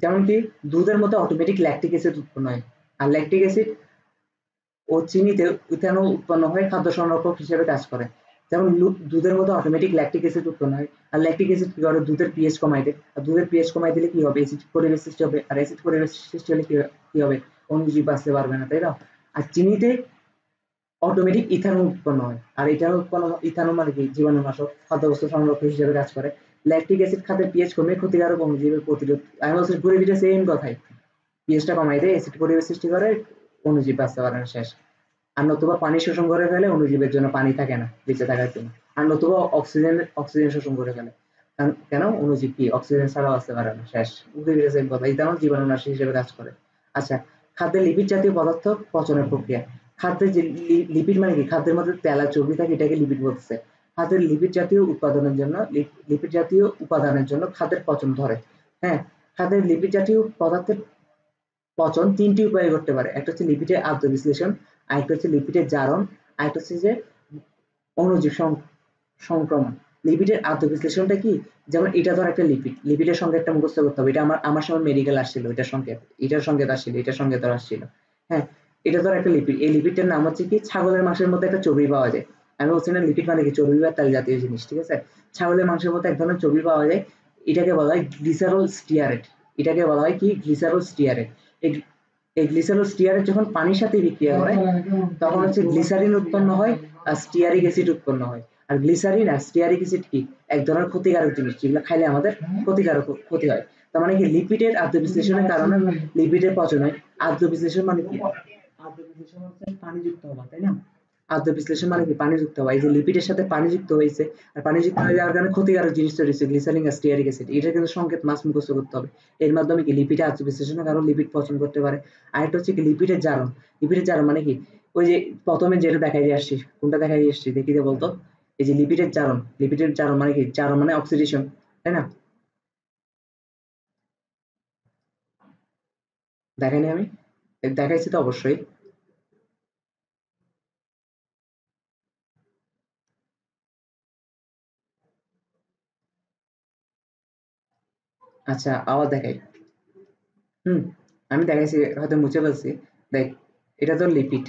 যেমন কি দুধের মধ্যে অটোমেটিক ল্যাকটিক অ্যাসিড উৎপন্ন হয়, আর ল্যাকটিক অ্যাসিড ও চিনিতে ইথানল উৎপন্ন হয়ে খাদ্য সংরক্ষক হিসেবে কাজ করে। যেমন দুধের মধ্যে অটোমেটিক ল্যাকটিক অ্যাসিড উৎপন্ন হয়, আর ল্যাকটিক অ্যাসিড কি করে, দুধের পিএইচ কমাই দেয়। আর দুধের পিএইচ কমাই দিলে কি হবে, অ্যাসিড পরিবেশ সৃষ্টি হবে, আর অ্যাসিড পরিবেশ সৃষ্টি হলে কি হবে, অণুজীব বাঁচতে পারবে না, তাই না? আর চিনিতে অটোমেটিক ইথানল উৎপন্ন হয়, আর ইথানল মানে কি, জীবাণুনাশক, খাদ্যবস্তু সংরক্ষক হিসেবে কাজ করে। ল্যাকটিক অ্যাসিড খাদ্যের পিএইচ কমিয়ে ক্ষতিকারক অণুজীবের প্রতিরোধ। আমি বলছি ঘুরে ফিরে সেম কথাই, পিএইচটা কমাই দেয়, অ্যাসিড পরিবেশ সৃষ্টি করে, অণুজীব বাঁচতে পারে না। শেষ। আর নতুবা পানি শোষণ করে ফেলে, অণুজীবের জন্য পানি থাকে না বেঁচে থাকার জন্য। আর নতুবা অক্সিজেন শোষণ করে ফেলে, কেন, অণুজীব কি অক্সিজেন ছাড়া বাঁচতে পারে না। শেষ। বুঝতে পেরেছেন কথা, ইথানল জীবাণুনাশক হিসেবে কাজ করে। আচ্ছা, খাদ্যে লিপিড জাতীয় পদার্থ পচনের প্রক্রিয়া। খাদ্যের যে লিপিড মানে কি, খাদ্যের মধ্যে তেল আর চর্বি থাকে, এটাকে লিপিড বলতেছে। খাদ্যের লিপিড জাতীয় উপাদানের জন্য খাদ্যের পচন ধরে। হ্যাঁ, খাদ্যের লিপিড জাতীয় পদার্থের পচন তিনটি উপায়ে করতে পারে। একটা হচ্ছে লিপিডের আদ্য বিশ্লেষণ, আরেকটা হচ্ছে লিপিডের জারণ, আরেকটা হচ্ছে যে অণুজীব সংক্রমণ। লিপিডের আদ্য বিশ্লেষণটা কি, যেমন এটা ধর একটা লিপিডের সঙ্গে একটা মুখস্থ করতে হবে, এটা আমার সময় মেডিকেল আসছিল, এটার সংকেত আসছিল, এটার সংকেত আসছিল। হ্যাঁ, এটা ধর একটা লিপিড, এই লিপিডটার নাম হচ্ছে কি, ছাগলের মাংসের মধ্যে একটা চর্বি পাওয়া যায়। আমি বলছি না লিপিড মানে কি, চর্বি বা তেল জাতীয় জিনিস। ঠিক আছে, ছাগলের মাংসের মধ্যে এক ধরনের চর্বি পাওয়া যায়, এটাকে বলা হয় গ্লিসারল স্টিয়ারেট। এটাকে বলা হয় কি, গ্লিসারল স্টিয়ারেট। এই গ্লিসারল স্টিয়ারেট যখন পানির সাথে বিক্রিয়া করে, তখন হচ্ছে গ্লিসারিন উৎপন্ন হয়, আর স্টিয়ারিক অ্যাসিড উৎপন্ন হয়। আর গ্লিসারিন আর স্টিয়ারিক অ্যাসিড কি, এক ধরনের ক্ষতিকারক জিনিস, যেগুলো খাইলে আমাদের ক্ষতি হয়। তার মানে কি, লিপিডের আদ্য বিশ্লেষণের কারণে লিপিডের পচন হয়। আদ্য বিশ্লেষণ মানে কি, আদ্য বিশ্লেষণ হচ্ছে পানিযুক্ত হওয়া, তাই না? আদ্য বিশ্লেষণ মানে কি, পানিযুক্ত হওয়া। এই যে লিপিডের সাথে পানি যুক্ত হয়েছে, আর পানি যুক্ত হয়ে যাওয়ার কারণে ক্ষতিকারক জিনিস তৈরি হচ্ছে, গ্লিসারিন আর স্টিয়ারিক অ্যাসিড। এটা কিন্তু সংকেত মাছ মুখস্থ করতে হবে। এর মাধ্যমে কি, লিপিডে আদ্য বিশ্লেষণের কারণে লিপিড পচন করতে পারে। আরেকটা হচ্ছে কি, লিপিডের জারণ। লিপিডের জারণ মানে কি, ওই যে প্রথমে যেটা দেখাই দিয়ে আসছি, কোনটা দেখাই দিয়ে আসছি দেখি যে বলতো, এই যে লিপিডের জারণ মানে কি, জারণ মানে অক্সিডেশন, তাই না? দেখাইনি আমি, দেখাইছি তো অবশ্যই। আচ্ছা, আবার দেখাই। আমি দেখাইছি, হয়তো মুছে ফেলছি। দেখ, এটা তো লিপিড।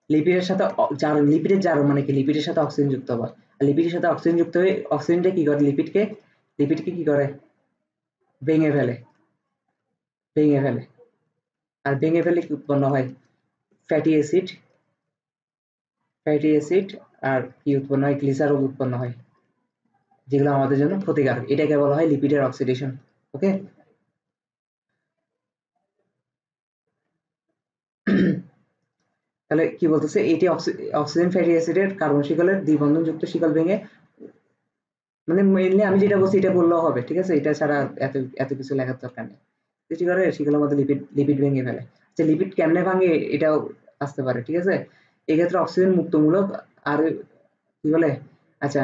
লিপিডের সাথে জারণ, লিপিডের জারণ মানে কি, লিপিডের সাথে অক্সিজেন যুক্ত হওয়া। আর লিপিডের সাথে অক্সিজেন যুক্ত হয়ে অক্সিজেনটা কি করে, লিপিডকে কি করে, ভেঙে ফেলে, ভেঙে ফেলে। আর ভেঙে ফেলে কি উৎপন্ন হয়, ফ্যাটি অ্যাসিড, ফ্যাটি অ্যাসিড আর কি উৎপন্ন হয়, গ্লিসারল উৎপন্ন হয়, যেগুলো আমাদের জন্য ক্ষতিকারক। এটাকে বলা হয় লিপিডের অক্সিডেশন। ওকে। তাহলে কি বলতেছে, এটি অক্সিজেন ফ্যাটি অ্যাসিডের কার্বন শিকলের দ্বিবন্ধনযুক্ত শিকল ভেঙে, মানে মেইনলি আমি যেটা বলছি এটা বললেও হবে, ঠিক আছে, এটা ছাড়া এত এত কিছু লেখার দরকার নেই। কি করে, সেগুলোর মধ্যে লিপিড লিপিড ভেঙে ফেলে। আচ্ছা, লিপিড কেমনে ভাঙে এটাও আসতে পারে, ঠিক আছে। এক্ষেত্রে অক্সিজেন মুক্তমূলক আর কি বলে, আচ্ছা,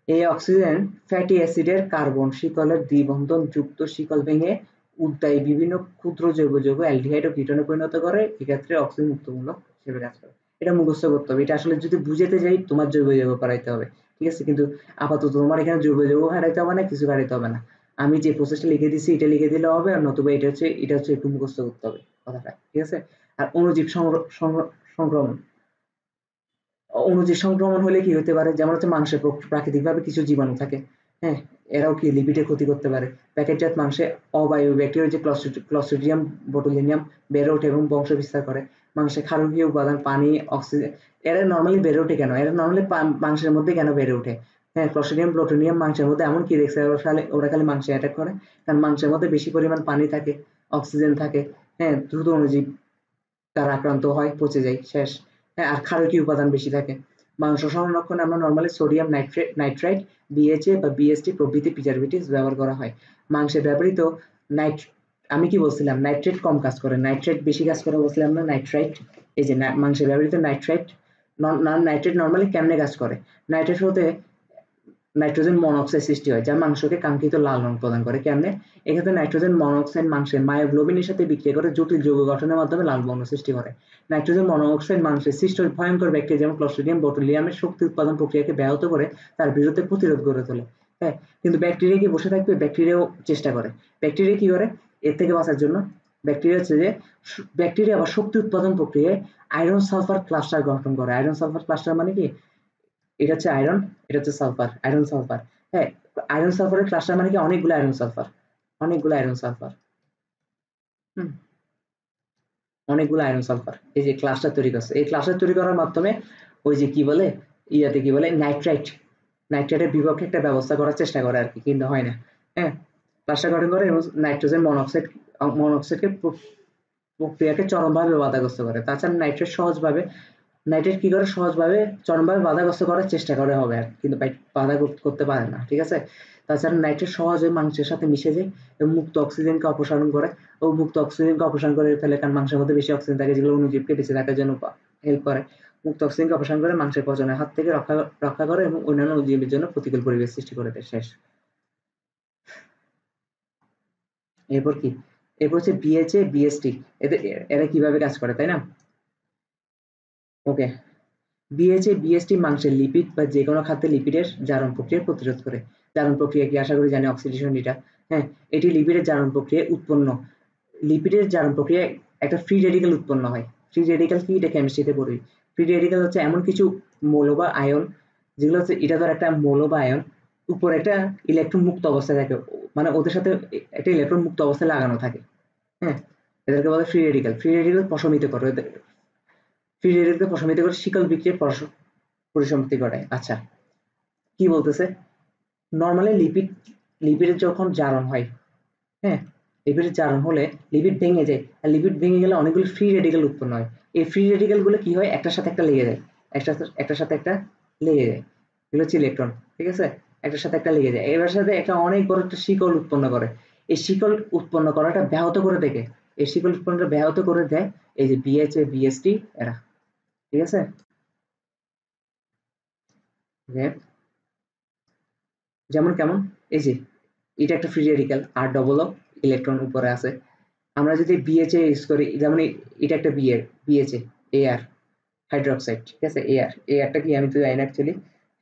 এই অক্সিজেন ফ্যাটি অ্যাসিডের কার্বন শিকলের দ্বিবন্ধন যুক্ত শিকল ভেঙে উদ্বায়ী বিভিন্ন ক্ষুদ্র জৈব যৌগ অ্যালডিহাইড ও কিটোনে পরিণত করে। এক্ষেত্রে অক্সিজেন মুক্তমূলক হিসেবে কাজ করে। এটা মুখস্থ করতে হবে। এটা আসলে যদি বুঝাতে যাই তোমার জৈব যৌগ করাইতে হবে, ঠিক আছে। কিন্তু আপাতত তোমার এখানে জৈব যৌগ ঘাটাইতে হবে না, কিছু ঘাটাইতে হবে না। আমি যে প্রসেসটা লিখে দিচ্ছি এটা লিখে দিলে হবে, আর নতুবা এটা হচ্ছে একটু মুখস্থ করতে হবে কথাটা, ঠিক আছে। আর অণুজীব সংক্রমণ, অণুজীব সংক্রমণ হলে কি হতে পারে, যেমন হচ্ছে মাংসে প্রাকৃতিকভাবে কিছু জীবাণু থাকে, হ্যাঁ, এরাও কি লিপিডের ক্ষতি করতে পারে। প্যাকেটজাত মাংসে অবায়বীয় ব্যাকটেরিয়া যে ক্লস্ট্রিডিয়াম বোটুলিনিয়াম বেড়ে ওঠে এবং বংশ বিস্তার করে। মাংসে ক্ষারকীয় উপাদান পানি, অক্সিজেন, এরা নর্মালি বেড়ে ওঠে কেন, এরা নর্মালি মাংসের মধ্যে কেন বেড়ে ওঠে, হ্যাঁ, ক্লস্ট্রিডিয়াম প্লুটোনিয়াম মাংসের মধ্যে এমন কি দেখছে, ওরা খালি মাংসে অ্যাটাক করে, কারণ মাংসের মধ্যে বেশি পরিমাণ পানি থাকে, অক্সিজেন থাকে, হ্যাঁ, দ্রুত অণুজীব তারা আক্রান্ত হয়, পচে যায়, শেষ। হ্যাঁ, আর ক্ষারকীয় উপাদান বেশি থাকে। মাংস সংরক্ষণে আমরা নর্মালি সোডিয়াম নাইট্রাইট, বিএইচএ বা বিএসটি প্রভৃতি প্রিজারভেটিভস ব্যবহার করা হয়। মাংসে ব্যবহৃত নাইট, আমি কি বলছিলাম, নাইট্রেট কম কাজ করে, নাইট্রেট বেশি কাজ করে বলছিলাম না, নাইট্রাইট। এই যে মাংসে ব্যবহৃত নাইট্রাইট, নাইট্রেট নর্মালি কেমনে কাজ করে, নাইট্রেট হতে নাইট্রোজেন মনোক্সাইড সৃষ্টি হয়, যা মাংসকে কাঙ্ক্ষিত লাল রং প্রদান করে। কেমনে, এক্ষেত্রে নাইট্রোজেন মনোক্সাইড মাংসের মায়োগ্লোবিনের সাথে বিক্রিয়া করে জটিল যৌগ গঠনের মাধ্যমে লাল বর্ণ সৃষ্টি করে। নাইট্রোজেন মনোক্সাইড মাংসের সৃষ্ট ভয়ঙ্কর ব্যাকটেরিয়া যেমন ক্লস্ট্রিডিয়াম বোটুলিয়ামের শক্তি উৎপাদন প্রক্রিয়াকে ব্যাহত করে তার বিরুদ্ধে প্রতিরোধ গড়ে তোলে। হ্যাঁ, কিন্তু ব্যাকটেরিয়া কি বসে থাকবে, ব্যাকটেরিয়াও চেষ্টা করে। ব্যাকটেরিয়া কি করে এর থেকে বাঁচার জন্য, ব্যাকটেরিয়া হচ্ছে যে ব্যাকটেরিয়া আবার শক্তি উৎপাদন প্রক্রিয়ায় আয়রন সালফার ক্লাস্টার গঠন করে। আয়রন সালফার ক্লাস্টার মানে কি, এটা হচ্ছে আয়রন, এটা হচ্ছে সালফার, আয়রন সালফার। হ্যাঁ, আয়রন সালফারের ক্লাস্টার মানে কি, অনেকগুলো আয়রন সালফার, অনেকগুলো আয়রন সালফার, হুম, অনেকগুলো আয়রন সালফার এই যে ক্লাস্টার তৈরি করছে। এই ক্লাস্টার তৈরি করার মাধ্যমে ওই যে কি বলে, ইয়াতে কি বলে, নাইট্রাইটের বিপক্ষে একটা ব্যবস্থা করার চেষ্টা করে আর কি, কিন্তু হয় না। হ্যাঁ, ক্লাস্টার গঠন করে এবং নাইট্রোজেন মনোক্সাইডকে প্রক্রিয়াকে চরমভাবে বাধাগ্রস্ত করে। তাছাড়া নাইট্রেট কি করে, সহজভাবে চরমভাবে বাধাগ্রস্ত করার চেষ্টা করে হবে আর, কিন্তু বাধা করতে পারে না, ঠিক আছে। তাছাড়া নাইট্রেট সহজে মাংসের সাথে মিশে যায় এবং মুক্ত অক্সিজেনকে অপসারণ করে, ও মুক্ত অক্সিজেনকে অপসারণ করে ফেলে, কারণ মাংসের মধ্যে বেশি অক্সিজেন থাকে, যেগুলো অণুজীবকে বেঁচে থাকার জন্য হেল্প করে। মুক্ত অক্সিজেনকে অপসারণ করে মাংসের পচনের হাত থেকে রক্ষা করে এবং অন্যান্য উদ্ভিদের জন্য প্রতিকূল পরিবেশ সৃষ্টি করে দেয়, শেষ। এরপর কি, এরপর হচ্ছে বিএইচএ বিএসটি, এরা কিভাবে কাজ করে, তাই না। ওকে, বিএইচএ বিএসটি মাংসের লিপিড বা যে কোনো খাদ্যে লিপিডের জারণ প্রক্রিয়া প্রতিরোধ করে। জারণ প্রক্রিয়া কি, আশা করি জানি, অক্সিডেশন এটা। হ্যাঁ, এটি লিপিডের জারণ প্রক্রিয়ায় উৎপন্ন, লিপিডের জারণ প্রক্রিয়ায় একটা ফ্রি রেডিক্যাল উৎপন্ন হয়। ফ্রি রেডিক্যাল কি, এটা কেমিস্ট্রিতে পড়ি। ফ্রি রেডিক্যাল হচ্ছে এমন কিছু মৌল বা আয়ন, যেগুলো হচ্ছে, এটা ধর একটা মৌল বা আয়ন, উপরে একটা ইলেকট্রন মুক্ত অবস্থায় থাকে, মানে ওদের সাথে একটা ইলেকট্রন মুক্ত অবস্থায় লাগানো থাকে। হ্যাঁ, এদেরকে বলে ফ্রি রেডিক্যাল। ফ্রি রেডিক্যাল প্রশমিত করে, ফ্রি রেডিক্যালকে প্রশমিত করে শিকল বিক্রিয়ার পরিসমাপ্তি ঘটায়। আচ্ছা, কি বলতেছে, নর্মালি লিপিডের যখন জারণ হয়, হ্যাঁ, লিপিডের জারণ হলে লিপিড ভেঙে যায়, আর লিপিড ভেঙে গেলে অনেকগুলো ফ্রি রেডিক্যাল উৎপন্ন হয়। এই ফ্রি রেডিক্যাল গুলো কি হয়, একটার সাথে একটা লেগে যায়, একটার সাথে একটা লেগে যায়, এগুলো হচ্ছে ইলেকট্রন, ঠিক আছে, একটার সাথে একটা লেগে যায়, এবার সাথে একটা অনেক বড় একটা শিকল উৎপন্ন করে। এই শিকল উৎপন্ন করাটা ব্যাহত করে দেখে, এই শিকল উৎপন্নটা ব্যাহত করে দেয় এই যে বিএইচএ বিএসটি এরা, ঠিক আছে। যেমন কেমন, এই যে এটা একটা ফ্রি রেডিক্যাল, আর ডবল ইলেকট্রন উপরে আছে। আমরা যদি বিএচএ ইউজ করি, যেমন এটা একটা বিএচএ, এআর হাইড্রোক্সাইড, ঠিক আছে। এআরটা কি আমি তো জানি না অ্যাকচুয়ালি,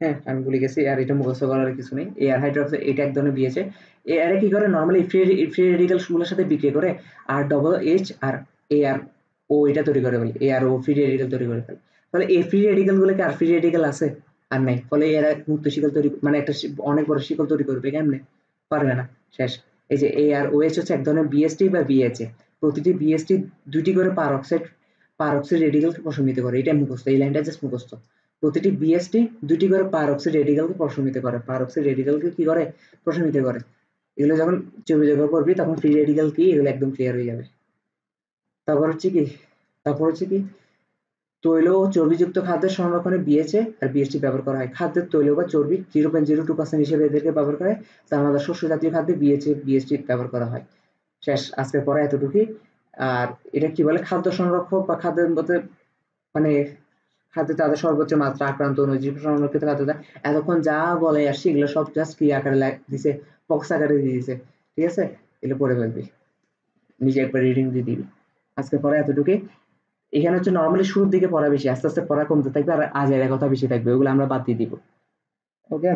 হ্যাঁ, আমি ভুলে গেছি, আর এটা মুখস্থ করার কিছু নেই। এআর হাইড্রোক্সাইড এটা এক ধরনের বিএচএ। এরা কি করে নরমালি ফ্রি রেডিক্যাল গুলোর সাথে বিক্রিয়া করে আর ডবল এইচ আর এ আর ও এটা তৈরি করে বলে, এ আর ও ফ্রি রেডিক্যাল তৈরি করে ফেলে। ফলে এই ফ্রি রেডিক্যাল গুলোকে আর ফ্রি রেডিক্যাল আছে আর নাই, ফলে এরা মুক্ত শিকল তৈরি মানে একটা অনেক বড় শিকল তৈরি করবে কেমনে, পারবে না, শেষ। এই যে এ আর ও এইচ হচ্ছে এক ধরনের বিএসটি বা বিএইচএ, প্রতিটি বিএসটি দুইটি করে পারঅক্সাইড রেডিক্যালকে প্রশমিত করে, এটা মুখস্থ, এই লাইনটা জাস্ট মুখস্থ। প্রতিটি বিএসটি দুইটি করে পারঅক্সাইড রেডিক্যালকে প্রশমিত করে, পারঅক্সাইড রেডিক্যালকে কি করে, প্রশমিত করে। এগুলো যখন ছবি জোগাড় করবি তখন ফ্রি রেডিক্যাল কি এগুলো একদম ক্লিয়ার হয়ে যাবে। তারপর হচ্ছে কি, তারপর হচ্ছে কি তৈল ও চর্বিযুক্ত খাদ্যের সংরক্ষণে বিএচএ আর বিএসটি ব্যবহার করা হয়। খাদ্যের তৈল বা চর্বি 0.02% হিসেবে এদেরকে ব্যবহার করে, দানাদার শস্য জাতীয় খাদ্যে বিএচএ বিএসটি ব্যবহার করা হয়। শেষ, আজকের পড়া এতটুকুই। আর এটা কি বলে, খাদ্য সংরক্ষক বা খাদ্যের মধ্যে মানে খাদ্যে তাদের সর্বোচ্চ মাত্রা আক্রান্ত অনুজীব সংরক্ষিত খাদ্য, এতক্ষণ যা বলে আসছি এগুলো সব জাস্ট কি আকারে দিছে, বক্স আকারে দিয়ে দিছে, ঠিক আছে, এগুলো পড়ে ফেলবি, নিজে একবার রিডিং দিয়ে দিবি। আজকে পড়া এতটুকুই। এখানে হচ্ছে নর্মালি শুরুর দিকে পড়া বেশি, আস্তে আস্তে পড়া কমতে থাকবে আর আজাইরা কথা বেশি থাকবে, ওগুলো আমরা বাদ দিয়ে দিব। ওকে।